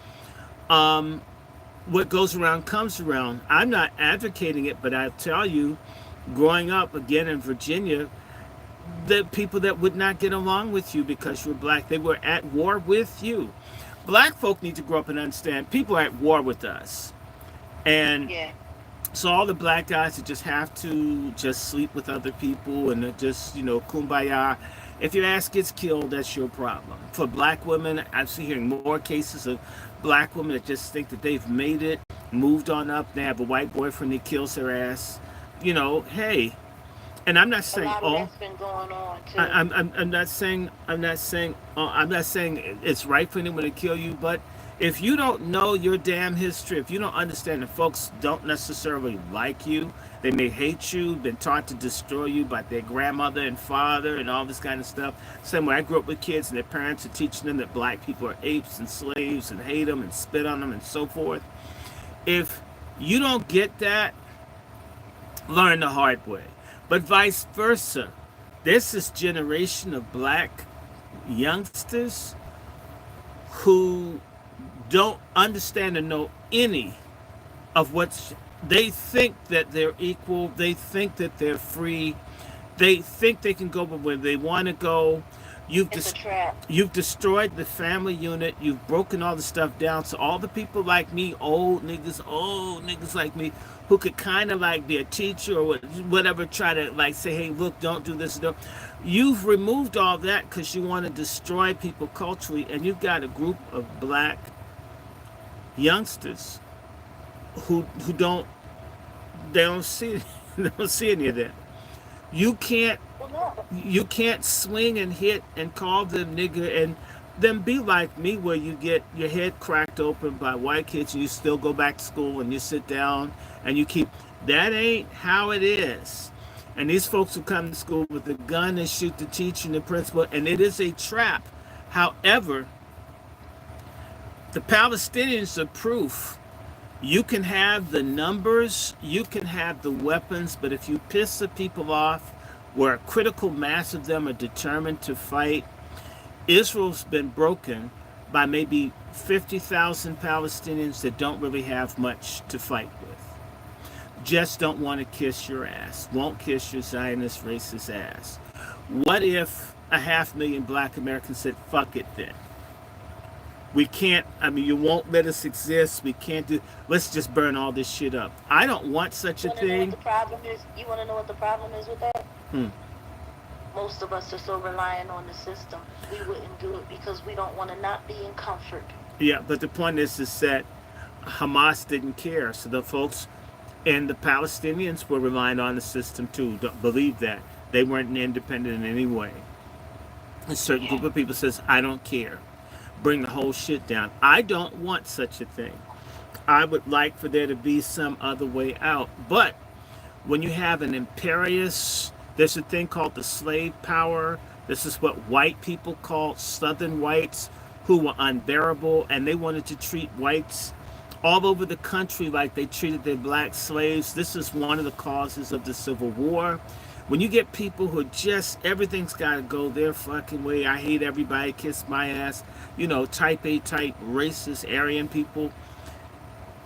what goes around comes around. I'm not advocating it, but I tell you, growing up again in Virginia, the people that would not get along with you because you're black, they were at war with you. Black folk need to grow up and understand people are at war with us. And so all the black guys that just have to just sleep with other people and just, kumbaya. If your ass gets killed, that's your problem. For black women, I'm hearing more cases of black women that just think that they've made it, moved on up, they have a white boyfriend that kills their ass. Hey. And I'm not saying that's been going on too. I'm not saying it's right for anyone to kill you, but if you don't know your damn history, if you don't understand that folks don't necessarily like you, they may hate you, been taught to destroy you by their grandmother and father and all this kind of stuff. Same way I grew up with kids and their parents are teaching them that black people are apes and slaves and hate them and spit on them and so forth. If you don't get that, learn the hard way. But vice versa. There's this generation of black youngsters who don't understand or know any of what's. They think that they're equal. They think that they're free. They think they can go where they want to go. It's a trap. You've destroyed the family unit. You've broken all the stuff down. So all the people like me, old niggas like me, who could kind of like be a teacher or whatever, try to like say, hey, look, don't do this. Don't. You've removed all that because you want to destroy people culturally, and you've got a group of black youngsters who don't see any of that. You can't swing and hit and call them nigger and then be like me where you get your head cracked open by white kids and you still go back to school and you sit down and you keep. That ain't how it is. And these folks who come to school with a gun and shoot the teacher and the principal, and it is a trap. However, the Palestinians are proof. You can have the numbers, you can have the weapons, but if you piss the people off, where a critical mass of them are determined to fight, Israel's been broken by maybe 50,000 Palestinians that don't really have much to fight with. Just don't want to kiss your ass, won't kiss your Zionist racist ass. What if 500,000 black Americans said, fuck it then? We can't, you won't let us exist. We can't let's just burn all this shit up. I don't want such a thing. Know what the problem is? You want to know what the problem is with that? Most of us are so reliant on the system. We wouldn't do it because we don't want to not be in comfort. Yeah, but the point is that Hamas didn't care. So the folks and the Palestinians were relying on the system too. Don't believe that. They weren't independent in any way. A certain group of people says, I don't care. Bring the whole shit down. I don't want such a thing. I would like for there to be some other way out. But when you have an imperious, there's a thing called the slave power. This is what white people call Southern whites, who were unbearable, and they wanted to treat whites all over the country like they treated their black slaves. This is one of the causes of the Civil War. When you get people who just, everything's got to go their fucking way. I hate everybody, kiss my ass. Type A type racist Aryan people.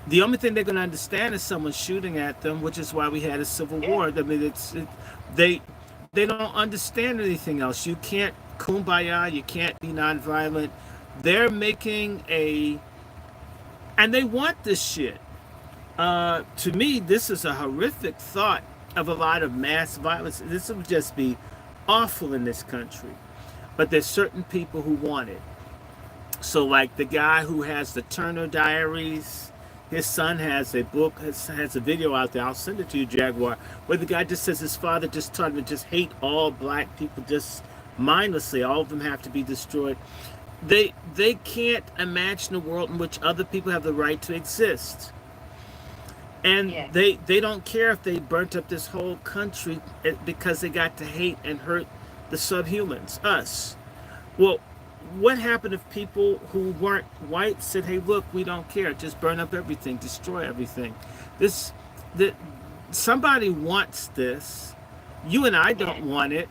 The only thing they're going to understand is someone shooting at them, which is why we had a civil war. I mean, they don't understand anything else. You can't kumbaya, you can't be nonviolent. They're making and they want this shit. To me, this is a horrific thought of a lot of mass violence. This would just be awful in this country. But there's certain people who want it. So like the guy who has the Turner Diaries, his son has a book, has a video out there. I'll send it to you, Jaguar, where the guy just says his father just taught him to just hate all black people just mindlessly. All of them have to be destroyed. They can't imagine a world in which other people have the right to exist. And Yeah. they don't care if they burnt up this whole country because they got to hate and hurt the subhumans, us. Well, what happened if people who weren't white said, hey, look, we don't care. Just burn up everything, destroy everything. Somebody wants this. You and I don't want it.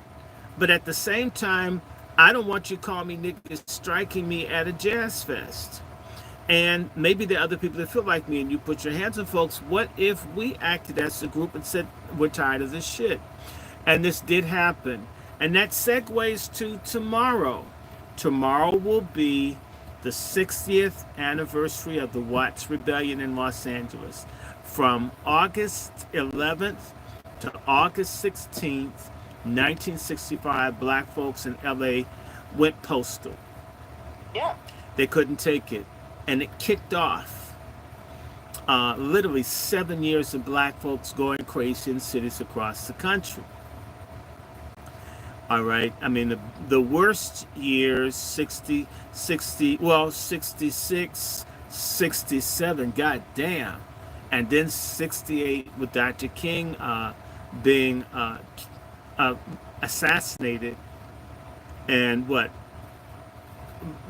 But at the same time, I don't want you to call me niggas striking me at a jazz fest. And maybe there are other people that feel like me, and you put your hands on folks. What if we acted as a group and said, we're tired of this shit? And this did happen. And that segues to tomorrow. Tomorrow will be the 60th anniversary of the Watts Rebellion in Los Angeles. From August 11th to August 16th, 1965, black folks in LA went postal. Yeah. They couldn't take it. And it kicked off literally 7 years of black folks going crazy in cities across the country. All right. I mean, the worst years, 66, 67, goddamn. And then 68 with Dr. King being assassinated, and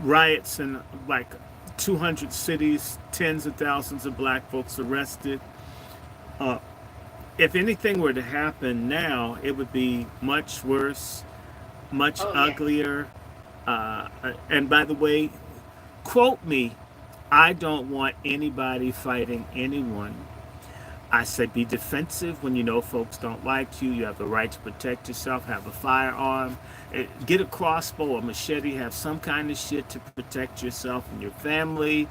riots in like 200 cities, tens of thousands of black folks arrested. If anything were to happen now, it would be much worse, much uglier. And by the way, quote me, I don't want anybody fighting anyone. I say be defensive when you know folks don't like you. You have the right to protect yourself. Have a firearm. Get a crossbow, a machete. Have some kind of shit to protect yourself and your family.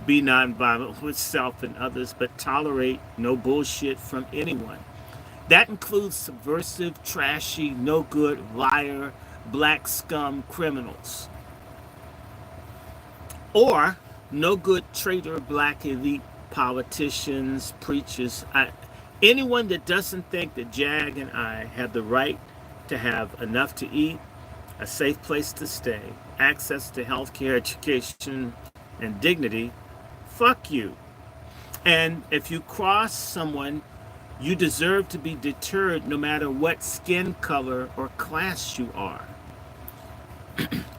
Be nonviolent with self and others, but tolerate no bullshit from anyone. That includes subversive, trashy, no good, liar, black scum criminals. Or no good traitor, black elite politicians, preachers, anyone that doesn't think that Jag and I have the right to have enough to eat, a safe place to stay, access to healthcare, education, and dignity, fuck you. And if you cross someone, you deserve to be deterred no matter what skin color or class you are.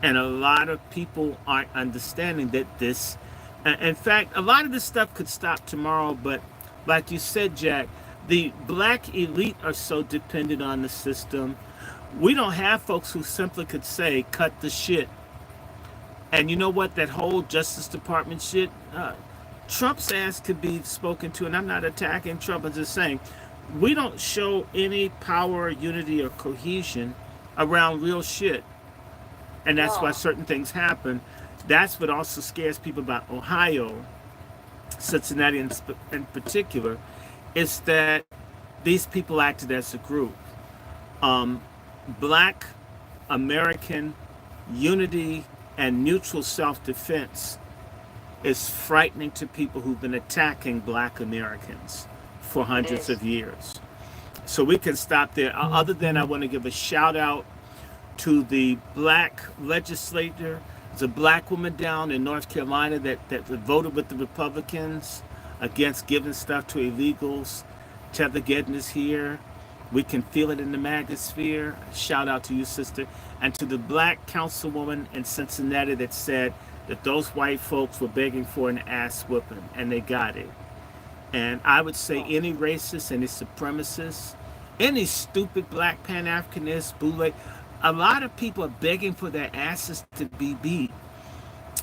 And a lot of people aren't understanding that this, in fact, a lot of this stuff could stop tomorrow, but like you said, Jack, the black elite are so dependent on the system. We don't have folks who simply could say, cut the shit. And you know what? That whole Justice Department shit, Trump's ass could be spoken to, and I'm not attacking Trump, I'm just saying, we don't show any power, unity, or cohesion around real shit. And that's why certain things happen. That's what also scares people about Ohio, Cincinnati in particular, is that these people acted as a group. Black American unity and mutual self-defense is frightening to people who've been attacking black Americans for hundreds of years. So we can stop there. Other than I want to give a shout out to the legislator. There's a black woman down in North Carolina that voted with the Republicans against giving stuff to illegals. Tether Gedden is here. We can feel it in the magosphere. Shout out to you, sister. And to the black councilwoman in Cincinnati that said that those white folks were begging for an ass whooping, and they got it. And I would say any racist, any supremacist, any stupid black Pan-Africanist, boule, a lot of people are begging for their asses to be beat.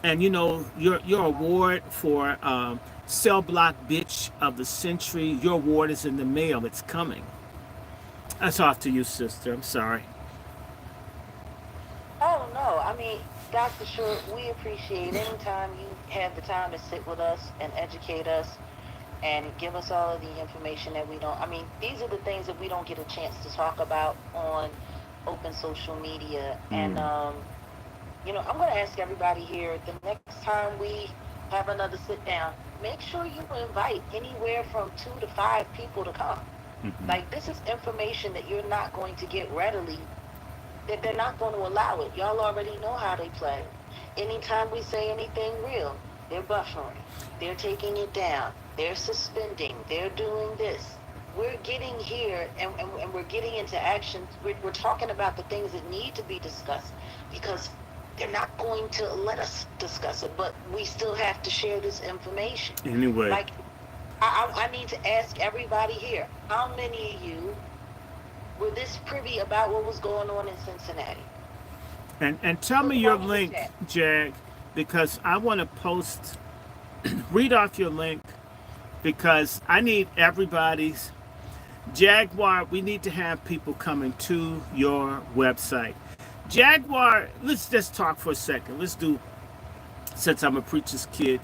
And you know, your award for Cell Block Bitch of the Century, your award is in the mail. It's coming. That's off to you, sister. I'm sorry. Oh, I mean, Dr. Short, we appreciate anytime you have the time to sit with us and educate us and give us all of the information that we don't. I mean, these are the things that we don't get a chance to talk about on open social media. And, I'm going to ask everybody here, the next time we have another sit down, make sure you invite anywhere from 2 to 5 people to come. Like, this is information that you're not going to get readily, that they're not going to allow it. Y'all already know how they play. Anytime we say anything real, they're buffering. They're taking it down. They're suspending. They're doing this. We're getting here and we're getting into action. We're talking about the things that need to be discussed because they're not going to let us discuss it, but we still have to share this information. Anyway. Like, I need to ask everybody here, how many of you were this privy about what was going on in Cincinnati? And tell me your link, Jag, because I want to post, read off your link, because I need everybody's. Jaguar, we need to have people coming to your website. Jaguar, let's just talk for a second. Let's do, since I'm a preacher's kid,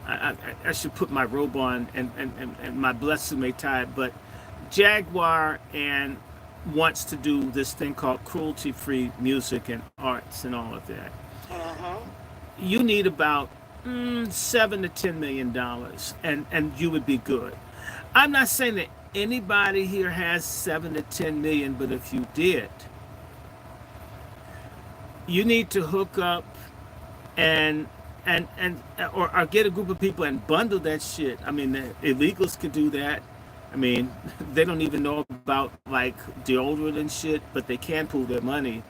I should put my robe on and my blessing may tie it, but Jaguar and wants to do this thing called cruelty-free music and arts and all of that. You need about $7 to $10 million, and you would be good. I'm not saying that anybody here has 7 to 10 million, but if you did, you need to hook up or get a group of people and bundle that shit. I mean, the illegals could do that. I mean, they don't even know about like deodorant and shit, but they can pool their money.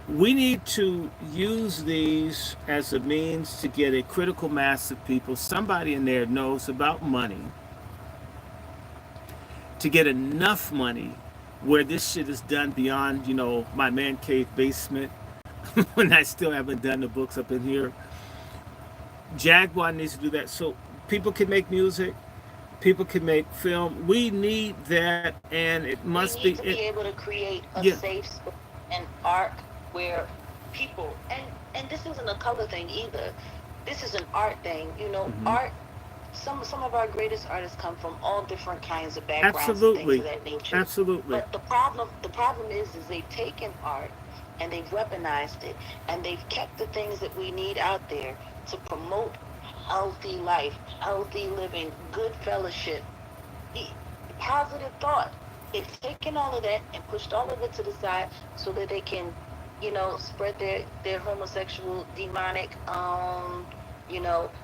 We need to use these as a means to get a critical mass of people. Somebody in there knows about money, to get enough money where this shit is done beyond, my man cave basement, when I still haven't done the books up in here. Jaguar needs to do that so people can make music, people can make film. We need that, and it must be. We need to be able to create a safe space and art where people, and this isn't a color thing either. This is an art thing. Art. Some of our greatest artists come from all different kinds of backgrounds. Absolutely. And things of that nature. Absolutely. But the problem is they've taken art and they've weaponized it, and they've kept the things that we need out there to promote healthy life, healthy living, good fellowship, positive thought. They've taken all of that and pushed all of it to the side so that they can, spread their homosexual, demonic,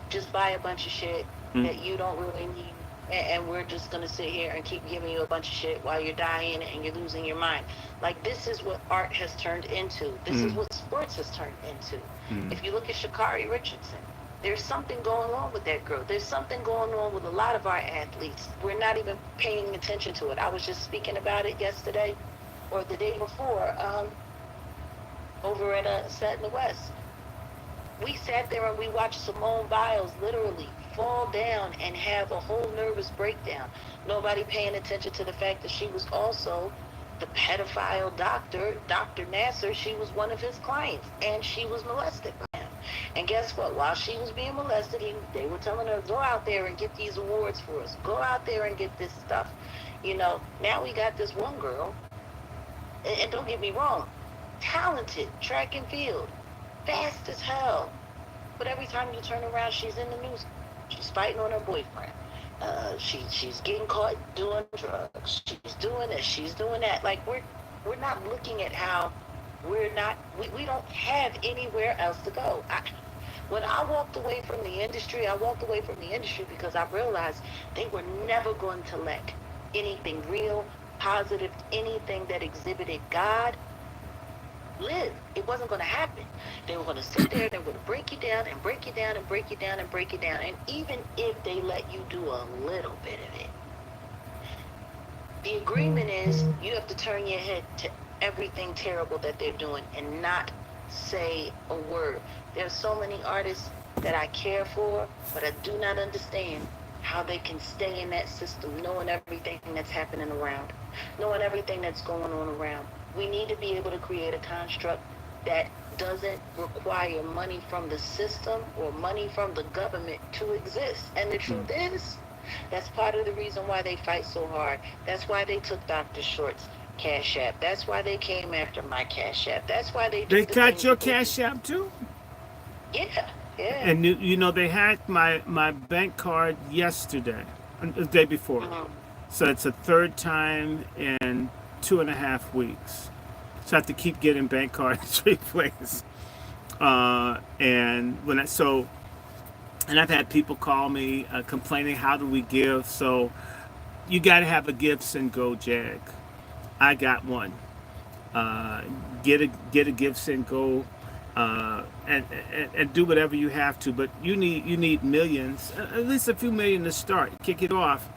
just buy a bunch of shit that you don't really need, and we're just going to sit here and keep giving you a bunch of shit while you're dying and you're losing your mind. Like, this is what art has turned into. This is what sports has turned into. If you look at Sha'Carri Richardson, there's something going on with that girl. There's something going on with a lot of our athletes. We're not even paying attention to it. I was just speaking about it yesterday or the day before over at Set in the West. We sat there and we watched Simone Biles literally fall down and have a whole nervous breakdown. Nobody paying attention to the fact that she was also the pedophile doctor, Dr. Nasser. She was one of his clients, and she was molested by him. And guess what? While she was being molested, they were telling her, go out there and get these awards for us. Go out there and get this stuff. Now we got this one girl, and don't get me wrong, talented, track and field, fast as hell. But every time you turn around, she's in the news. She's fighting on her boyfriend. She's getting caught doing drugs. She's doing this. She's doing that. Like, we're not looking at how we don't have anywhere else to go. When I walked away from the industry, because I realized they were never going to let anything real, positive, anything that exhibited God live. It wasn't going to happen. They were going to sit there, they were going to break you down and break you down and break you down and break you down. And even if they let you do a little bit of it, the agreement is you have to turn your head to everything terrible that they're doing and not say a word. There are so many artists that I care for, but I do not understand how they can stay in that system, knowing everything that's happening around, knowing everything that's going on around. We need to be able to create a construct that doesn't require money from the system or money from the government to exist. And the truth is, that's part of the reason why they fight so hard. That's why they took Dr. Short's Cash App. That's why they came after my Cash App. That's why they do They the got things your that they do. Cash App too? Yeah, yeah. And you know, they hacked my bank card yesterday, the day before. Mhm. So it's a third time in 2.5 weeks. So I have to keep getting bank cards replaced. And and I've had people call me complaining, how do we give? So you got to have a Give Send Go Jag. I got one. Get a Give Send Go, and do whatever you have to. But you need millions, at least a few million to start, kick it off.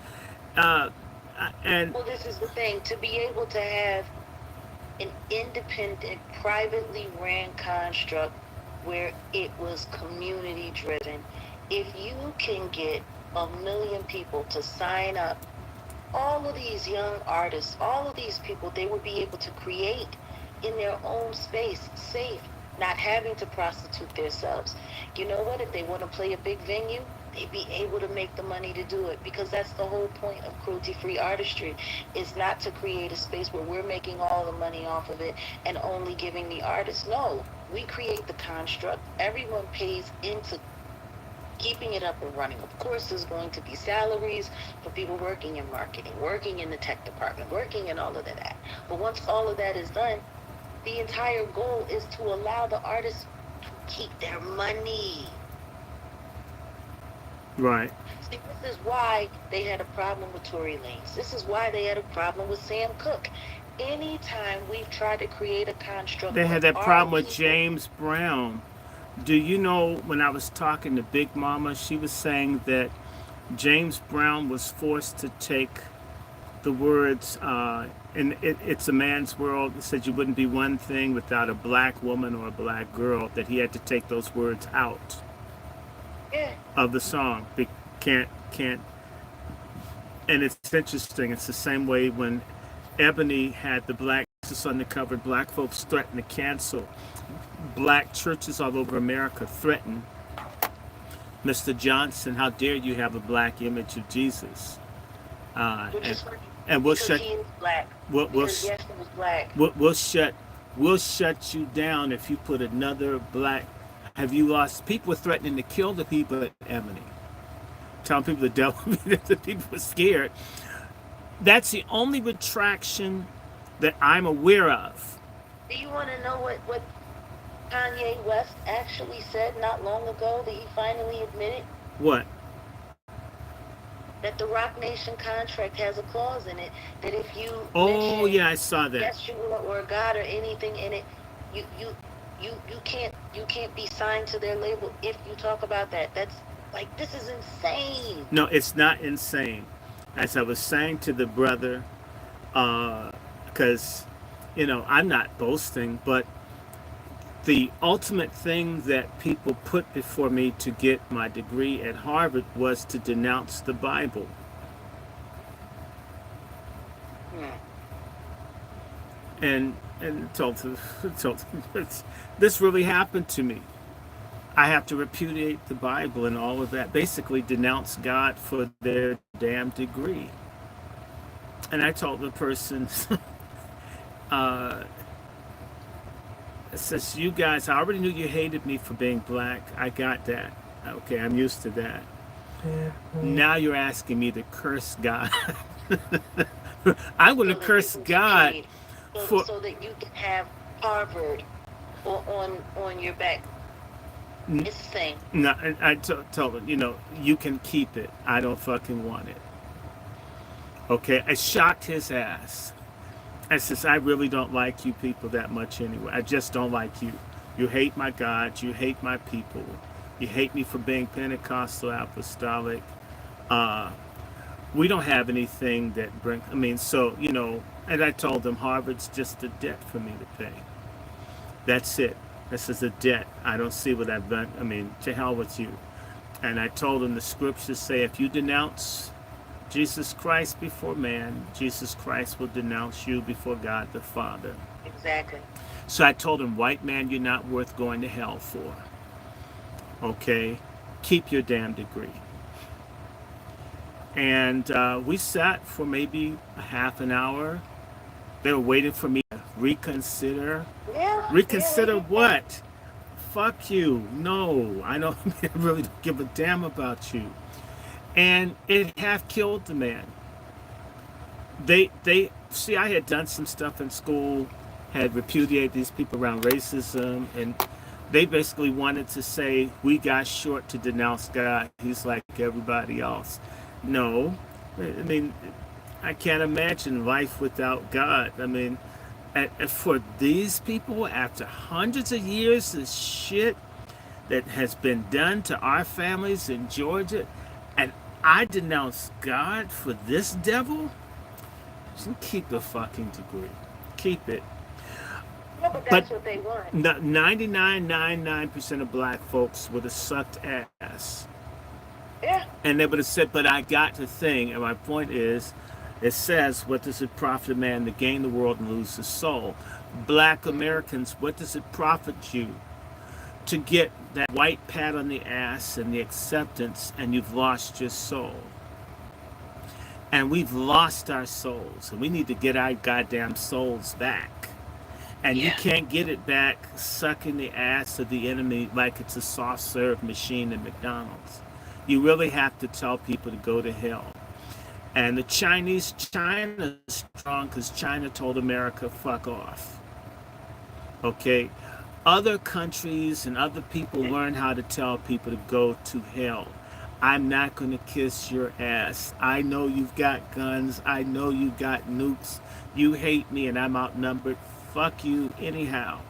And Well, this is the thing. To be able to have an independent, privately ran construct where it was community driven, if you can get 1 million people to sign up, all of these young artists, all of these people, they would be able to create in their own space, safe, not having to prostitute themselves. You know what? If they want to play a big venue, they'd be able to make the money to do it, because that's the whole point of cruelty-free artistry, is not to create a space where we're making all the money off of it and only giving the artist. No, we create the construct. Everyone pays into keeping it up and running. Of course, there's going to be salaries for people working in marketing, working in the tech department, working in all of that. But once all of that is done, the entire goal is to allow the artists to keep their money. right. See, this is why they had a problem with Tory Lanez. This is why they had a problem with Sam Cooke. Anytime we've tried to create a construct, They had that our problem with people- James Brown. Do you know, when I was talking to Big Mama, she was saying that James Brown was forced to take the words, and it's a man's world. It said you wouldn't be one thing without a black woman or a black girl, that he had to take those words out Yeah. of the song. Can't. And it's interesting. It's the same way when Ebony had the black Jesus on the cover. Black folks threatened to cancel. Black churches all over America threatened Mr. Johnson. How dare you have a black image of Jesus? Which is funny, And we'll because shut. he is black. We'll Because yes, he was black. We'll shut you down if you put another black. Have you lost? People were threatening to kill the people at Ebony. Telling people the devil. The people were scared. That's the only retraction that I'm aware of. Do you want to know what Kanye West actually said not long ago, that he finally admitted? What? That the Rock Nation contract has a clause in it that if you Oh mention yeah, I saw that. Yeshua or God or anything in it, you can't be signed to their label if you talk about that. That's like, this is insane. No, it's not insane. As I was saying to the brother, because, I'm not boasting, but the ultimate thing that people put before me to get my degree at Harvard was to denounce the Bible. And told this really happened to me. I have to repudiate the Bible and all of that. Basically denounce God for their damn degree. And I told the person, it says, you guys, I already knew you hated me for being black. I got that. Okay, I'm used to that. Now you're asking me to curse God. I'm going to So that curse you can God succeed, for... so that you can have Harvard on your back. It's the same. No, I told him, you can keep it. I don't fucking want it. Okay, I shocked his ass. I says, I really don't like you people that much anyway. I just don't like you. You hate my God. You hate my people. You hate me for being Pentecostal, apostolic. We don't have anything that and I told them Harvard's just a debt for me to pay. That's it. This is a debt. I don't see what I've done. To hell with you. And I told them the scriptures say, if you denounce Jesus Christ before man, Jesus Christ will denounce you before God the Father. Exactly. So I told him, white man, you're not worth going to hell for. Okay? Keep your damn degree. And we sat for maybe a half an hour. They were waiting for me to reconsider. Yeah. Reconsider what? Fuck you. No, I don't really give a damn about you. And it half killed the man. They see, I had done some stuff in school, had repudiated these people around racism, and they basically wanted to say, we got Short to denounce God. He's like everybody else. No. I mean, I can't imagine life without God. I mean, for these people, after hundreds of years of shit that has been done to our families in Georgia, and I denounce God for this devil? Just keep the fucking degree. Keep it. Yeah, but that's what they want. 99.99% of black folks would have sucked ass. Yeah. And they would have said, but I got the thing. And my point is, it says, what does it profit a man to gain the world and lose his soul? Black Americans, what does it profit you to get that white pat on the ass and the acceptance, and you've lost your soul? And we've lost our souls, and we need to get our goddamn souls back. And you can't get it back sucking the ass of the enemy like it's a soft serve machine at McDonald's. You really have to tell people to go to hell. And the China's strong because China told America, fuck off. Okay? Other countries and other people learn how to tell people to go to hell. I'm not going to kiss your ass. I know you've got guns. I know you got nukes. You hate me and I'm outnumbered. Fuck you anyhow.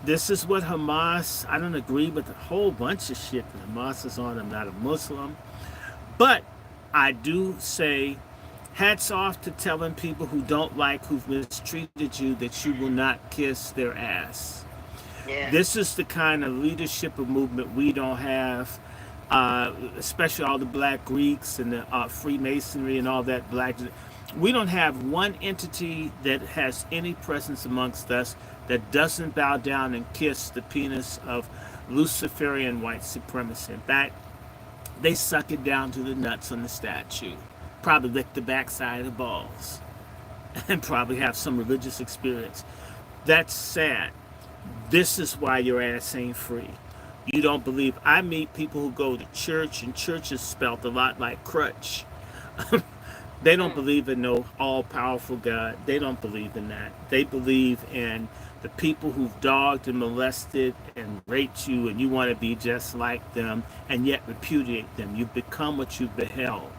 This is what Hamas, I don't agree with a whole bunch of shit that Hamas is on. I'm not a Muslim. But I do say, hats off to telling people who don't like, who've mistreated you, that you will not kiss their ass. Yeah. This is the kind of leadership or movement we don't have, especially all the black Greeks and the Freemasonry and all that black. We don't have one entity that has any presence amongst us that doesn't bow down and kiss the penis of Luciferian white supremacy. In fact, they suck it down to the nuts on the statue, probably lick the backside of the balls, and probably have some religious experience. That's sad. This is why your ass ain't free. You don't believe. I meet people who go to church, and church is spelled a lot like crutch. They don't believe in no all-powerful God. They don't believe in that. They believe in the people who've dogged and molested and raped you, and you want to be just like them, and yet repudiate them. You've become what you've beheld.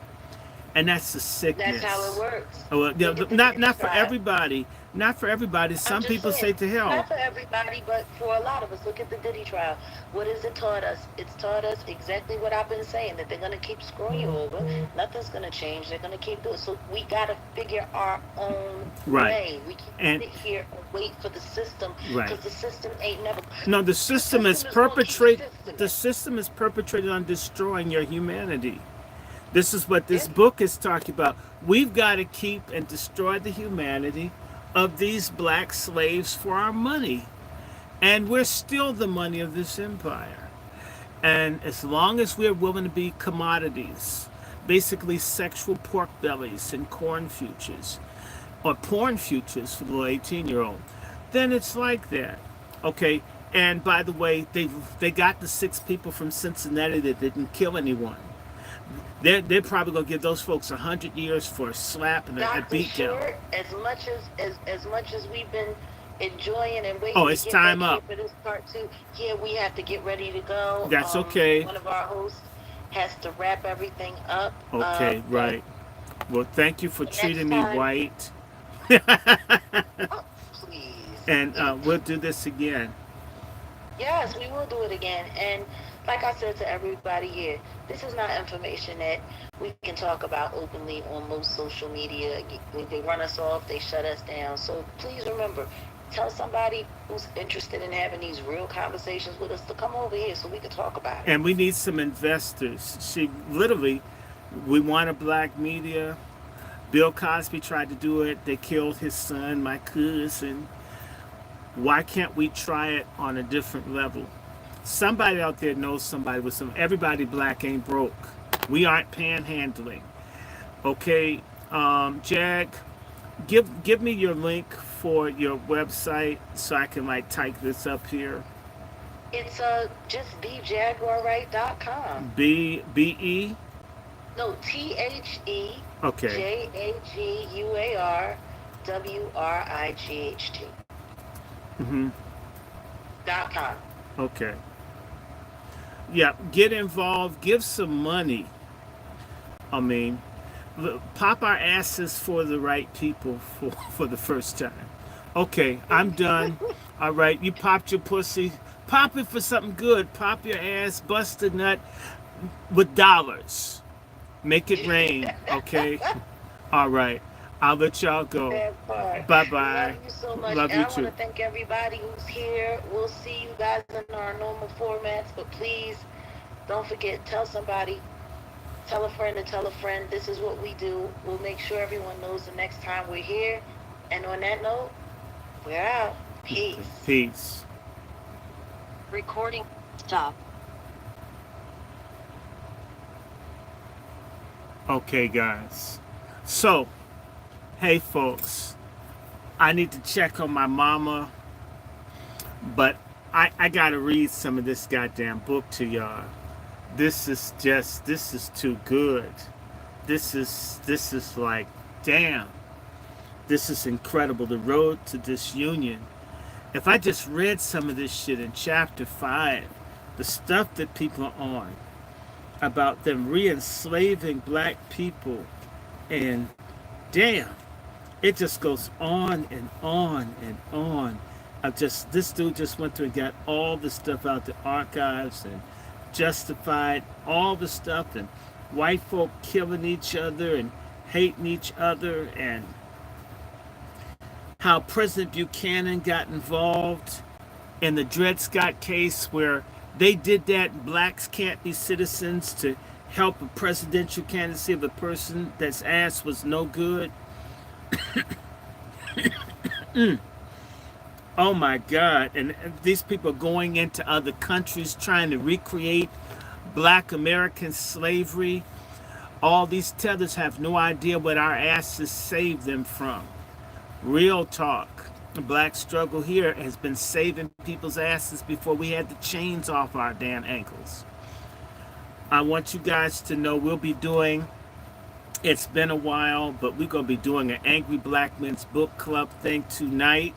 And that's the sickness. That's how it works. Well, yeah, not for everybody. Not for everybody. Some people say to hell. Not for everybody, but for a lot of us. Look at the Diddy trial. What has it taught us? It's taught us exactly what I've been saying, that they're going to keep screwing you over. Nothing's going to change. They're going to keep doing it. So we got to figure our own way. We can't sit here and wait for the system, because the system ain't never. No, the system is perpetrated. The system is perpetrated on destroying your humanity. This is what this book is talking about. We've got to keep and destroy the humanity of these black slaves for our money. And we're still the money of this empire. And as long as we're willing to be commodities, basically sexual pork bellies and corn futures, or porn futures for the little 18-year-old, then it's like that. Okay, and by the way, they got the 6 people from Cincinnati that didn't kill anyone. They're probably gonna give those folks 100 years for a slap and a beat down. As much as we've been enjoying and waiting. Oh, it's time up for this part 2. Yeah, we have to get ready to go. That's okay. One of our hosts has to wrap everything up. Okay, right. Well, thank you for treating me white. Oh, please. And we'll do this again. Yes, we will do it again. And like I said to everybody here, this is not information that we can talk about openly on most social media. They run us off, they shut us down. So please remember, tell somebody who's interested in having these real conversations with us to come over here so we can talk about it. And we need some investors. We want a black media. Bill Cosby tried to do it. They killed his son, my cousin. Why can't we try it on a different level? Somebody out there knows somebody with some. Everybody black ain't broke. We aren't panhandling. Okay, Jag, give me your link for your website so I can like type this up here. It's just thejaguarright.com. B-E? No, THE Okay. JAGUARWRIGHT. Mm-hmm. .com. Okay. Yeah, get involved. Give some money. I mean, pop our asses for the right people for the first time. Okay, I'm done. All right, you popped your pussy. Pop it for something good. Pop your ass, bust a nut with dollars. Make it rain, okay? All right, I'll let y'all go. Bye-bye. Love you so much. Love and you I want too. to thank everybody who's here. We'll see you guys in our normal formats, but please don't forget, tell somebody, tell a friend to tell a friend. This is what we do. We'll make sure everyone knows the next time we're here. And on that note, we're out. Peace. Peace. Recording. Stop. Okay, guys. So, hey, folks. I need to check on my mama, but I gotta read some of this goddamn book to y'all. This is too good. This is like, damn. This is incredible. The Road to Disunion. If I just read some of this shit in chapter 5, the stuff that people are on about them re-enslaving black people, and damn, it just goes on and on and on. This dude just went through and got all the stuff out the archives and justified all the stuff, and white folk killing each other and hating each other, and how President Buchanan got involved in the Dred Scott case, where they did that, blacks can't be citizens, to help a presidential candidacy of a person that's ass was no good. Oh my God. And these people are going into other countries trying to recreate black American slavery. All these tethers have no idea what our asses saved them from. Real talk. The black struggle here has been saving people's asses before we had the chains off our damn ankles. I want you guys to know we'll be doing, it's been a while, but we're going to be doing an Angry Black Men's Book Club thing tonight.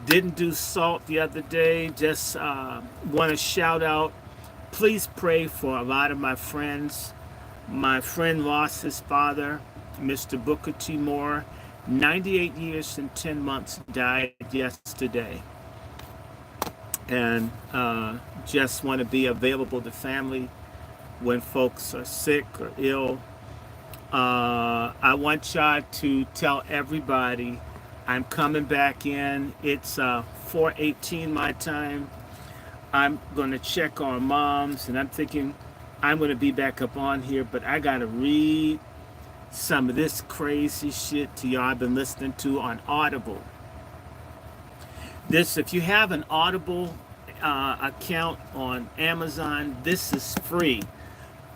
Didn't do Salt the other day. Just want to shout out, please pray for a lot of my friends. My friend lost his father, Mr. Booker T. Moore, 98 years and 10 months, died yesterday. And just want to be available to family when folks are sick or ill. I want y'all to tell everybody I'm coming back in. It's 4:18 my time. I'm going to check on moms, and I'm thinking I'm going to be back up on here, but I got to read some of this crazy shit to y'all I've been listening to on Audible. This, if you have an Audible account on Amazon, this is free.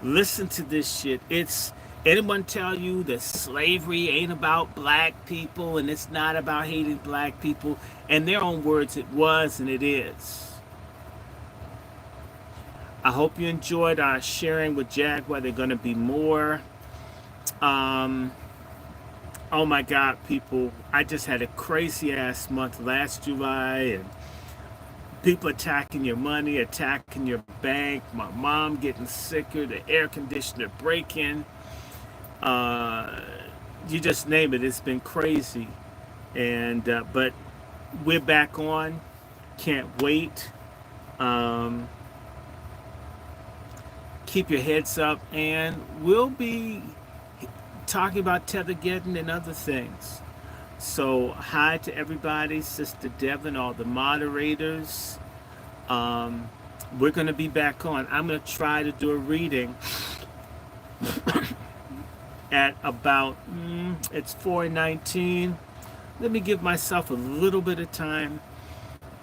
Listen to this shit. It's, anyone tell you that slavery ain't about black people and it's not about hating black people, in their own words, it was and it is. I hope you enjoyed our sharing with Jaguar. There are going to be more. Oh my God, people, I just had a crazy ass month last July, and people attacking your money, attacking your bank, my mom getting sicker, the air conditioner breaking, you just name it. It's been crazy. And but we're back on, can't wait. Keep your heads up, and we'll be talking about Tethergeddon and other things. So hi to everybody, Sister Devin, all the moderators. We're going to be back on. I'm going to try to do a reading at about, it's 4:19. let me give myself a little bit of time,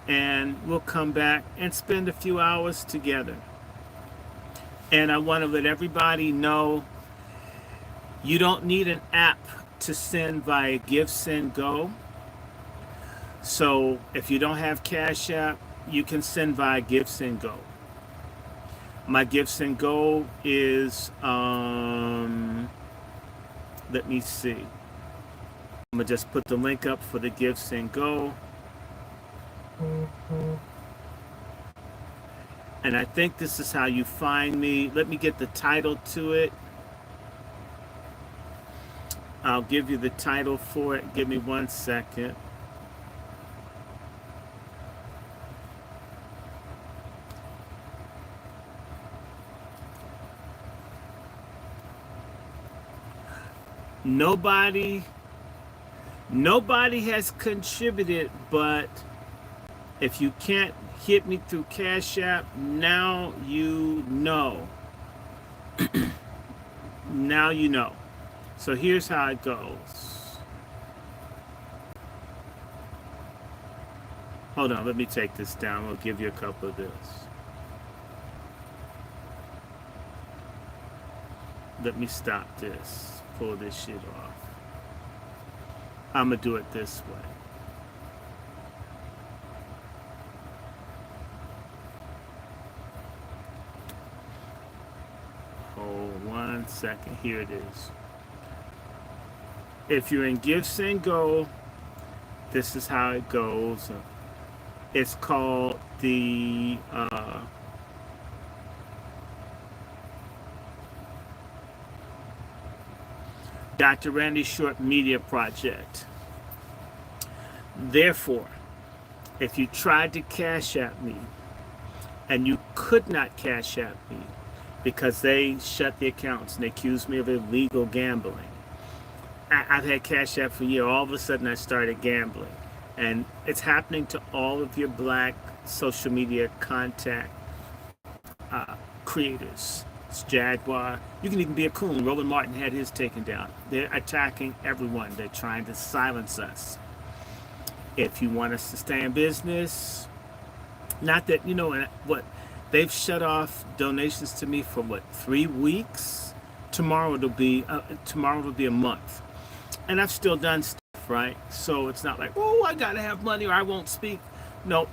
and we'll come back and spend a few hours together. And I want to let everybody know you don't need an app to send via Give, Send, Go. So if you don't have Cash App, you can send via Give, Send, Go. My Give, Send, Go is, let me see. I'm going to just put the link up for the Give, Send, Go. And I think this is how you find me. Let me get the title to it. I'll give you the title for it. Give me 1 second. Nobody has contributed, but if you can't hit me through Cash App, now you know. Now you know. So here's how it goes. Hold on, let me take this down. I'll give you a couple of this. Let me stop this. Pull this shit off. I'm gonna do it this way. Hold 1 second. Here it is. If you're in Give, Send, Go, this is how it goes. It's called the DrRandyShort Media Project. Therefore, if you tried to Cash App me and you could not Cash App me because they shut the accounts and they accused me of illegal gambling, I've had Cash App for a year. All of a sudden, I started gambling. And it's happening to all of your black social media contact creators. It's Jaguar. You can even be a coon. Roland Martin had his taken down. They're attacking everyone. They're trying to silence us. If you want us to stay in business, not that, you know what, they've shut off donations to me for what, 3 weeks? Tomorrow it'll be a month. And I've still done stuff, right? So it's not like, oh, I gotta have money or I won't speak. Nope.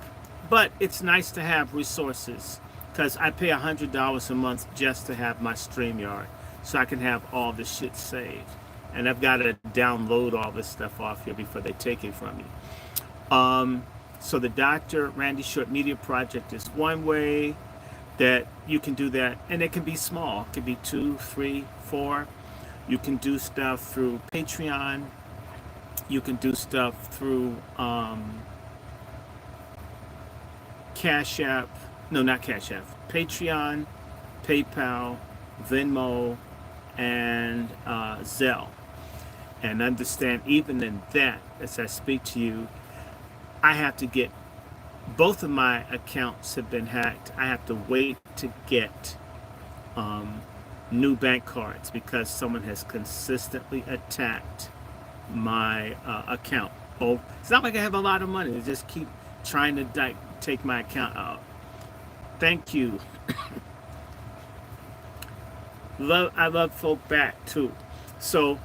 But it's nice to have resources, because I pay $100 a month just to have my StreamYard, so I can have all this shit saved. And I've got to download all this stuff off here before they take it from me. So the DrRandyShort Media Project is one way that you can do that, and it can be small. It can be 2, 3, 4. You can do stuff through Patreon. You can do stuff through Cash App. No, not Cash App. Patreon, PayPal, Venmo, and Zelle. And understand, even in that, as I speak to you, I have to get, both of my accounts have been hacked. I have to wait to get new bank cards because someone has consistently attacked my account. Oh, it's not like I have a lot of money. They just keep trying to take my account out. Thank you. I love folk back too. So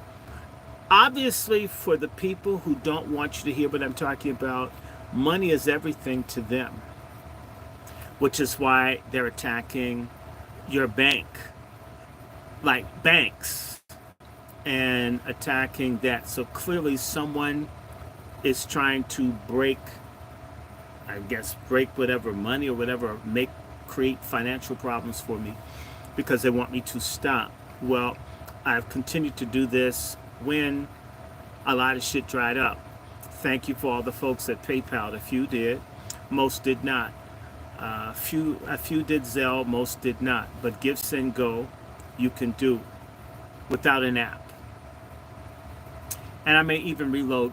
obviously, for the people who don't want you to hear what I'm talking about, money is everything to them, which is why they're attacking your bank, like banks, and attacking that. So clearly someone is trying to break whatever money or whatever, create financial problems for me because they want me to stop. Well, I've continued to do this when a lot of shit dried up. Thank you for all the folks that PayPal. A few did, most did not. A few did Zelle, most did not. But Give, Send, Go, you can do without an app. And I may even reload,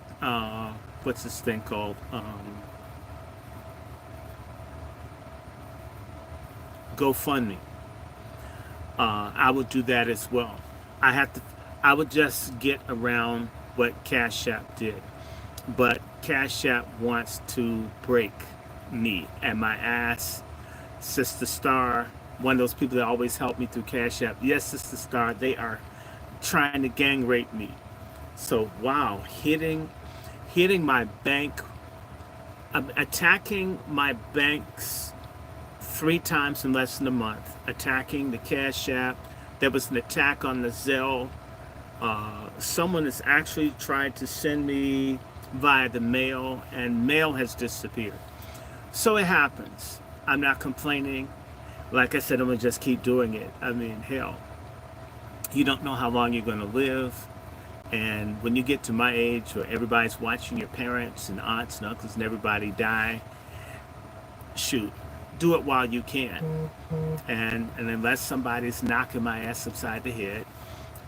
what's this thing called? GoFundMe. I would do that as well. I would just get around what Cash App did. but Cash App wants to break me and my ass. Sister Star, one of those people that always help me through Cash App. Yes, Sister Star, they are trying to gang rape me. So wow, hitting my bank, attacking my banks 3 times in less than a month, attacking the Cash App. There was an attack on the Zelle. Someone has actually tried to send me via the mail, and mail has disappeared. So it happens. I'm not complaining. Like I said, I'm gonna just keep doing it. I mean, hell, you don't know how long you're gonna live. And when you get to my age where everybody's watching your parents and aunts and uncles and everybody die, shoot, do it while you can. And unless somebody's knocking my ass upside the head,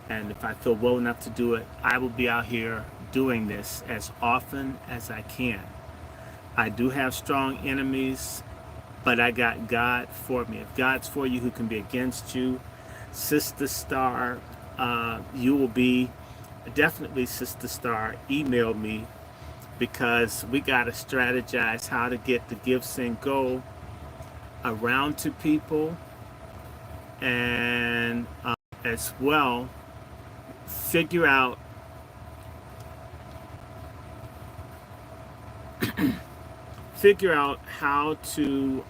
and if I feel well enough to do it, I will be out here doing this as often as I can. I do have strong enemies, but I got God for me. If God's for you, who can be against you? Sister Star, you will be definitely. Sister Star, email me, because we got to strategize how to get the Give, Send, Go around to people, and as well figure out how to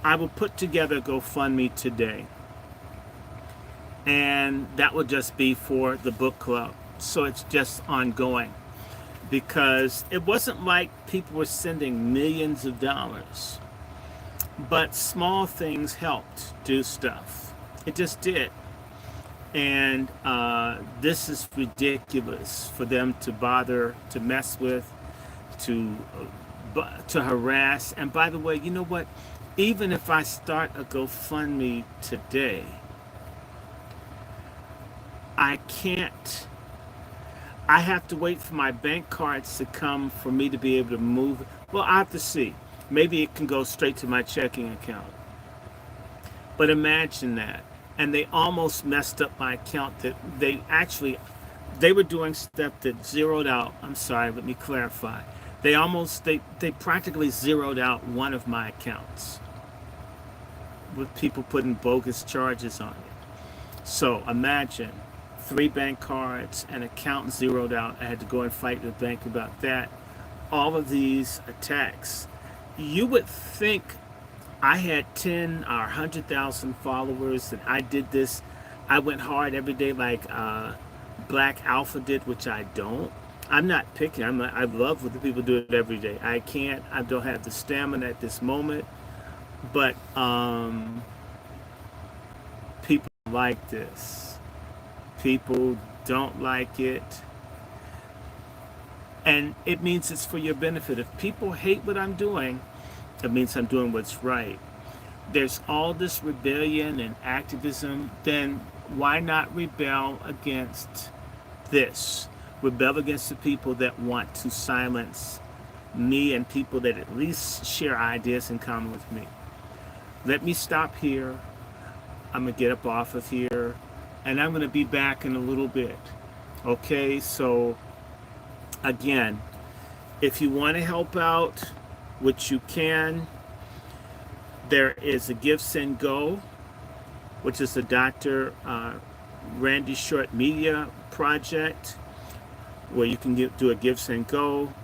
I will put together GoFundMe today, and that will just be for the book club, so it's just ongoing, because it wasn't like people were sending millions of dollars, but small things helped do stuff. It just did. And this is ridiculous for them to bother to mess with, to harass. And by the way, you know what? Even if I start a GoFundMe today, I can't. I have to wait for my bank cards to come for me to be able to move. Well, I have to see. Maybe it can go straight to my checking account. But imagine that. And they almost messed up my account. That they were doing stuff that zeroed out. I'm sorry, let me clarify. They practically zeroed out one of my accounts with people putting bogus charges on it. So imagine 3 bank cards, an account zeroed out. I had to go and fight the bank about that. All of these attacks. You would think I had 10 or 100,000 followers, and I did this. I went hard every day like Black Alpha did, which I don't. I'm not picking. I love what the people do it every day. I can't. I don't have the stamina at this moment. But people like this. People don't like it. And it means it's for your benefit. If people hate what I'm doing, it means I'm doing what's right. There's all this rebellion and activism, then why not rebel against this? Rebel against the people that want to silence me and people that at least share ideas in common with me. Let me stop here. I'm going to get up off of here, and I'm going to be back in a little bit. Okay, so again, if you want to help out, which you can, there is a Give, Send, Go, which is the Dr. Randy Short Media project, where you can do a Give, Send, Go.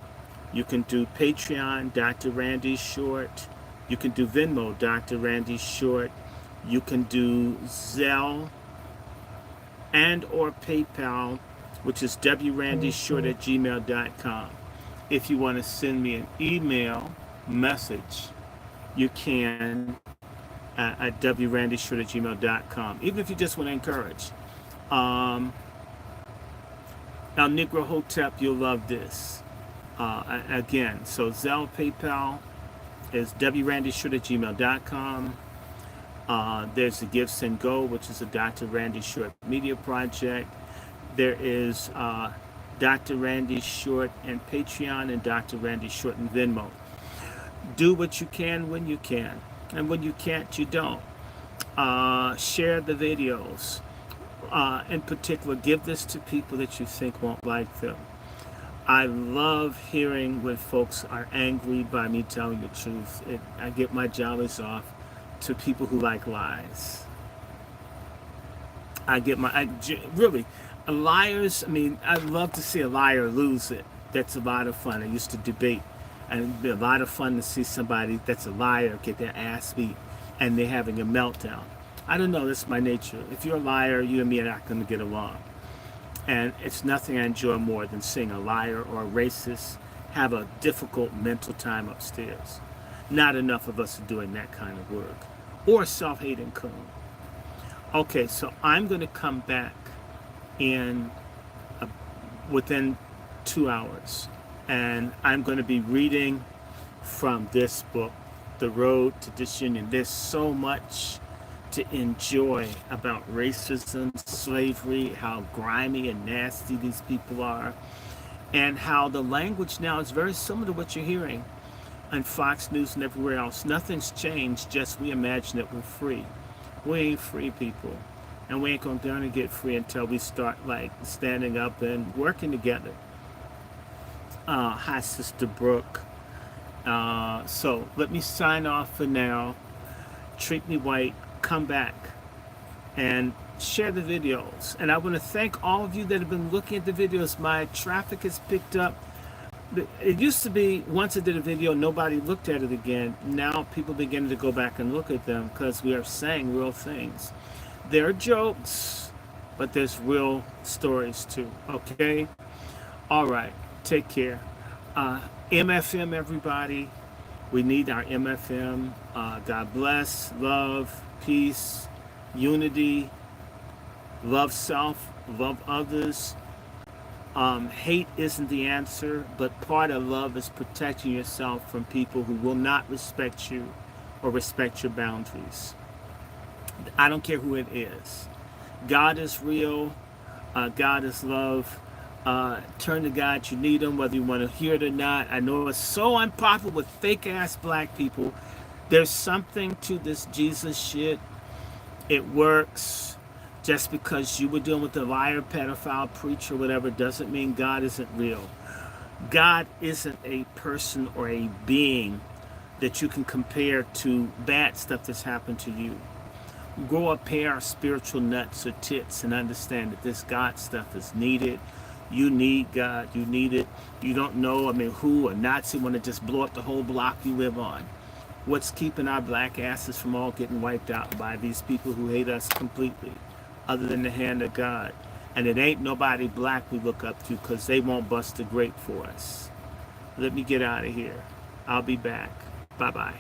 You can do Patreon, Dr. Randy Short. You can do Venmo, Dr. Randy Short. You can do Zelle and or PayPal, which is wrandyshort@gmail.com. If you want to send me an email message, you can at wrandyshort@gmail.com. Even if you just want to encourage. Now, Negro Hotep, you'll love this. Again, so Zelle, PayPal is wrandyshort@gmail.com. There's the Give, Send, Go, which is a Dr. Randy Short Media project. There is Dr. Randy Short and Patreon, and Dr. Randy Short and Venmo. Do what you can when you can, and when you can't, you don't. Share the videos. In particular, give this to people that you think won't like them. I love hearing when folks are angry by me telling the truth. I get my jollies off to people who like lies. Really, liars, I mean, I'd love to see a liar lose it. That's a lot of fun. I used to debate, and it'd be a lot of fun to see somebody that's a liar get their ass beat and they're having a meltdown. I don't know, that's my nature. If you're a liar, you and me are not going to get along. And it's nothing I enjoy more than seeing a liar or a racist have a difficult mental time upstairs. Not enough of us are doing that kind of work. Or a self-hating coon. Okay, so I'm going to come back in within 2 hours. And I'm going to be reading from this book, The Road to Disunion. There's so much to enjoy about racism, slavery, how grimy and nasty these people are, and how the language now is very similar to what you're hearing on Fox News and everywhere else. Nothing's changed, just we imagine that we're free. We ain't free, people, and we ain't gonna get free until we start like standing up and working together. Hi, Sister Brooke. So let me sign off for now. Treat me white. Come back and share the videos. And I want to thank all of you that have been looking at the videos. My traffic has picked up. It used to be once I did a video, nobody looked at it again. Now people begin to go back and look at them because we are saying real things. There are jokes, but there's real stories too. Okay? All right. Take care. MFM, everybody. We need our MFM. God bless, love, peace, unity, love self, love others. Hate isn't the answer, but part of love is protecting yourself from people who will not respect you or respect your boundaries. I don't care who it is. God is real. God is love. Turn to God, you need him, whether you want to hear it or not. I know it's so unpopular with fake ass black people. There's something to this Jesus shit. It works. Just because you were dealing with a liar, pedophile, preacher, whatever, doesn't mean God isn't real. God isn't a person or a being that you can compare to bad stuff that's happened to you. Grow a pair of spiritual nuts or tits and understand that this God stuff is needed. You need God. You need it. You don't know, who, a Nazi want to just blow up the whole block you live on. What's keeping our black asses from all getting wiped out by these people who hate us completely, other than the hand of God? And it ain't nobody black we look up to because they won't bust a grape for us. Let me get out of here. I'll be back. Bye-bye.